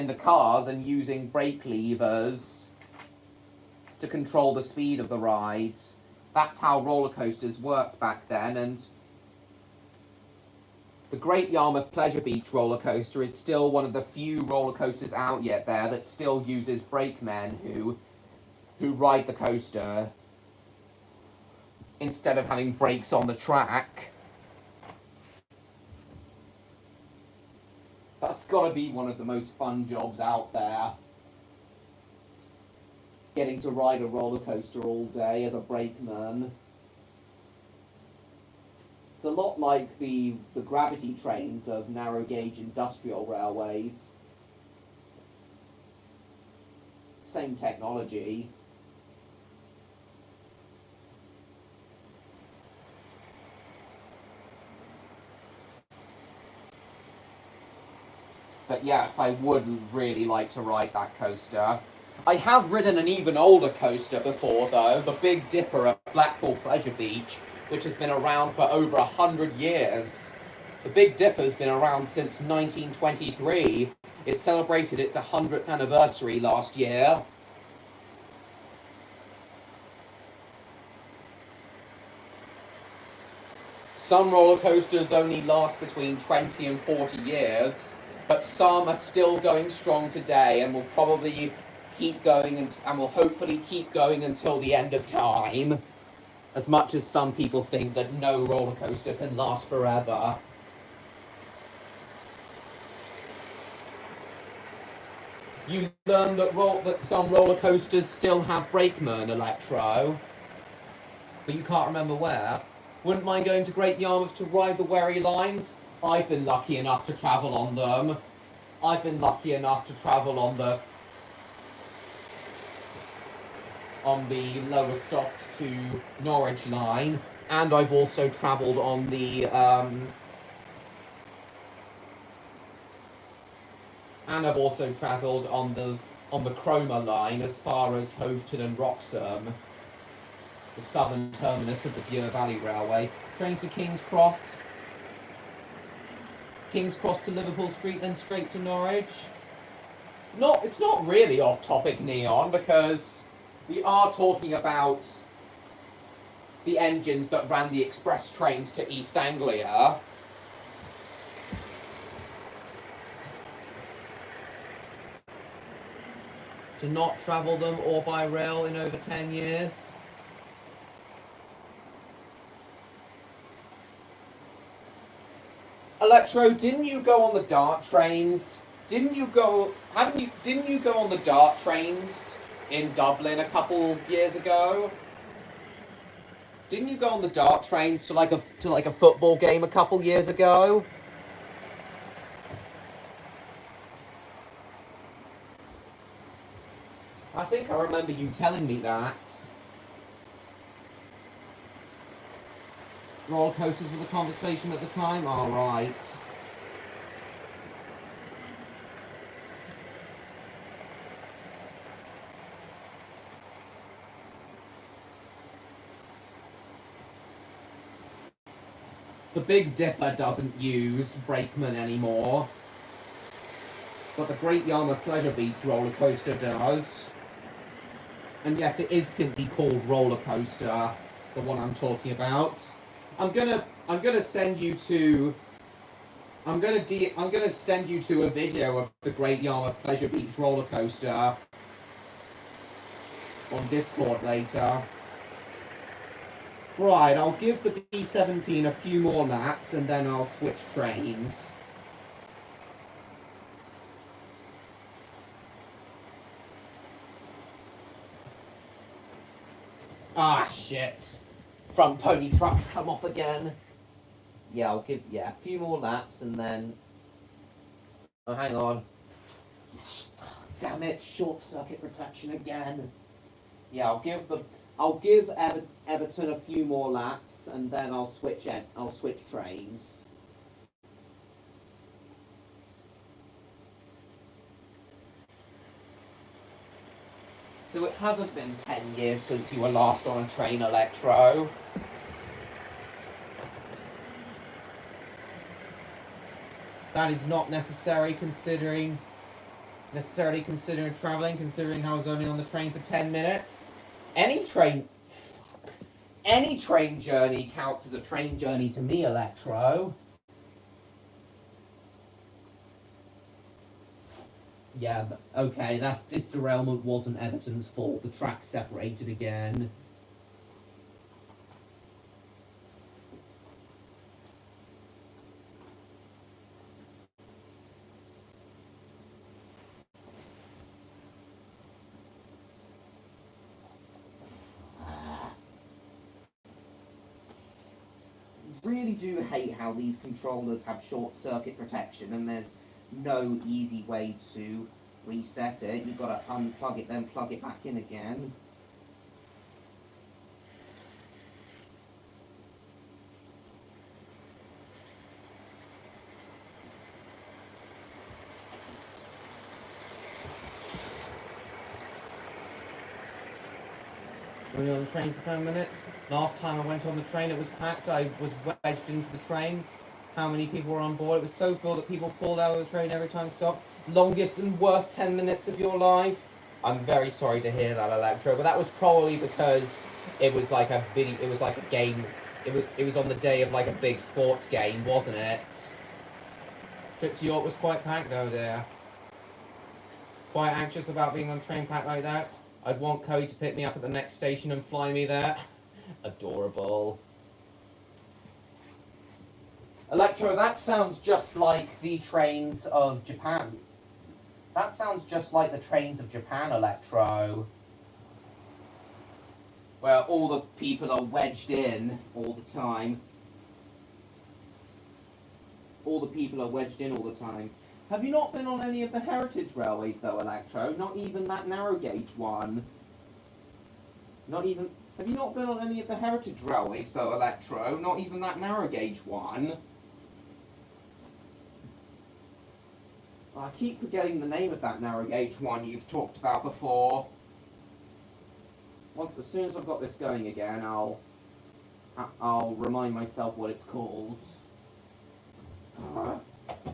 the cars and using brake levers to control the speed of the rides. That's how roller coasters worked back then, and the Great Yarmouth Pleasure Beach roller coaster is still one of the few roller coasters out yet there that still uses brakemen who ride the coaster instead of having brakes on the track. That's got to be one of the most fun jobs out there. Getting to ride a roller coaster all day as a brakeman. It's a lot like the gravity trains of narrow gauge industrial railways. same technology. But yes, I would really like to ride that coaster. I have ridden an even older coaster before, though, the Big Dipper at Blackpool Pleasure Beach, which has been around for over 100 years. The Big Dipper's been around since 1923. It celebrated its 100th anniversary last year. Some roller coasters only last between 20 and 40 years, but some are still going strong today and will probably keep going and will hopefully keep going until the end of time. As much as some people think that no roller coaster can last forever. You learn that some roller coasters still have brakemen, Electro, but you can't remember where. Wouldn't mind going to Great Yarmouth to ride the Wherry lines. I've been lucky enough to travel on them. I've been lucky enough to travel on the Lowestoft to Norwich line, and I've also travelled on the Cromer line as far as Hoveton and Wroxham, the southern terminus of the Bure Valley Railway. Train to King's Cross to Liverpool Street, then straight to Norwich. It's not really off topic, Neon, because we are talking about the engines that ran the express trains to East Anglia. To not travel them or by rail in over 10 years. Electro, didn't you go on the dart trains? Didn't you go on the dart trains in Dublin a couple years ago? Didn't you go on the dart trains to like a football game a couple years ago? I think I remember you telling me that. Roller coasters were the conversation at the time? Alright. The Big Dipper doesn't use brakemen anymore, but the Great Yarmouth Pleasure Beach roller coaster does. And yes, it is simply called roller coaster, the one I'm talking about. I'm gonna send you to a video of the Great Yarmouth Pleasure Beach roller coaster on Discord later. Right, I'll give the B-17 a few more laps and then I'll switch trains. Ah, shit. Front pony trucks come off again. Yeah, I'll give, a few more laps and then... Oh, hang on. Damn it, short circuit protection again. Yeah, I'll give Everton a few more laps and then I'll switch trains. So it hasn't been 10 years since you were last on a train, Electro. That is not necessarily considering travelling, considering how I was only on the train for 10 minutes. Any train journey counts as a train journey to me, Electro. Yeah, okay, this derailment wasn't Everton's fault. The track separated again. Really do hate how these controllers have short circuit protection and there's no easy way to reset it. You've got to unplug it, then plug it back in again. Were you on the train for 10 minutes? Last time I went on the train, it was packed. I was wedged into the train. How many people were on board? It was so full that people pulled out of the train every time it stopped. Longest and worst 10 minutes of your life? I'm very sorry to hear that, Electro, but that was probably because it was like a video. It was like a game. It was on the day of like a big sports game, wasn't it? Trip to York was quite packed, though, dear. Quite anxious about being on a train packed like that. I'd want Chloe to pick me up at the next station and fly me there. Adorable. Electro, that sounds just like the trains of Japan. That sounds just like the trains of Japan, Electro. Where all the people are wedged in all the time. All the people are wedged in all the time. Have you not been on any of the heritage railways, though, Electro? Not even that narrow gauge one. Not even... Have you not been on any of the heritage railways, though, Electro? Not even that narrow gauge one. I keep forgetting the name of that narrow gauge one you've talked about before. As soon as I've got this going again, I'll remind myself what it's called.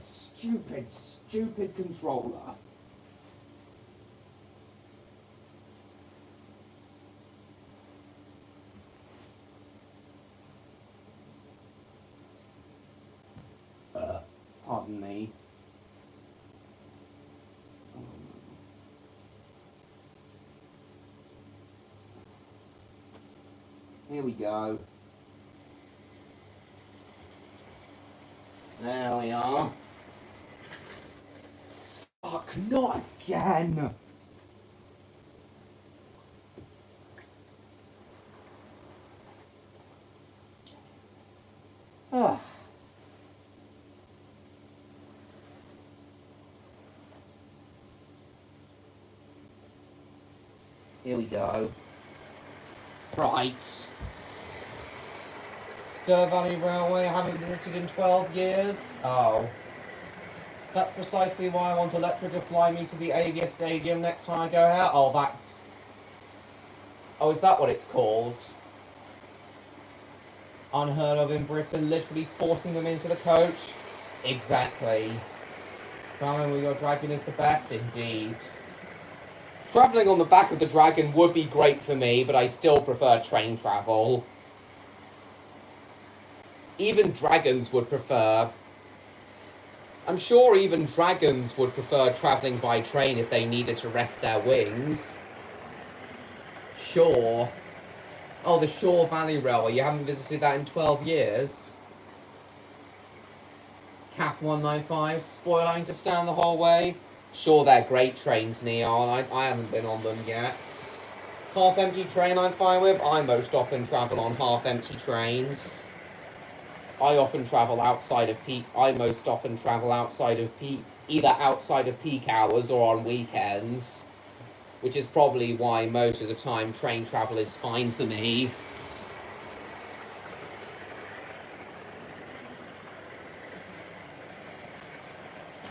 Stupid controller. Pardon me. Here we go. There we are. Fuck, not again! Ah. Here we go. Right. Stir Valley Railway, I haven't visited in 12 years. Oh. That's precisely why I want Electra to fly me to the Avia Stadium next time I go out. Oh, that's... Oh, is that what it's called? Unheard of in Britain, literally forcing them into the coach? Exactly. Travelling with your dragon is the best, indeed. Travelling on the back of the dragon would be great for me, but I still prefer train travel. Even dragons would prefer... I'm sure even dragons would prefer travelling by train if they needed to rest their wings. Sure. Oh, the Shore Valley Railway. You haven't visited that in 12 years? CAF 195, spoiling to stand the whole way. Sure, they're great trains, Neon. I haven't been on them yet. Half-empty train I'm fine with. I most often travel on half-empty trains. I often travel outside of peak. I most often travel outside of peak, either outside of peak hours or on weekends, which is probably why most of the time train travel is fine for me.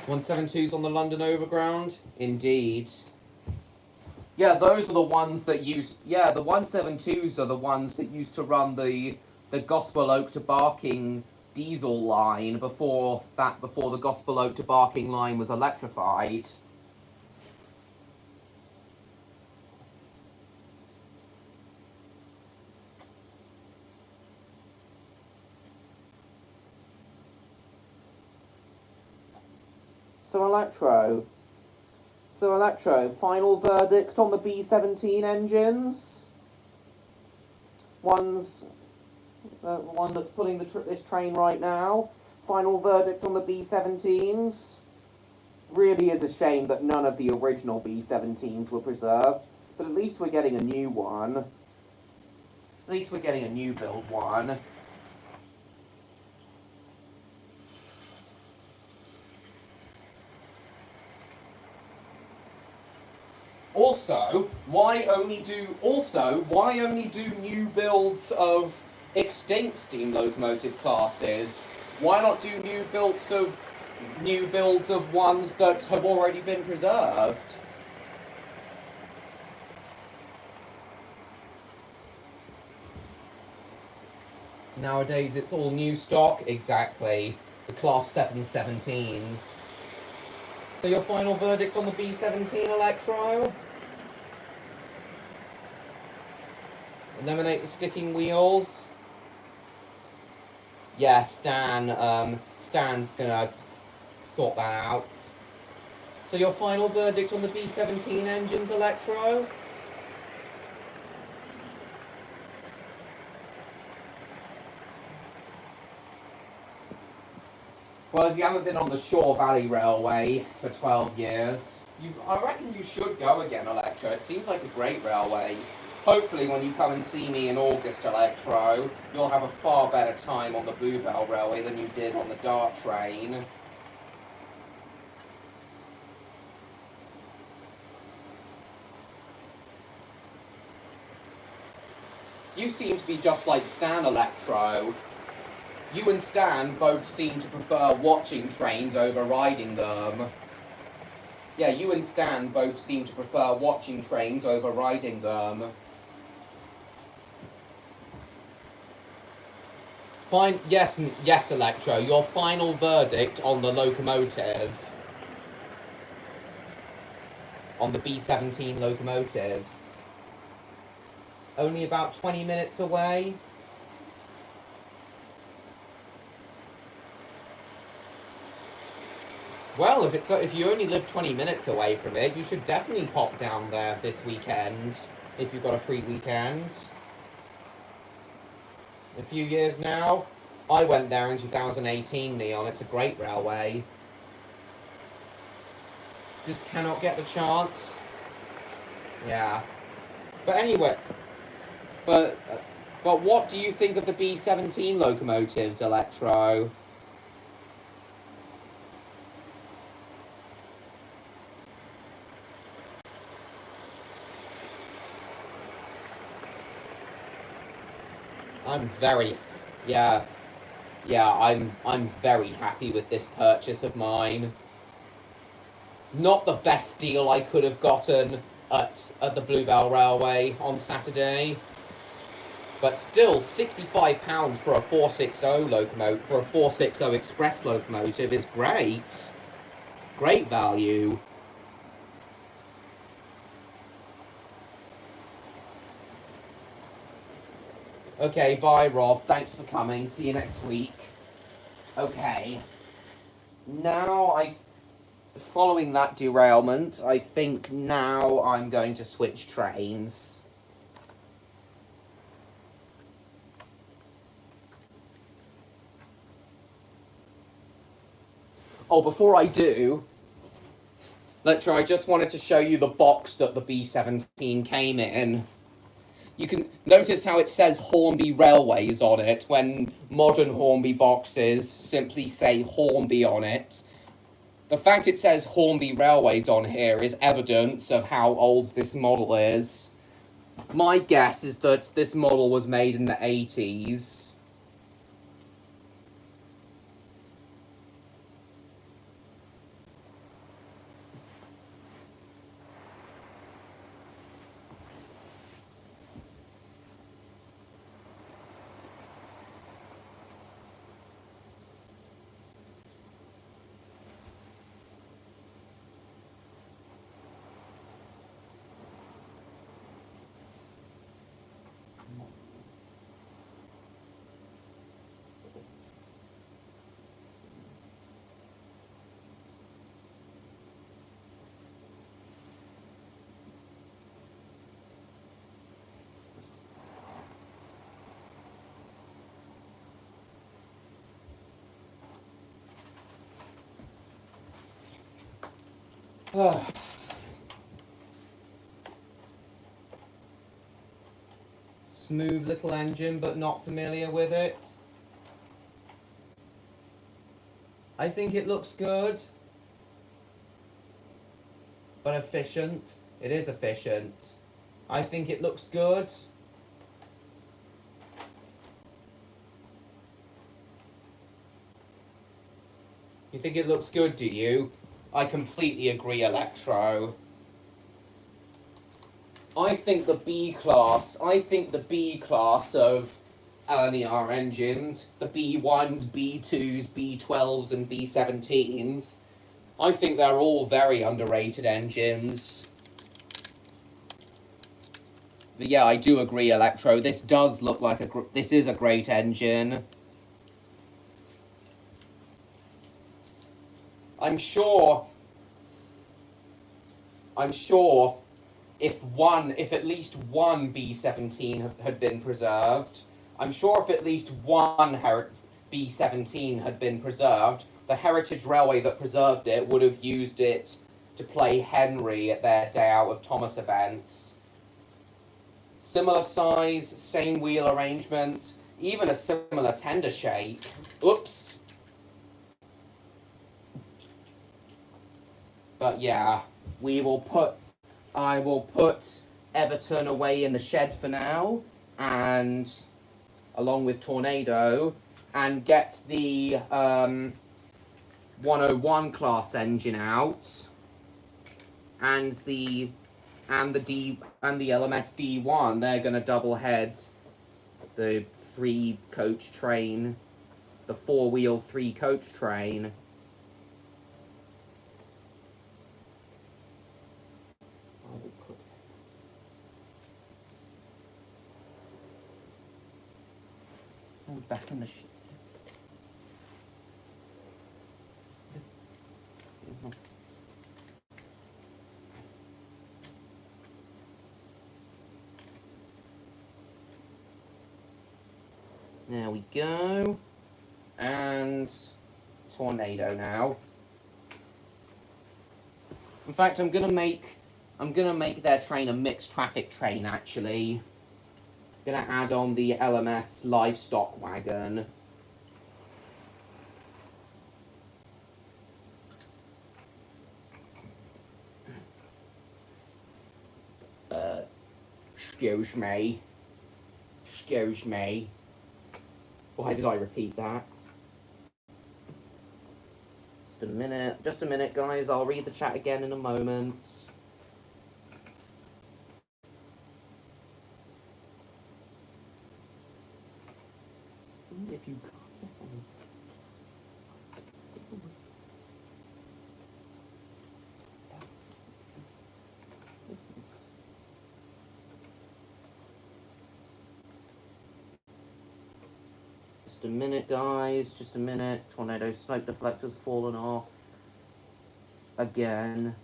(172's) on the London Overground? Indeed. Yeah, those are the ones that use... Yeah, the 172's are the ones that used to run the Gospel Oak to Barking diesel line before the Gospel Oak to Barking line was electrified. So Electro, final verdict on the B-17 engines? One that's pulling this train right now. Final verdict on the B-17s? Really is a shame that none of the original B-17s were preserved, but at least we're getting a new one. At least we're getting a new build one. Also, why only do new builds of extinct steam locomotive classes? Why not do new builds of ones that have already been preserved? Nowadays it's all new stock, exactly. The Class 717s. So your final verdict on the B17 Electro? Eliminate the sticking wheels? Yeah, Stan's gonna sort that out. So your final verdict on the B17 engines, Electro? Well, if you haven't been on the Shore Valley Railway for 12 years, I reckon you should go again, Electro. It seems like a great railway. Hopefully when you come and see me in August, Electro, you'll have a far better time on the Bluebell Railway than you did on the Dart train. You seem to be just like Stan, Electro. You and Stan both seem to prefer watching trains over riding them. Yeah, you and Stan both seem to prefer watching trains over riding them. Fine, yes, Electro, your final verdict on the locomotive. On the B17 locomotives. Only about 20 minutes away. Well, if you only live 20 minutes away from it, you should definitely pop down there this weekend, if you've got a free weekend. A few years now. I went there in 2018, Neon. It's a great railway. Just cannot get the chance. Yeah. But anyway, but what do you think of the B17 locomotives, Electro? I'm very happy with this purchase of mine. Not the best deal I could have gotten at the Bluebell Railway on Saturday, but still £65 for a 460 locomotive, for a 460 express locomotive is great. Great value. Okay, bye Rob. Thanks for coming. See you next week. Okay. Now following that derailment, I think now I'm going to switch trains. Oh, before I do, Lecture, I just wanted to show you the box that the B17 came in. You can notice how it says Hornby Railways on it, when modern Hornby boxes simply say Hornby on it. The fact it says Hornby Railways on here is evidence of how old this model is. My guess is that this model was made in the 80s. Smooth little engine, but not familiar with it. I think it looks good, but efficient. It is efficient. I think it looks good. You think it looks good, do you? I completely agree, Electro. I think the B class of LNER engines, the B1s, B2s, B12s, and B17s, I think they're all very underrated engines. But yeah, I do agree, Electro. This does look like this is a great engine. I'm sure if at least one B17 had been preserved, I'm sure if at least one B17 had been preserved, the Heritage Railway that preserved it would have used it to play Henry at their Day Out of Thomas events. Similar size, same wheel arrangement, even a similar tender shake. Oops. But yeah, I will put Everton away in the shed for now, and along with Tornado, and get the 101 class engine out, and the LMS D1. They're gonna double head the 3-coach train, the 4-wheel 3-coach train. Back in the There we go. And Tornado now. In fact, I'm gonna make their train a mixed traffic train, actually. Gonna add on the LMS livestock wagon. Excuse me. Excuse me. Why did I repeat that? Just a minute, guys. I'll read the chat again in a moment. If you Just a minute, guys. Just a minute. Tornado smoke deflector's fallen off. Again.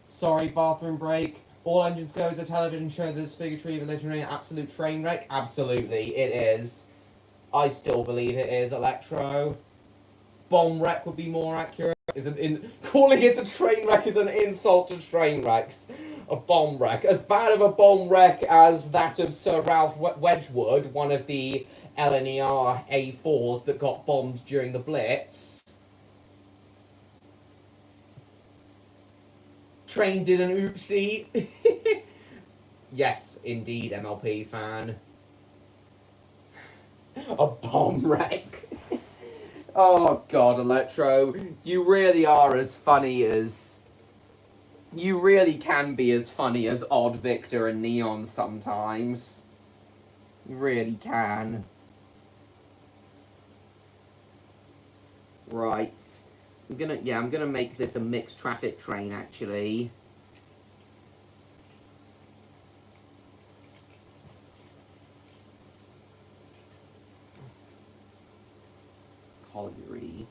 Sorry, bathroom break. All engines go as a television show that's figuratively of a literary absolute train wreck. Absolutely, it is. I still believe it is, Electro. Bomb wreck would be more accurate. Calling it a train wreck is an insult to train wrecks. A bomb wreck. As bad of a bomb wreck as that of Sir Ralph Wedgwood, one of the LNER A4s that got bombed during the Blitz. Train did an oopsie. Yes, indeed, MLP fan. A bomb wreck. Oh god, Electro, you really are as funny as... You really can be as funny as Odd Victor and Neon sometimes. You really can. Right. I'm gonna make this a mixed traffic train, actually. Colliery.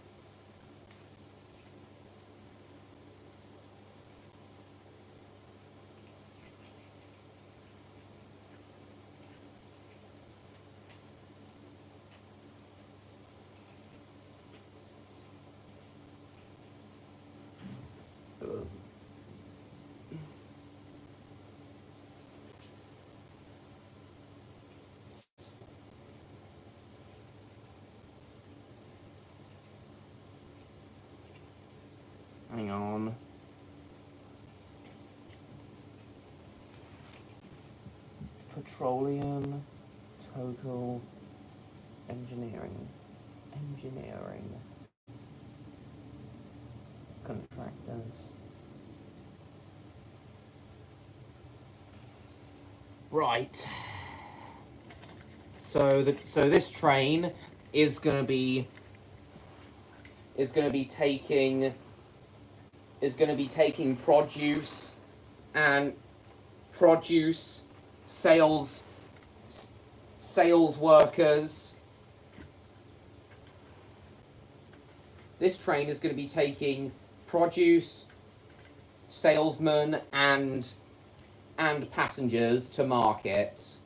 Hang on. Petroleum, total, engineering, contractors. Right. So this train is gonna be taking produce and sales workers. This train is going to be taking produce, salesmen, and passengers to market.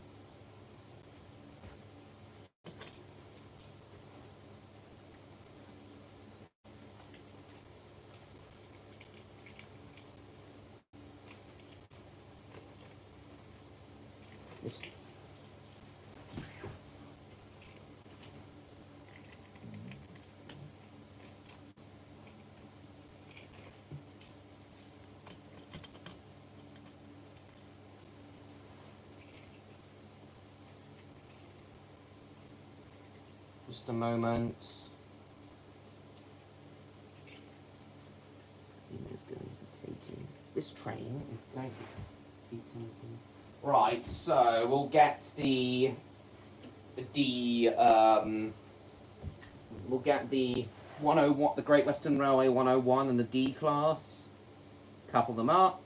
Just a moment. Is going to be taking this train is going to be taking. Right, so we'll get the we'll get the 101, the Great Western Railway 101 and the D class. Couple them up,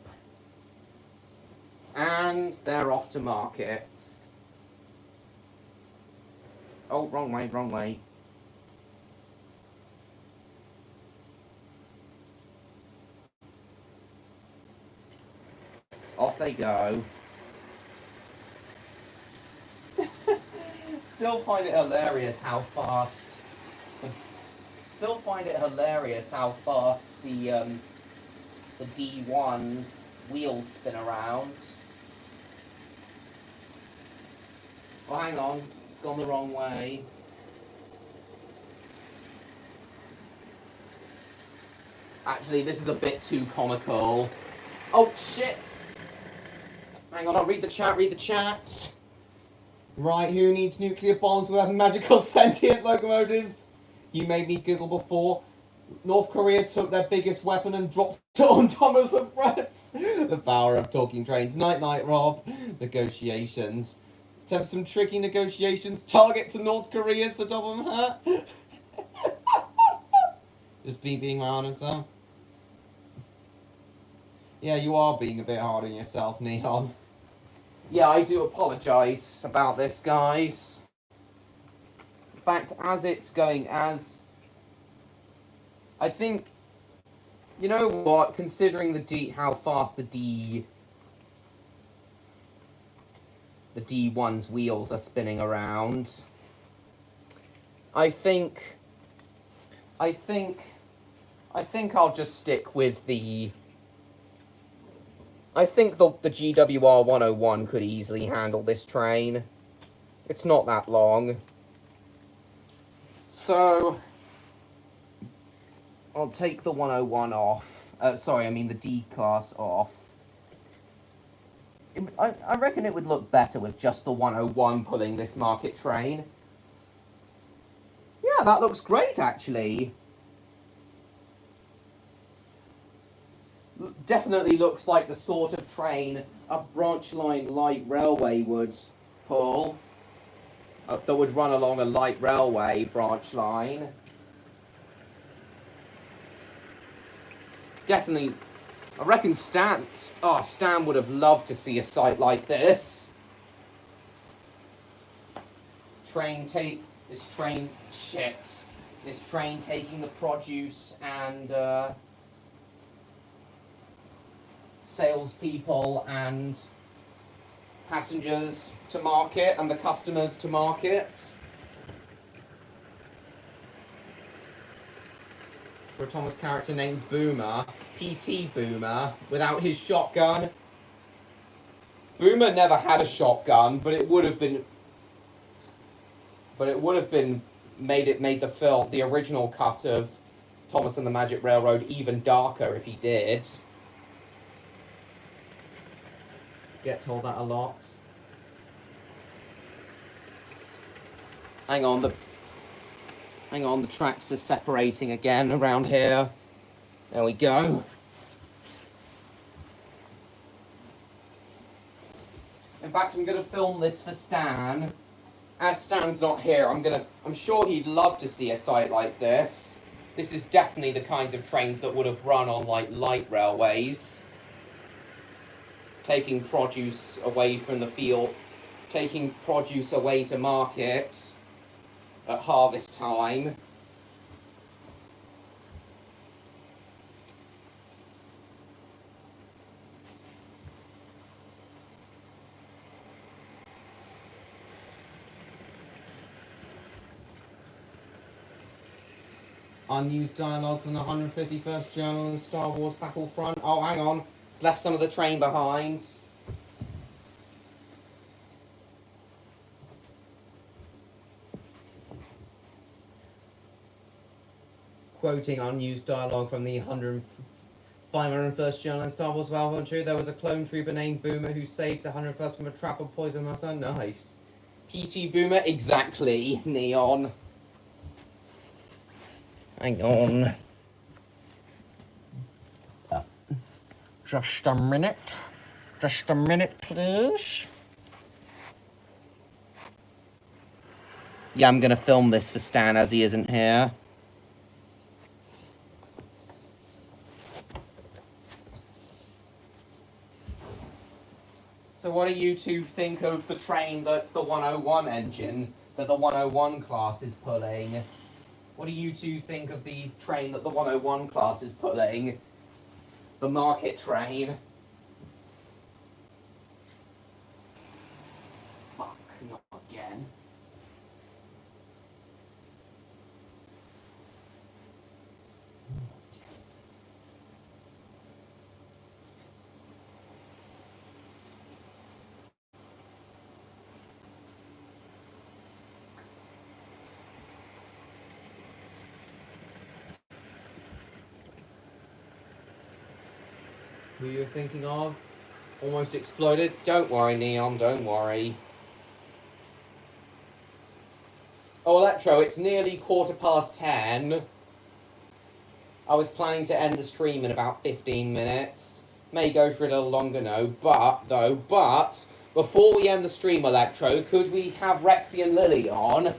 and they're off to market. Oh, wrong way, wrong way. Off they go. Still find it hilarious how fast. Still find it hilarious how fast the D1's wheels spin around. Oh, hang on. Gone the wrong way. Actually, this is a bit too comical. Oh, shit! Hang on, I'll read the chat. Right, who needs nuclear bombs without magical sentient locomotives? You made me giggle before. North Korea took their biggest weapon and dropped it on Thomas and Friends. The power of talking trains. Night, Rob. Negotiations. Attempt some tricky negotiations. Target to North Korea, so double them hurt. Just being my honest, though. Yeah, you are being a bit hard on yourself, Neon. Yeah, I do apologise about this, guys. In fact, as it's going, I think, you know what? Considering how fast the D1's wheels are spinning around, I think I'll just stick with the. I think the GWR 101 could easily handle this train. It's not that long. So I'll take the 101 off. Sorry, I mean the D class off. I reckon it would look better with just the 101 pulling this market train. Yeah, that looks great, actually. Definitely looks like the sort of train a branch line light railway would pull. That would run along a light railway branch line. Definitely, I reckon Stan would have loved to see a site like this. This train taking the produce and salespeople and passengers to market and the customers to market. For a Thomas character named Boomer, PT Boomer, without his shotgun. Boomer never had a shotgun, but it would have been made the original cut of Thomas and the Magic Railroad even darker if he did. Get told that a lot. Hang on, the tracks are separating again around here. There we go. In fact, I'm gonna film this for Stan. As Stan's not here, I'm sure he'd love to see a site like this. This is definitely the kinds of trains that would have run on like light railways. Taking produce away from the field, taking produce away to market at harvest time. Unused dialogue from the 151st Journal and Star Wars Battlefront. Oh, hang on. It's left some of the train behind. Quoting unused dialogue from the 501st Journal and Star Wars Battlefront 2, there was a clone trooper named Boomer who saved the 101st from a trap of poison muscle. Nice. P.T. Boomer, exactly, Neon. Hang on. Just a minute. Just a minute, please. Yeah, I'm gonna film this for Stan as he isn't here. So what do you two think of the train that's the 101 engine that the 101 class is pulling? What do you two think of the train that the 101 class is pulling? The market train? Fuck, not again. Who you're thinking of? Almost exploded? Don't worry, Neon, don't worry. Oh, Electro, it's nearly 10:15. I was planning to end the stream in about 15 minutes. May go for a little longer, no. But, before we end the stream, Electro, could we have Rexy and Lily on?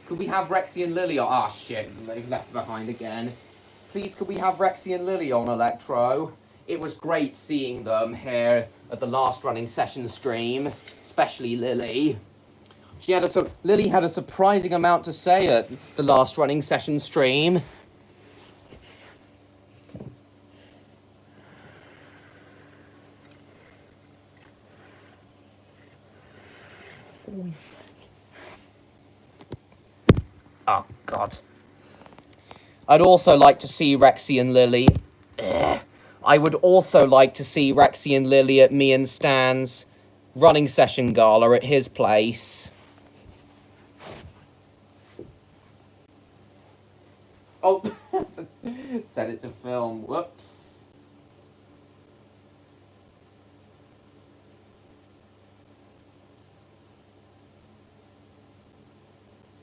Could we have Rexy and Lily on? Ah, shit, they've left behind again. Please, could we have Rexy and Lily on, Electro? It was great seeing them here at the last running session stream, especially Lily. Lily had a surprising amount to say at the last running session stream. Oh, God. I'd also like to see Rexy and Lily. I would also like to see Rexy and Lily at me and Stan's running session gala at his place. Oh, set it to film. Whoops.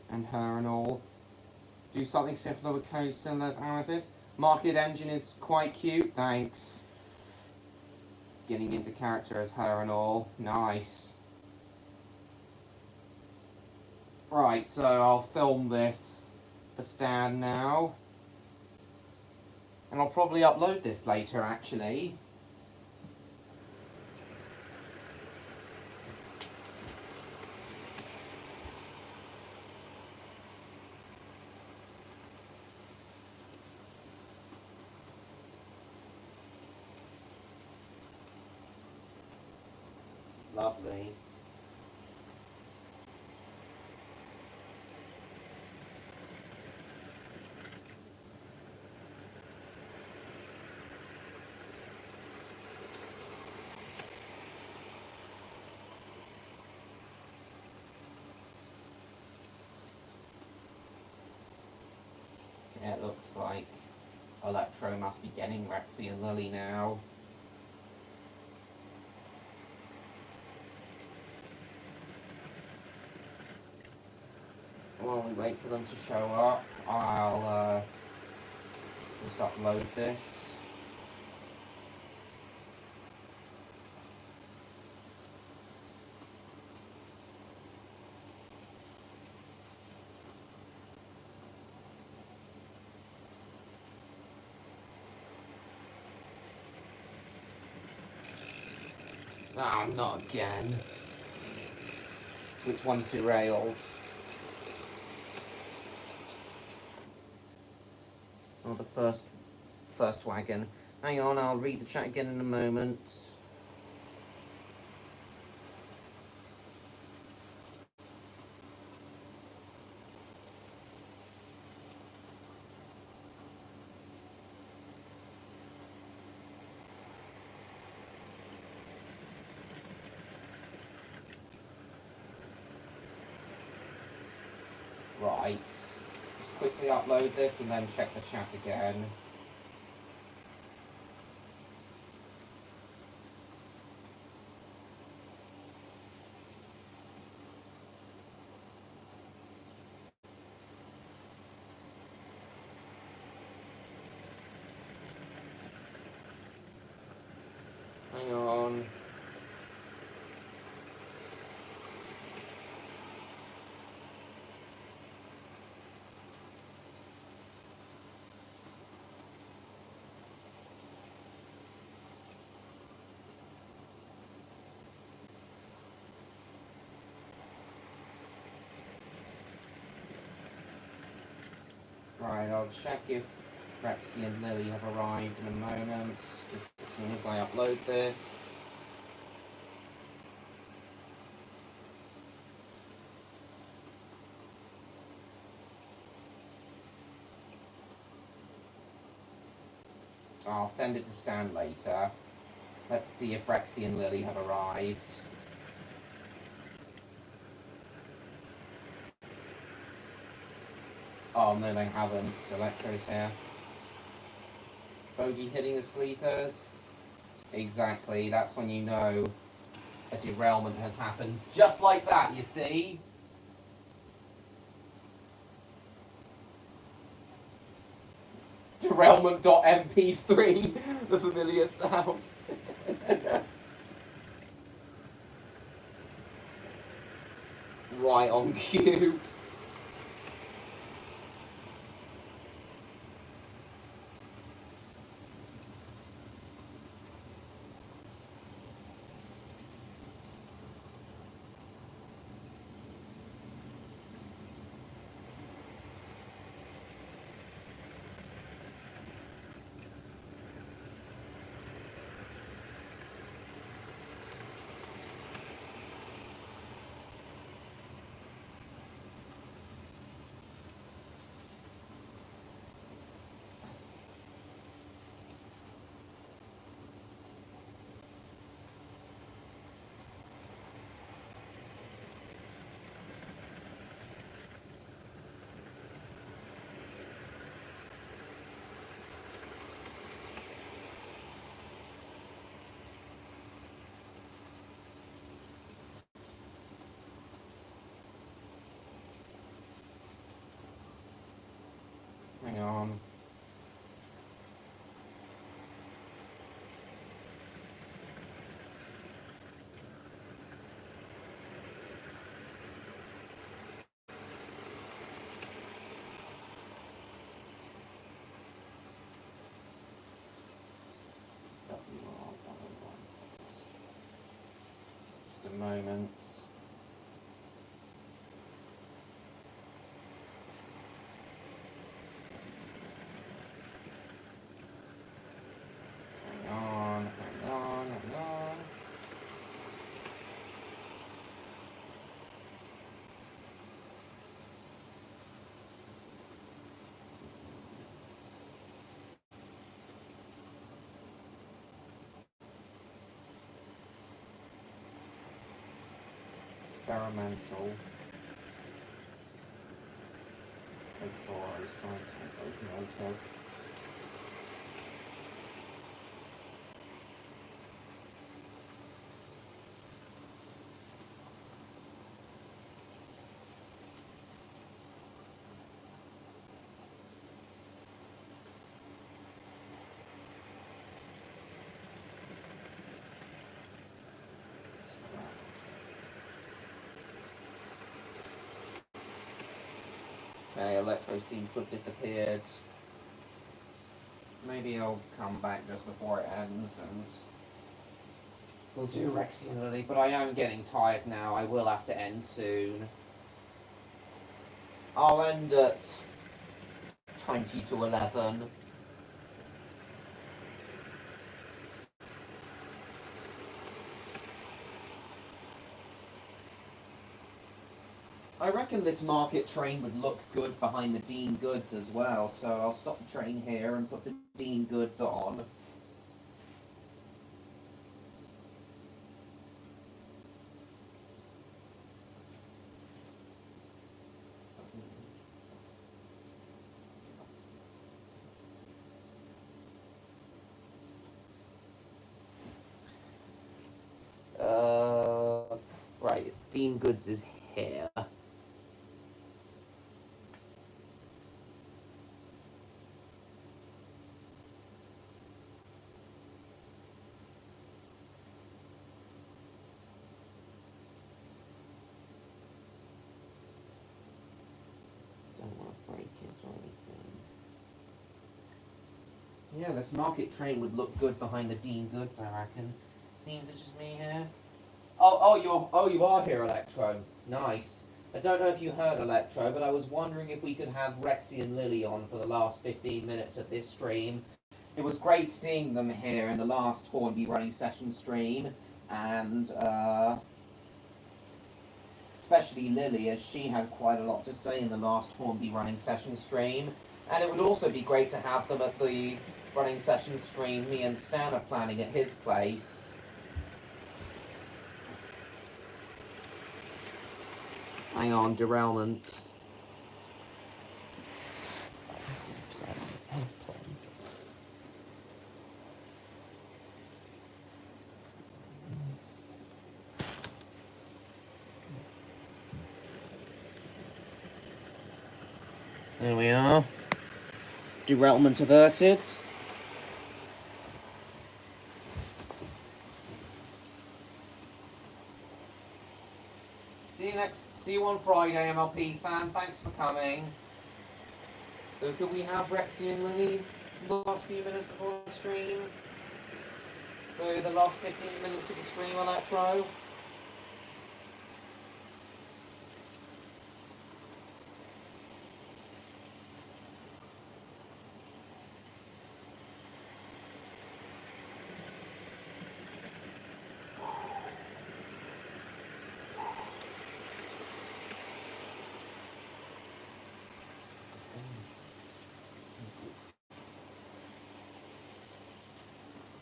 And her and all. Do something similar with code similar as ours. Market engine is quite cute, thanks. Getting into character as her and all. Nice. Right, so I'll film this for Stan now. And I'll probably upload this later, actually. Lovely. It looks like Electro must be getting Rexy and Lily now. While we wait for them to show up, I'll just upload this. Ah, not again. Which one's derailed? Oh, the first wagon. Hang on, I'll read the chat again in a moment. Right. Just quickly upload this and then check the chat again. Hang on. Right, I'll check if Rexy and Lily have arrived in a moment, just as soon as I upload this. I'll send it to Stan later. Let's see if Rexy and Lily have arrived. Oh no, they haven't. Electro's here. Bogey hitting the sleepers. Exactly, that's when you know a derailment has happened. Just like that, you see? Derailment.mp3, the familiar sound. Right on cue. Hang on. Just a moment. Hang on, hang on, hang on. Experimental. borrow side tank open auto. Okay, Electro seems to have disappeared. Maybe he'll come back just before it ends and we'll do Rexy and Lily, but I am getting tired now. I will have to end soon. I'll end at 20 to 11. I reckon this market train would look good behind the Dean goods as well, so I'll stop the train here and put the Dean goods on. Right, Dean goods is here. Yeah, this market train would look good behind the Dean goods, I reckon. Seems it's just me here. You are here, Electro. Nice. I don't know if you heard, Electro, but I was wondering if we could have Rexy and Lily on for the last 15 minutes of this stream. It was great seeing them here in the last Hornby running session stream, and especially Lily, as she had quite a lot to say in the last Hornby running session stream. And it would also be great to have them at the running session stream me and Stan are planning at his place. Hang on, derailment. His plan. There we are. Derailment averted. See you on Friday, MLP fan. Thanks for coming. So could we have Rexy and Lily the last few minutes before the stream? So the last 15 minutes of the stream, Electro.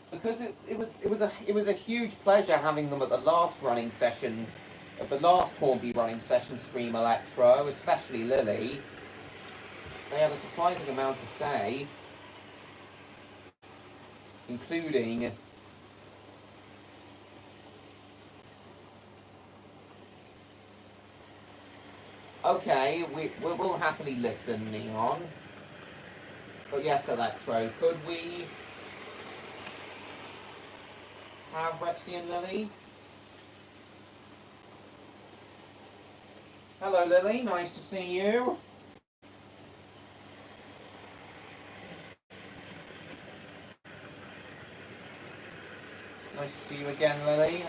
Because it was a huge pleasure having them at the last running session, at the last Hornby running session stream, Electro, especially Lily. They had a surprising amount to say, including okay, we'll happily listen, Neon. But yes, Electro, could we have Rexy and Lily? Hello, Lily. Nice to see you. Nice to see you again, Lily.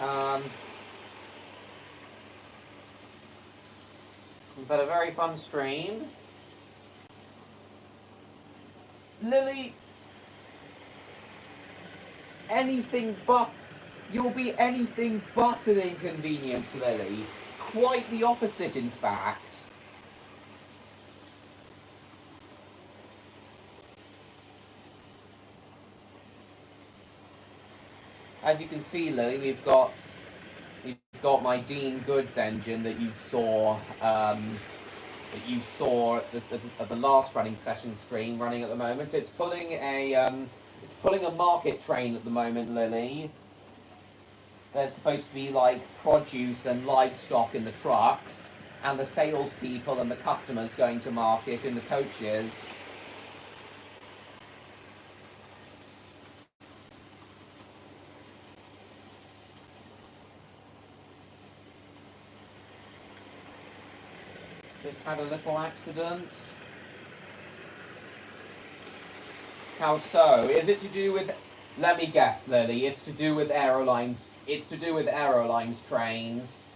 We've had a very fun stream. Lily, you'll be anything but an inconvenience, Lily. Quite the opposite, in fact. As you can see, Lily, we've got my Dean Goods engine that you saw that you saw at the last running session stream running at the moment. It's pulling a market train at the moment, Lily. There's supposed to be like produce and livestock in the trucks, and the salespeople and the customers going to market in the coaches. Just had a little accident. How so? Is it to do with... Let me guess, Lily. It's to do with aerolines. It's to do with aerolines trains.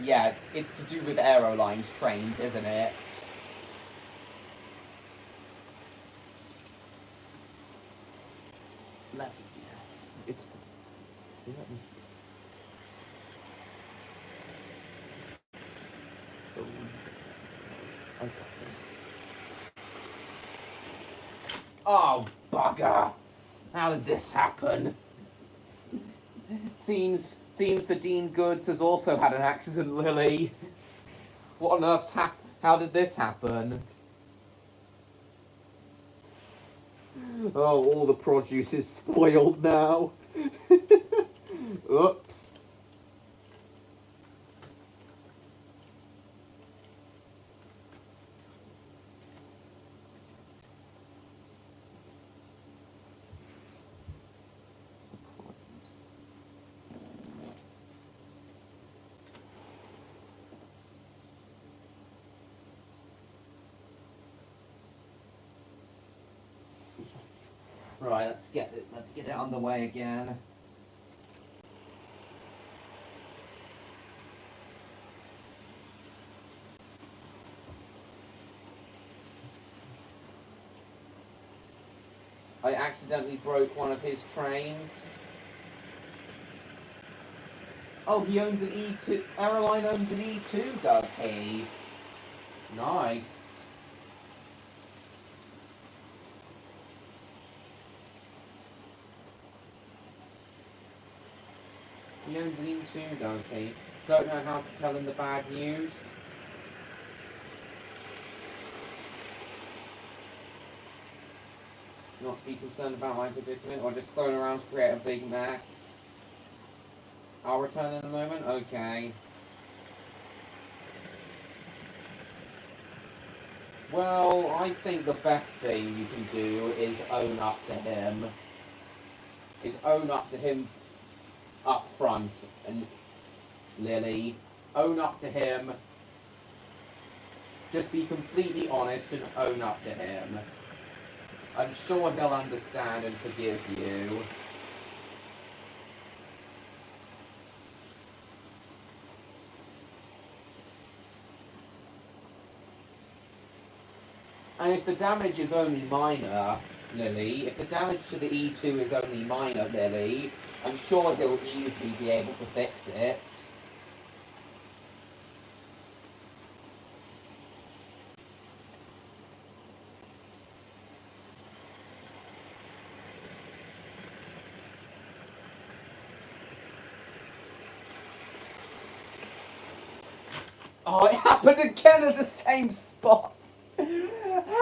Yeah, it's to do with aerolines trains, isn't it? Let me guess. It's... Let me... I got this. Oh, bugger! How did this happen? Seems the Dean Goods has also had an accident, Lily. What on earth's how did this happen? Oh, all the produce is spoiled now. Oops. Right, let's get it underway again. I accidentally broke one of his trains. Oh, he owns an E2. Aeroline owns an E2, does he? Nice. He owns an E2, does he? Don't know how to tell him the bad news. Not to be concerned about my predicament, or just thrown around to create a big mess. I'll return in a moment? Okay. Well, I think the best thing you can do is own up to him. Up front, and Lily, own up to him. Just be completely honest and own up to him. I'm sure he'll understand and forgive you. And if the damage is only minor, Lily, if the damage to the E2 is only minor, Lily, I'm sure he'll easily be able to fix it. Oh, it happened again at the same spot.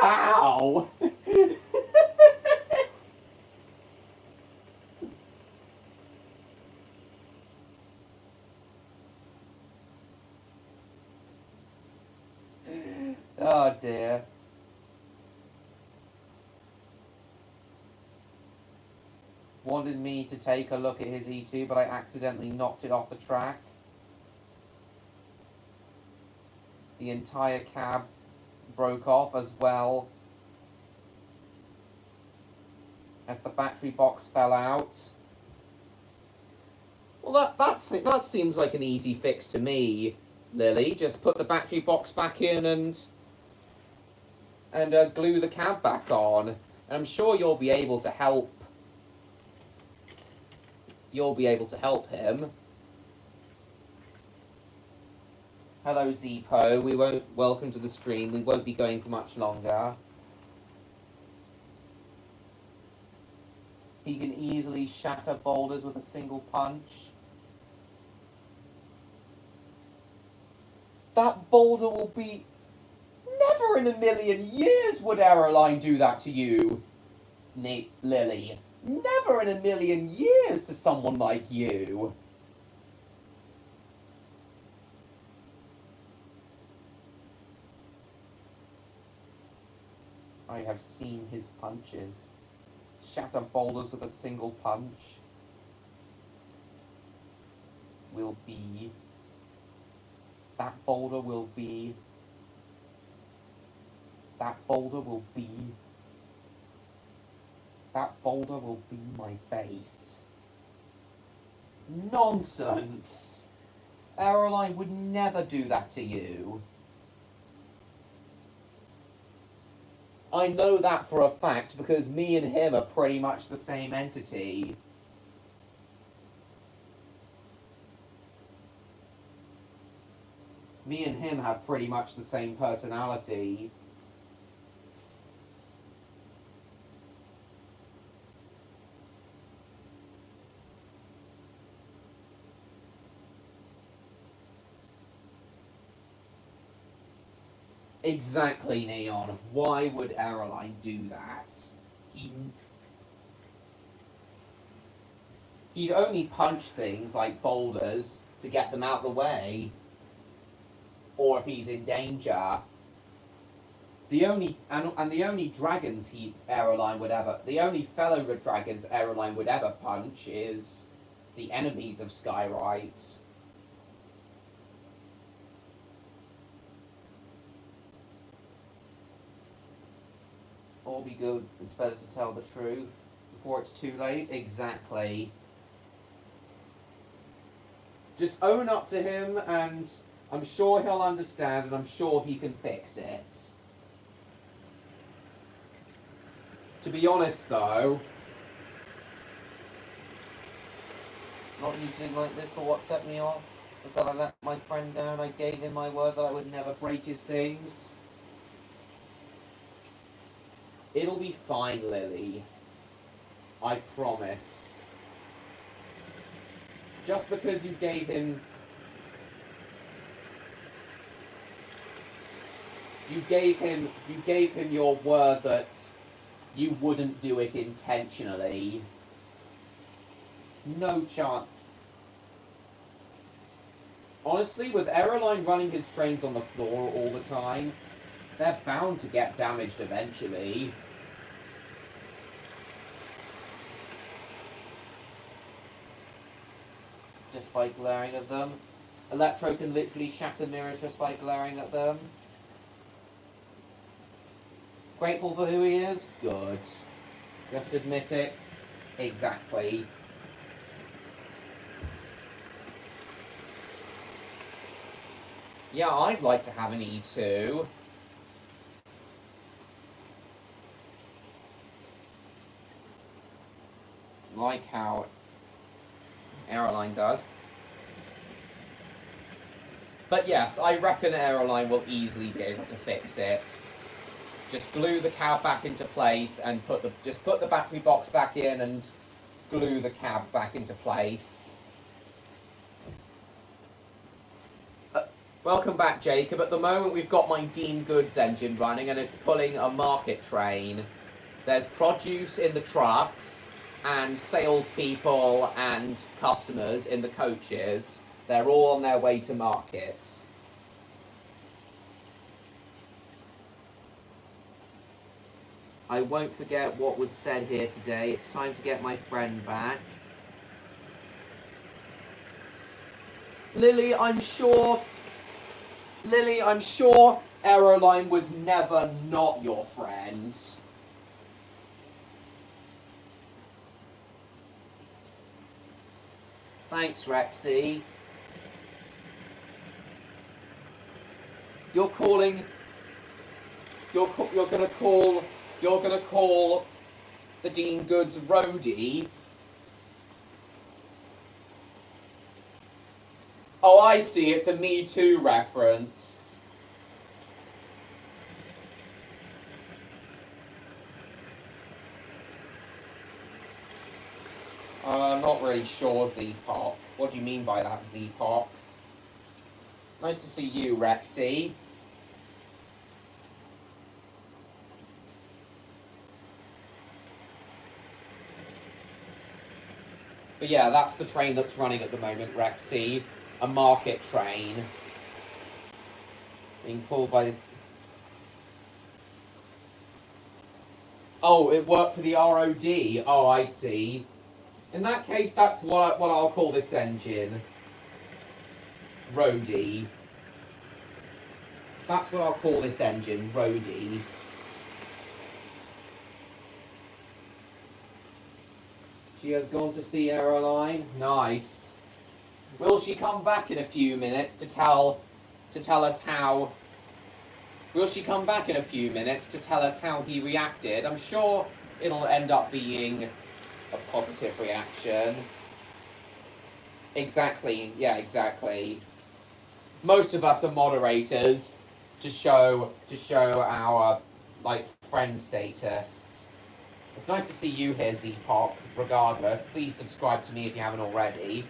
How? Oh dear. Wanted me to take a look at his E2, but I accidentally knocked it off the track. The entire cab broke off as well as the battery box fell out. Well, that seems like an easy fix to me, Lily. Just put the battery box back in and glue the cab back on. And I'm sure you'll be able to help. You'll be able to help him. Hello, Zepo. Welcome to the stream. We won't be going for much longer. He can easily shatter boulders with a single punch. That boulder will be... Never in a million years would Aeroline do that to you, Lily. Never in a million years to someone like you. I have seen his punches. Shatter boulders with a single punch. Will be... That boulder will be... That boulder will be... That boulder will be my base. Nonsense! Aeroline would never do that to you. I know that for a fact because me and him are pretty much the same entity. Me and him have pretty much the same personality. Exactly, Neon. Why would Aeroline do that? He'd only punch things like boulders to get them out of the way. Or if he's in danger. The only dragons Aeroline would ever, the only fellow dragons Aeroline would ever punch is the enemies of Skywright. All be good. It's better to tell the truth before it's too late. Exactly. Just own up to him, and I'm sure he'll understand, and I'm sure he can fix it. To be honest, though, not usually like this, but what set me off was that I let my friend down. I gave him my word that I would never break his things. It'll be fine, Lily. I promise. Just because you gave him... You gave him your word that you wouldn't do it intentionally. No chance. Honestly, with Aeroline running his trains on the floor all the time, they're bound to get damaged eventually. Just by glaring at them. Electro can literally shatter mirrors just by glaring at them. Grateful for who he is? Good. Just admit it. Exactly. Yeah, I'd like to have an E2. Like how Aeroline does. But yes, I reckon Aeroline will easily be able to fix it. Just glue the cab back into place and put the battery box back in and glue the cab back into place. Welcome back, Jacob. At the moment we've got my Dean Goods engine running and it's pulling a market train. There's produce in the trucks and salespeople and customers in the coaches. They're all on their way to market. I won't forget what was said here today. It's time to get my friend back. Lily, I'm sure Aeroline was never not your friend. Thanks, Rexy. You're gonna call the Dean Goods roadie. Oh, I see. It's a Me Too reference. really sure, Z-Pop. What do you mean by that, Z-Pop? Nice to see you, Rexy. But yeah, that's the train that's running at the moment, Rexy. A market train. Being pulled by this... Oh, it worked for the ROD. Oh, I see. In that case, that's what I'll call this engine. Roadie. That's what I'll call this engine, Roadie. She has gone to see Aeroline. Nice. Will she come back in a few minutes to tell us how... Will she come back in a few minutes to tell us how he reacted? I'm sure it'll end up being a positive reaction. Exactly. Yeah, exactly. Most of us are moderators to show our friend status. It's nice to see you here, Z-Pop. Regardless, please subscribe to me if you haven't already.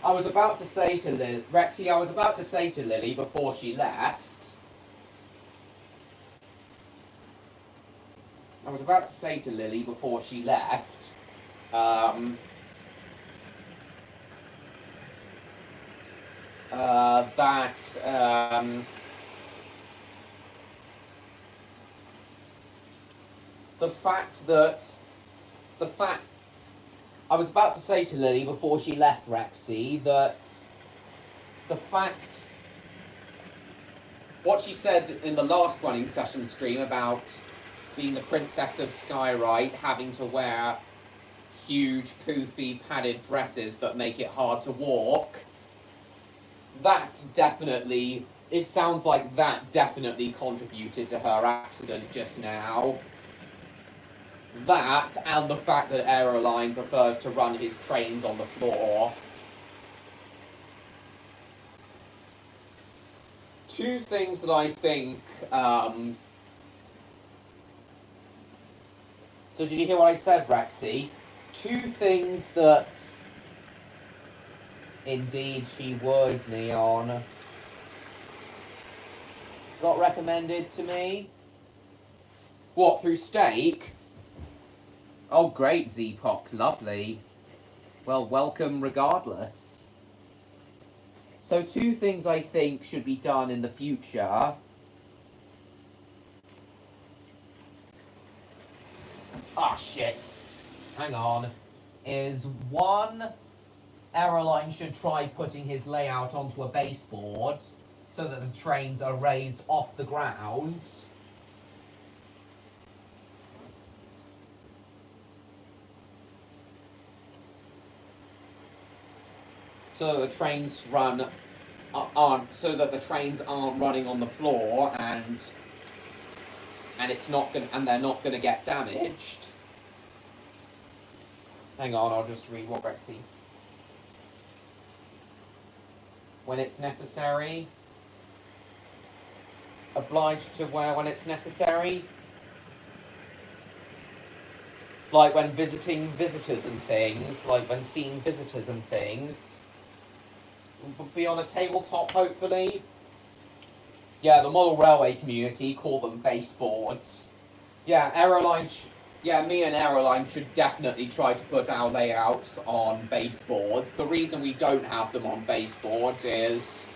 I was about to say to Rexy, I was about to say to Lily before she left. I was about to say to Lily before she left, Rexy, that the fact, what she said in the last running session stream about being the Princess of Skyride, having to wear huge, poofy, padded dresses that make it hard to walk, that definitely, it sounds like that definitely contributed to her accident just now. That, and the fact that Aeroline prefers to run his trains on the floor. Two things that I think, So did you hear what I said, Rexy? Two things that... Indeed she would, Neon. Got recommended to me? What, through Steak? Oh, great, Z-Pop. Lovely. Well, welcome regardless. So, two things I think should be done in the future. Ah, shit. Hang on. Is one, Aeroline should try putting his layout onto a baseboard so that the trains are raised off the ground. So that the trains aren't running on the floor and they're not gonna get damaged. Hang on, I'll just read what Rexy. When it's necessary. Obliged to wear when it's necessary. Like when visiting visitors and things, like when seeing visitors and things. Be on a tabletop, hopefully. Yeah, the model railway community call them baseboards. Yeah, me and Aeroline should definitely try to put our layouts on baseboards. The reason we don't have them on baseboards is...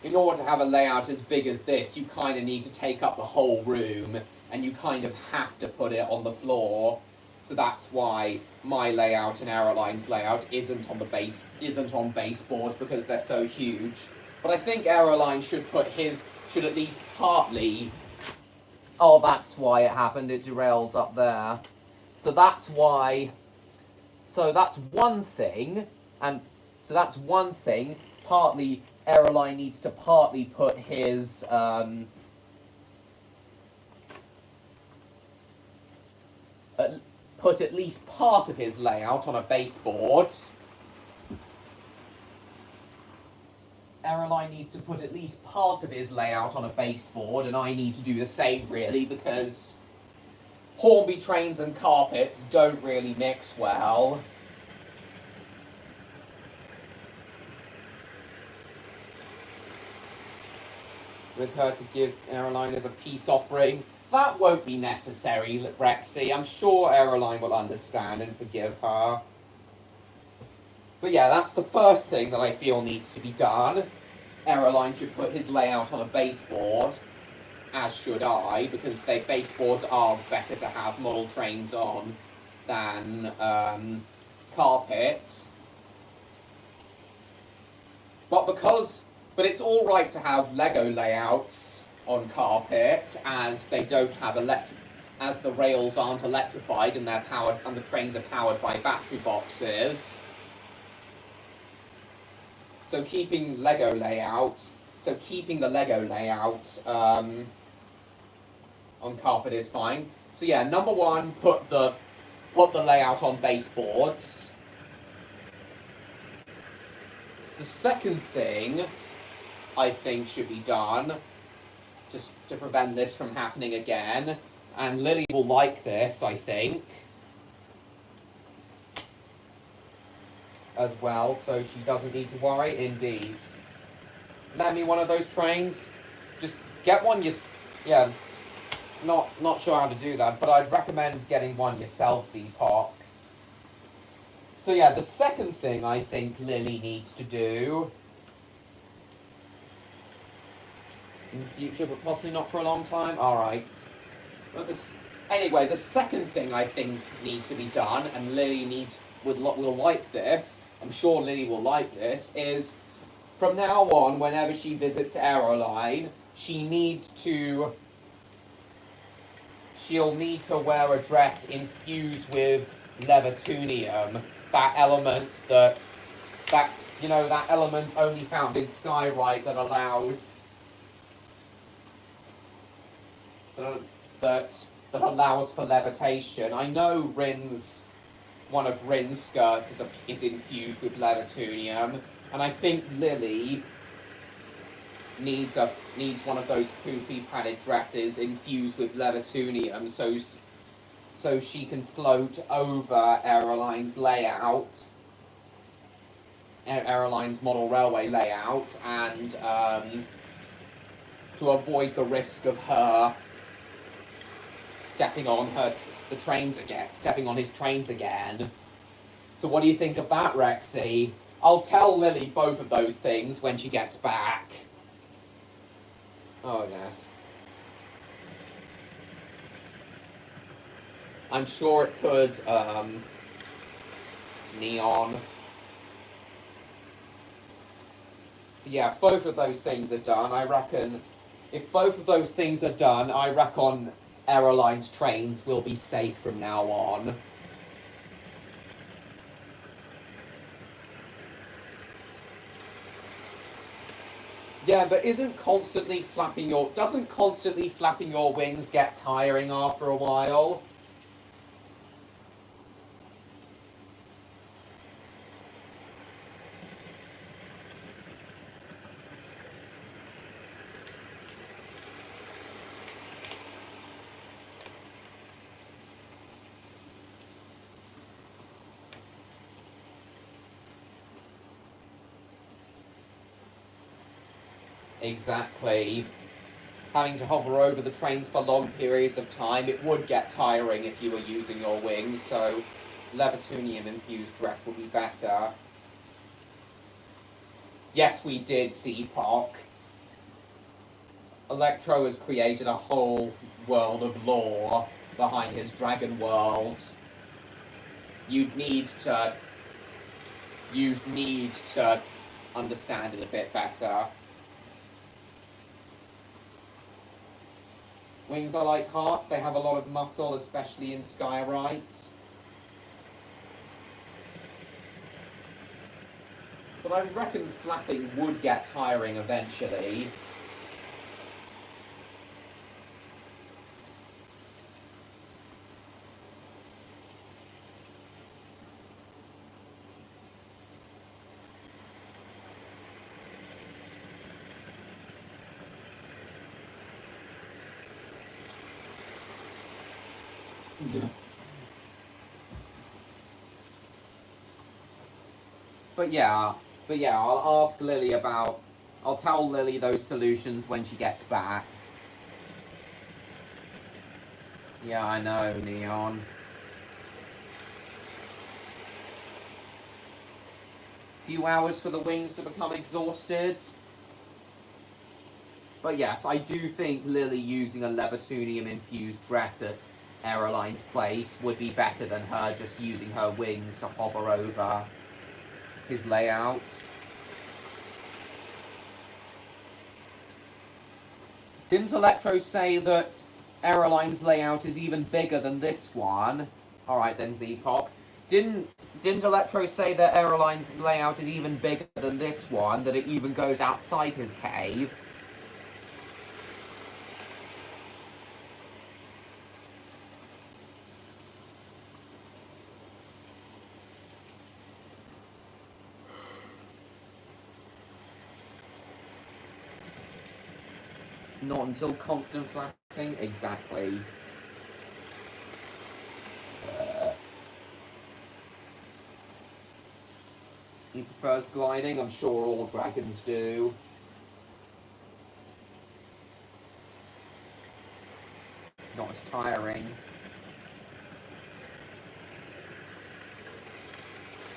in order to have a layout as big as this, you kind of need to take up the whole room, and you kind of have to put it on the floor. So that's why my layout and Aeroline's layout isn't on baseboards, because they're so huge. But I think Aeroline should at least partly... Oh, that's why it happened. It derails up there. So that's why... So that's one thing. And so that's one thing. Partly, Aeroline needs to partly put his... put at least part of his layout on a baseboard. Aeroline Airline needs to put at least part of his layout on a baseboard, and I need to do the same, really, because Hornby trains and carpets don't really mix well. With her to give Airline as a peace offering. That won't be necessary, Rexy. I'm sure Airline will understand and forgive her. But yeah, that's the first thing that I feel needs to be done. Airline should put his layout on a baseboard, as should I, because baseboards are better to have model trains on than carpets. But it's all right to have Lego layouts on carpet, as they don't have as the rails aren't electrified and they're powered, and the trains are powered by battery boxes. So keeping the Lego layout on carpet is fine. So yeah, number one, put the layout on baseboards. The second thing I think should be done, just to prevent this from happening again, and Lily will like this, I think, as well, so she doesn't need to worry. Indeed. Let me one of those trains. Just get one yeah, not sure how to do that, but I'd recommend getting one yourself, Zeepock. So yeah, the second thing I think Lily needs to do in the future, but possibly not for a long time. Alright. But anyway, the second thing I think needs to be done, and Lily will like this, I'm sure Lily will like this, is from now on, whenever she visits Aeroline, she'll need to wear a dress infused with levitunium. That element that element only found in Skyride that allows that allows for levitation. I know one of Rin's skirts is infused with levitunium, and I think Lily needs one of those poofy padded dresses infused with levitunium, so she can float over Aeroline's layout, Aeroline's model railway layout, and to avoid the risk of her stepping on his trains again. So what do you think of that, Rexy? I'll tell Lily both of those things when she gets back. Oh, yes. I'm sure it could, neon. So yeah, both of those things are done. I reckon, if both of those things are done, I reckon Aeroline's trains will be safe from now on. Yeah, but doesn't constantly flapping your wings get tiring after a while? Exactly. Having to hover over the trains for long periods of time, it would get tiring if you were using your wings, so levitunium-infused dress would be better. Yes, we did, Zeepock. Electro has created a whole world of lore behind his dragon world. You'd need to understand it a bit better. Wings are like hearts, they have a lot of muscle, especially in Skyrite. But I reckon flapping would get tiring eventually. But yeah, I'll ask Lily about. I'll tell Lily those solutions when she gets back. Yeah, I know, Neon. Few hours for the wings to become exhausted. But yes, I do think Lily using a Levitunium infused dress at Araline's place would be better than her just using her wings to hover over his layout. Didn't Electro say that Araline's layout is even bigger than this one? Alright then, Z-Pop. Didn't Electro say that Araline's layout is even bigger than this one, that it even goes outside his cave? Not until constant flapping? Exactly. He prefers gliding? I'm sure all dragons do. Not as tiring.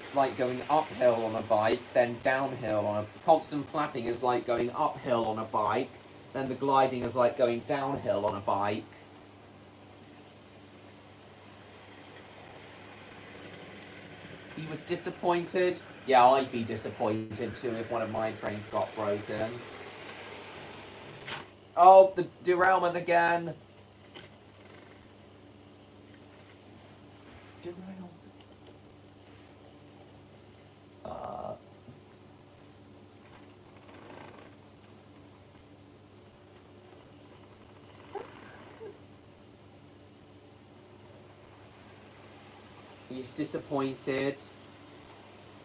It's like going uphill on a bike, then downhill on a... Constant flapping is like going uphill on a bike, then the gliding is like going downhill on a bike. He was disappointed. Yeah, I'd be disappointed too if one of my trains got broken. Oh, the derailment again. Derailment. He's disappointed,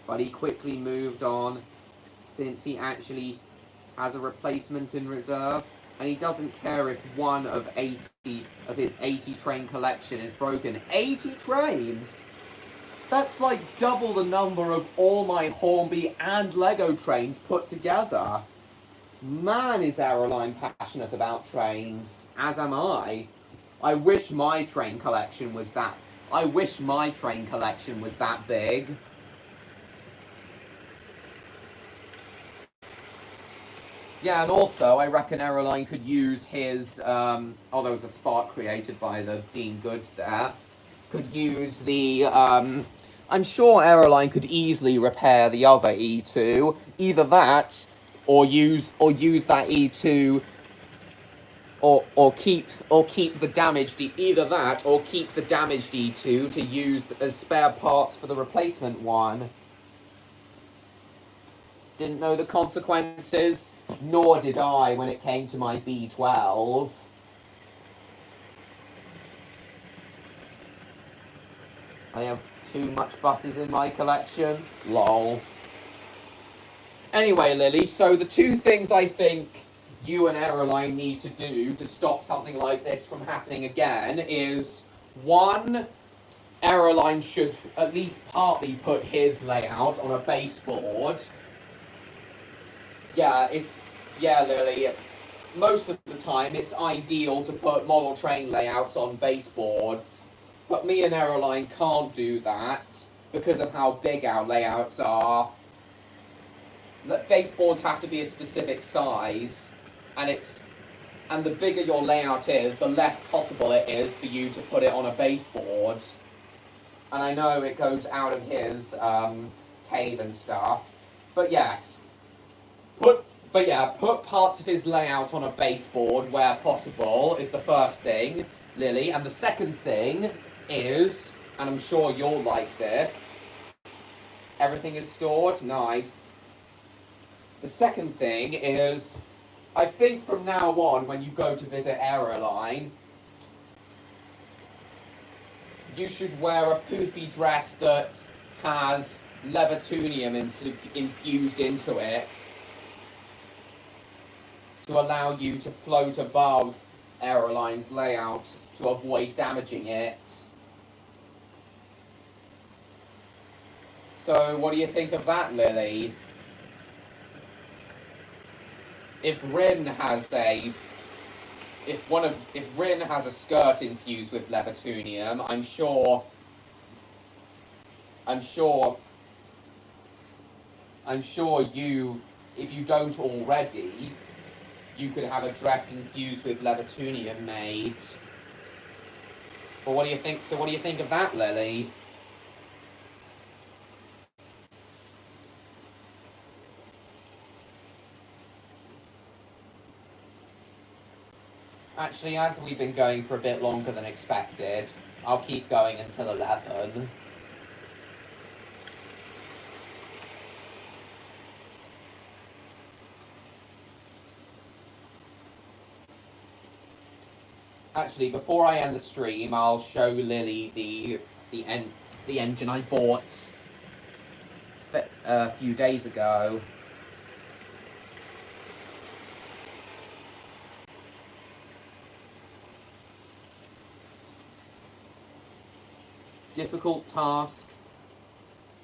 but he quickly moved on since he actually has a replacement in reserve, and he doesn't care if one of 80 of his 80 train collection is broken. 80 trains? That's like double the number of all my Hornby and Lego trains put together. Man, is Aeroline passionate about trains, as am I. I wish my train collection was that big. Yeah, and also, I reckon Aeroline could use his, there was a spark created by the Dean Goods there. Could use the, I'm sure Aeroline could easily repair the other E2. Either that, or use that E2, or keep the damaged either that or keep the damaged E2 to use as spare parts for the replacement one. Didn't know the consequences, nor did I when it came to my B12. I have too much buses in my collection. Lol. Anyway, Lily, so the two things I think you and Aeroline need to do to stop something like this from happening again is, one, Aeroline should at least partly put his layout on a baseboard. Yeah, Lily, most of the time it's ideal to put model train layouts on baseboards, but me and Aeroline can't do that because of how big our layouts are. Baseboards have to be a specific size, and the bigger your layout is, the less possible it is for you to put it on a baseboard. And I know it goes out of his cave and stuff, but yes, put parts of his layout on a baseboard where possible is the first thing, Lily. And the second thing is, and I'm sure you'll like this, everything is stored, nice. The second thing is, I think from now on, when you go to visit Aeroline, you should wear a poofy dress that has Levitunium infused into it to allow you to float above Aeroline's layout to avoid damaging it. So what do you think of that, Lily? If Rin has a skirt infused with levitunium, I'm sure you, if you don't already, you could have a dress infused with levitunium made. But what do you think? So what do you think of that, Lily? Actually, as we've been going for a bit longer than expected, I'll keep going until 11. Actually, before I end the stream, I'll show Lily the engine I bought a few days ago. Difficult task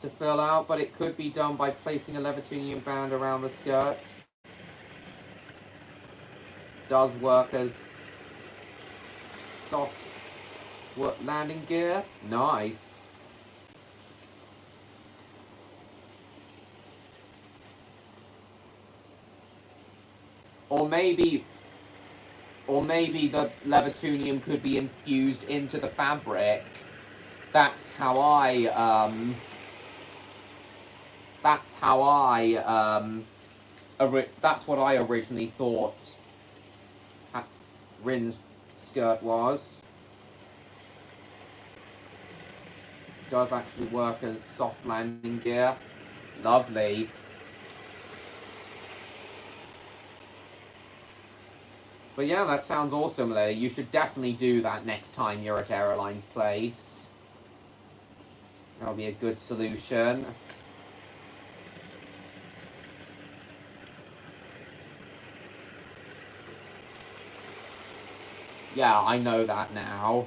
to fill out, but it could be done by placing a levitunium band around the skirt. Does work as soft landing gear. Nice. Or maybe the levitunium could be infused into the fabric. That's how I that's what I originally thought Rin's skirt was. Does actually work as soft landing gear. Lovely. But yeah, that sounds awesome, Lily. You should definitely do that next time you're at Airline's place. That'll be a good solution. Yeah, I know that now.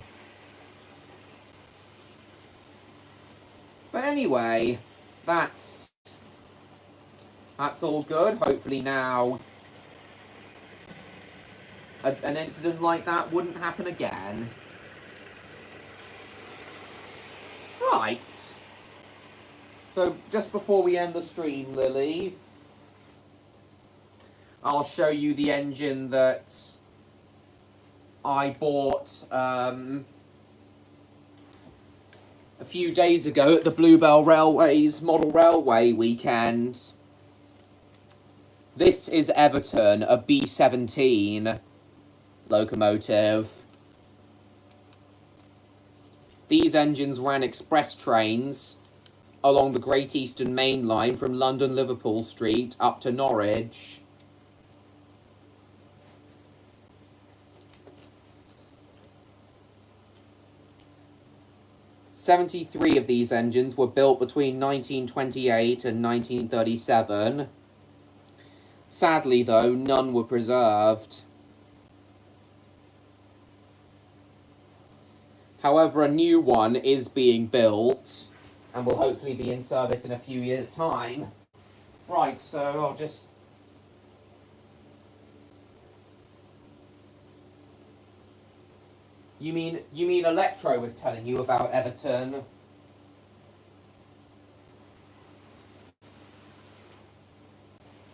But anyway, that's all good. Hopefully now an incident like that wouldn't happen again. Right. So just before we end the stream, Lily, I'll show you the engine that I bought a few days ago at the Bluebell Railways Model Railway weekend. This is Everton, a B17 locomotive. These engines ran express trains along the Great Eastern Main Line from London Liverpool Street up to Norwich. "73 of these engines were built between 1928 and 1937. Sadly, though, none were preserved. However, a new one is being built and will hopefully be in service in a few years' time." Right, so I'll just... You mean Electro was telling you about Everton?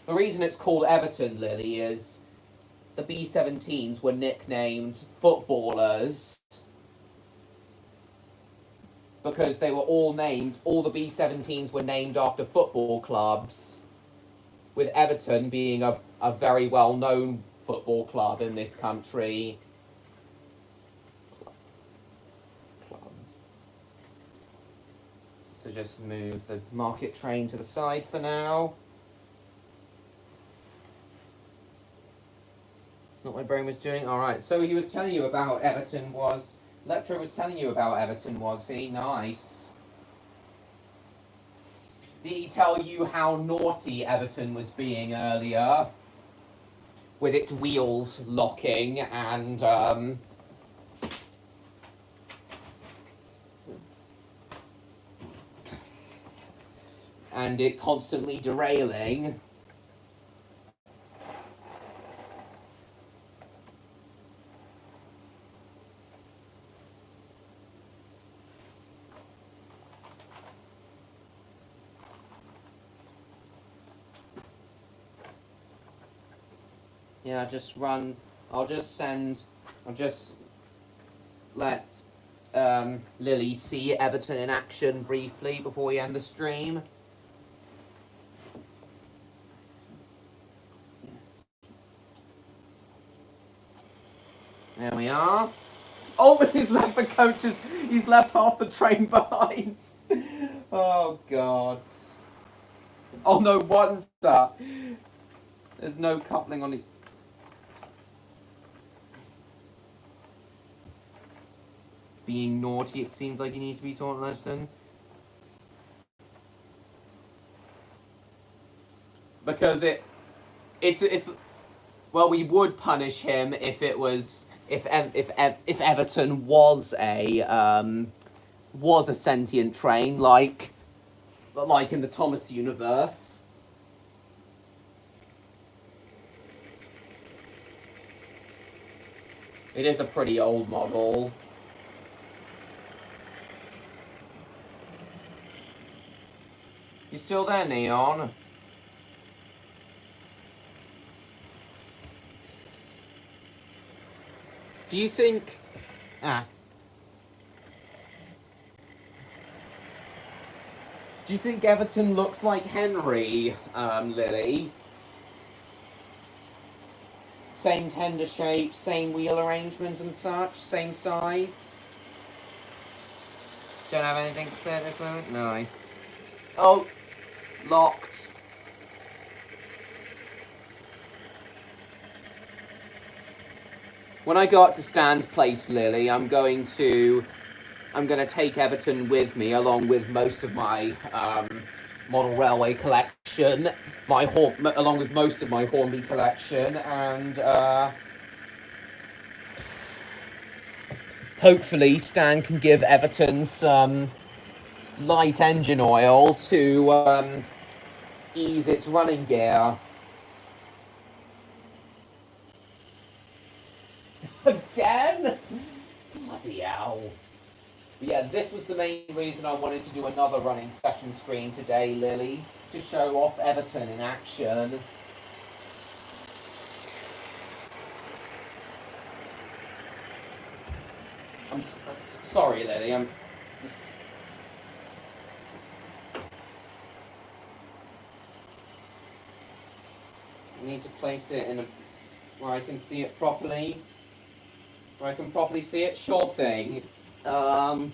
The reason it's called Everton, Lily, is the B-17s were nicknamed footballers because they were all the B-17s were named after football clubs, with Everton being a very well-known football club in this country. So just move the market train to the side for now. Not what my brain was doing. Alright, so he was telling you about Everton was... Electro was telling you about Everton, was he? Nice. Did he tell you how naughty Everton was being earlier? With its wheels locking and, and it constantly derailing. Yeah, I'll just let Lily see Everton in action briefly before we end the stream. There we are. Oh, he's left the coaches. He's left half the train behind. Oh, God. Oh, no wonder. There's no coupling on it. Being naughty, it seems like he needs to be taught a lesson. Because it's well, we would punish him if it was if Everton was a sentient train like in the Thomas universe. It is a pretty old model. You still there, Neon? Do you think... Do you think Everton looks like Henry, Lily? Same tender shape, same wheel arrangement and such, same size? Don't have anything to say at this moment? Nice. Oh, locked. When I go up to Stan's place, Lily, I'm going to take Everton with me, along with most of my model railway collection, along with most of my Hornby collection, and hopefully Stan can give Everton some light engine oil to ease its running gear. Again? Bloody hell. But yeah, this was the main reason I wanted to do another running session stream today, Lily, to show off Everton in action. I'm sorry, Lily, I'm just... I need to place it in where I can see it properly. Where I can properly see it? Sure thing. Hang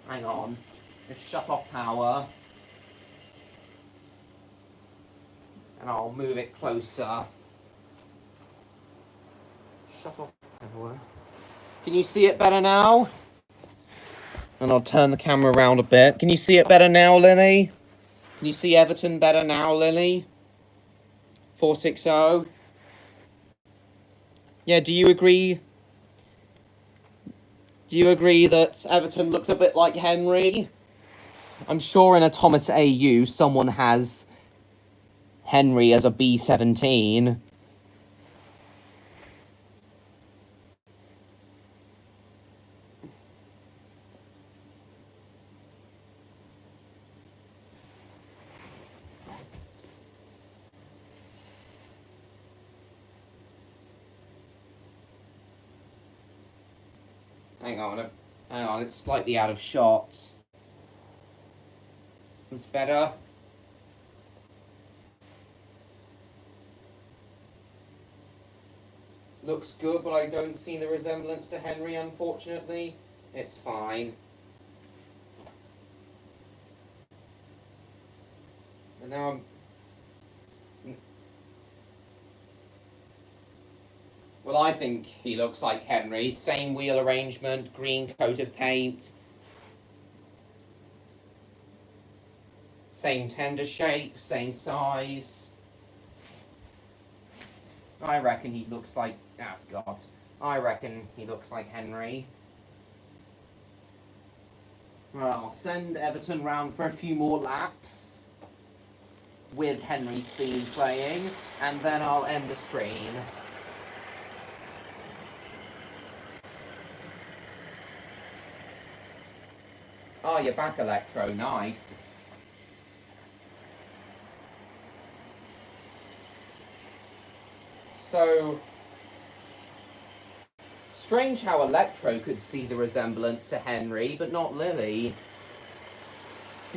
on. Just shut off power. And I'll move it closer. Shut off power. Can you see it better now? And I'll turn the camera around a bit. Can you see it better now, Lily? Can you see Everton better now, Lily? 460. Yeah, do you agree? Do you agree that Everton looks a bit like Henry? I'm sure in a Thomas AU someone has Henry as a B17. Hang on, it's slightly out of shot. It's better. Looks good, but I don't see the resemblance to Henry, unfortunately. It's fine. And now I'm... Well, I think he looks like Henry. Same wheel arrangement, green coat of paint. Same tender shape, same size. I reckon he looks like... Oh, God. I reckon he looks like Henry. Right, I'll send Everton round for a few more laps with Henry's theme playing, and then I'll end the stream. Oh, you're back, Electro. Nice. So, strange how Electro could see the resemblance to Henry, but not Lily.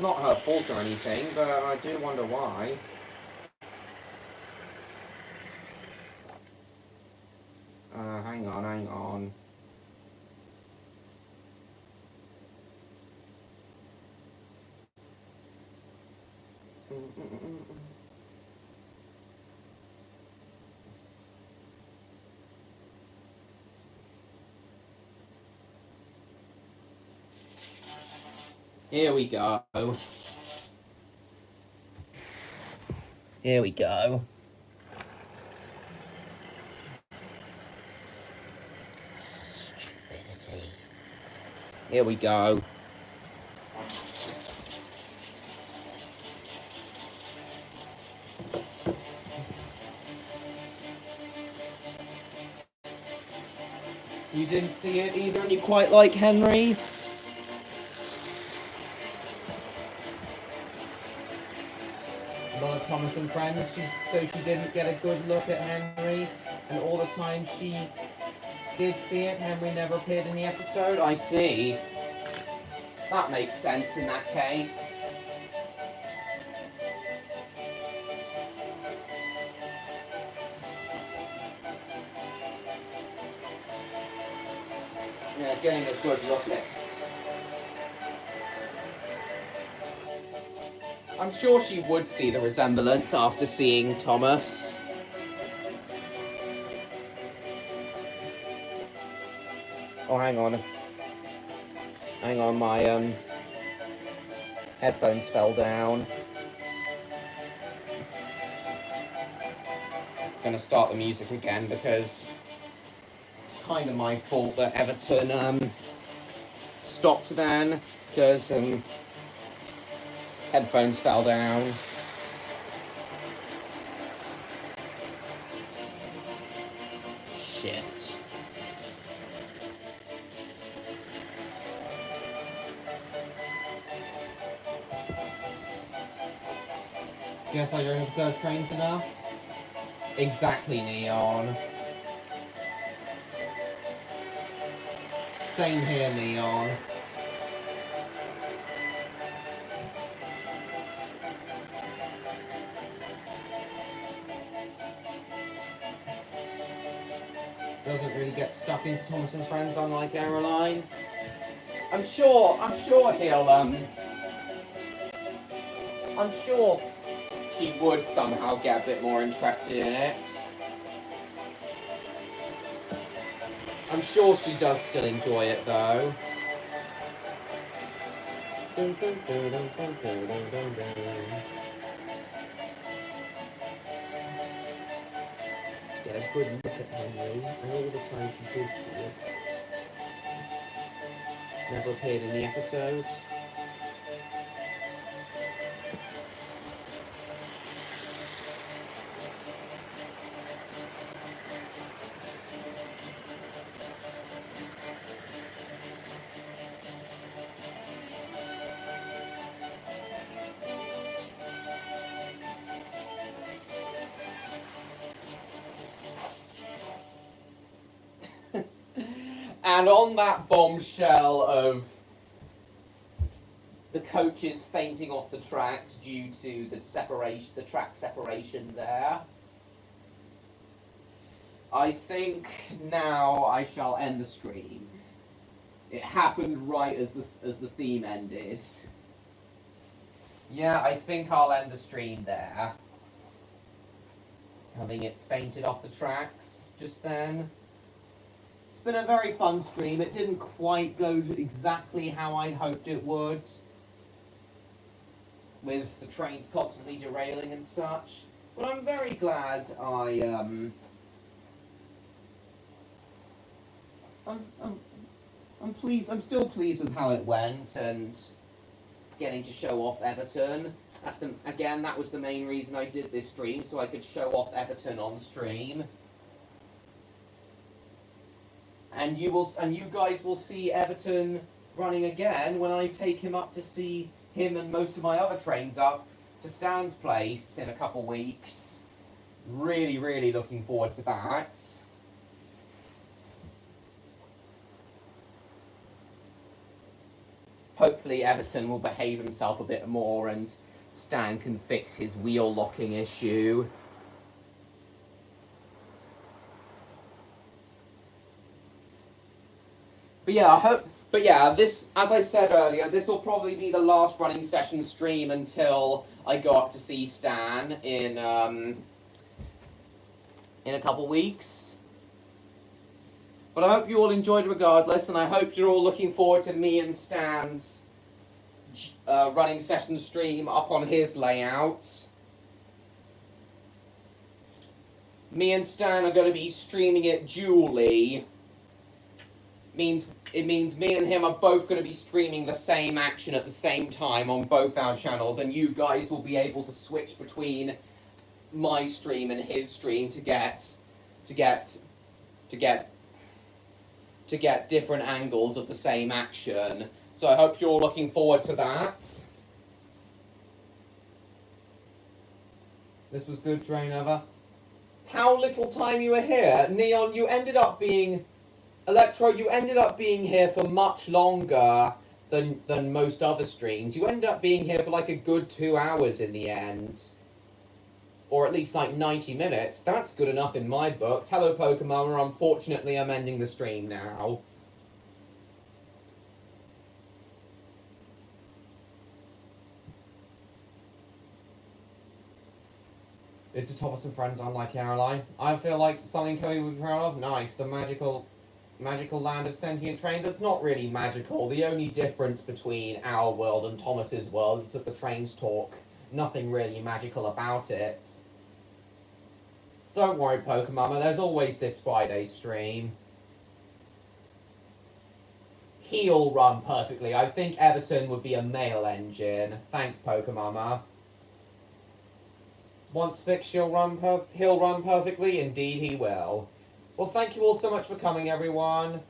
Not her fault or anything, but I do wonder why. Hang on. Here we go. Here we go. Stupidity. Here we go. You didn't see it either, and you quite like Henry? A lot of Thomas and Friends, so she didn't get a good look at Henry, and all the time she did see it, Henry never appeared in the episode? I see. That makes sense in that case. Yeah, getting a good look at. I'm sure she would see the resemblance after seeing Thomas. Oh, hang on. Hang on, my headphones fell down. Gonna start the music again because it's kind of my fault that Everton stopped then, because headphones fell down. Shit. Guess I don't observe trains enough? Exactly, Neon. Same here, Neon. Doesn't really get stuck into Thomas and Friends, unlike Caroline. I'm sure he'll I'm sure she would somehow get a bit more interested in it. I'm sure she does still enjoy it though. Get a good look at Henry, and all the time she did see it. Never appeared in the episodes. And on that bombshell of the coaches fainting off the tracks due to the track separation there, I think now I shall end the stream. It happened right as the theme ended. Yeah, I think I'll end the stream there. Having it fainted off the tracks just then. It's been a very fun stream. It didn't quite go exactly how I'd hoped it would, with the trains constantly derailing and such. But I'm very glad I'm still pleased with how it went and getting to show off Everton. That was the main reason I did this stream, so I could show off Everton on stream. And you guys will see Everton running again when I take him up to see him and most of my other trains up to Stan's place in a couple weeks. Really, really looking forward to that. Hopefully Everton will behave himself a bit more and Stan can fix his wheel locking issue. But yeah, this, as I said earlier, this will probably be the last running session stream until I go up to see Stan in a couple weeks. But I hope you all enjoyed regardless, and I hope you're all looking forward to me and Stan's running session stream up on his layout. Me and Stan are going to be streaming it dually. It means me and him are both going to be streaming the same action at the same time on both our channels, and you guys will be able to switch between my stream and his stream to get different angles of the same action. So I hope you're all looking forward to that. This was good, train over. How little time you were here. Neon, you ended up being... Electro, you ended up being here for much longer than most other streams. You ended up being here for like a good 2 hours in the end. Or at least like 90 minutes. That's good enough in my books. Hello, Pokemon. Unfortunately, I'm ending the stream now. Did to Thomas and Friends unlike Caroline? I feel like something Chloe would be proud of. Nice. The magical land of sentient trains. That's not really magical. The only difference between our world and Thomas's world is that the trains talk. Nothing really magical about it. Don't worry, Pokemama, there's always this Friday stream. He'll run perfectly. I think Everton would be a male engine. Thanks, Pokemama. Once fixed, he'll run perfectly. Indeed, he will. Well, thank you all so much for coming, everyone.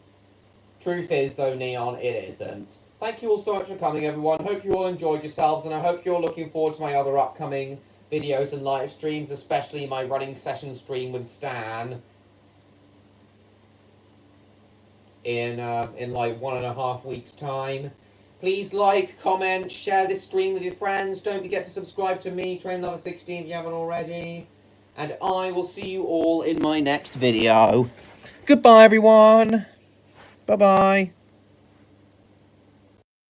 Truth is, though, Neon, it isn't. Thank you all so much for coming, everyone. Hope you all enjoyed yourselves, and I hope you're looking forward to my other upcoming videos and live streams, especially my running session stream with Stan in like 1.5 weeks' time. Please like, comment, share this stream with your friends. Don't forget to subscribe to me, Train Lover 16, if you haven't already. And I will see you all in my next video. Goodbye, everyone. Bye-bye.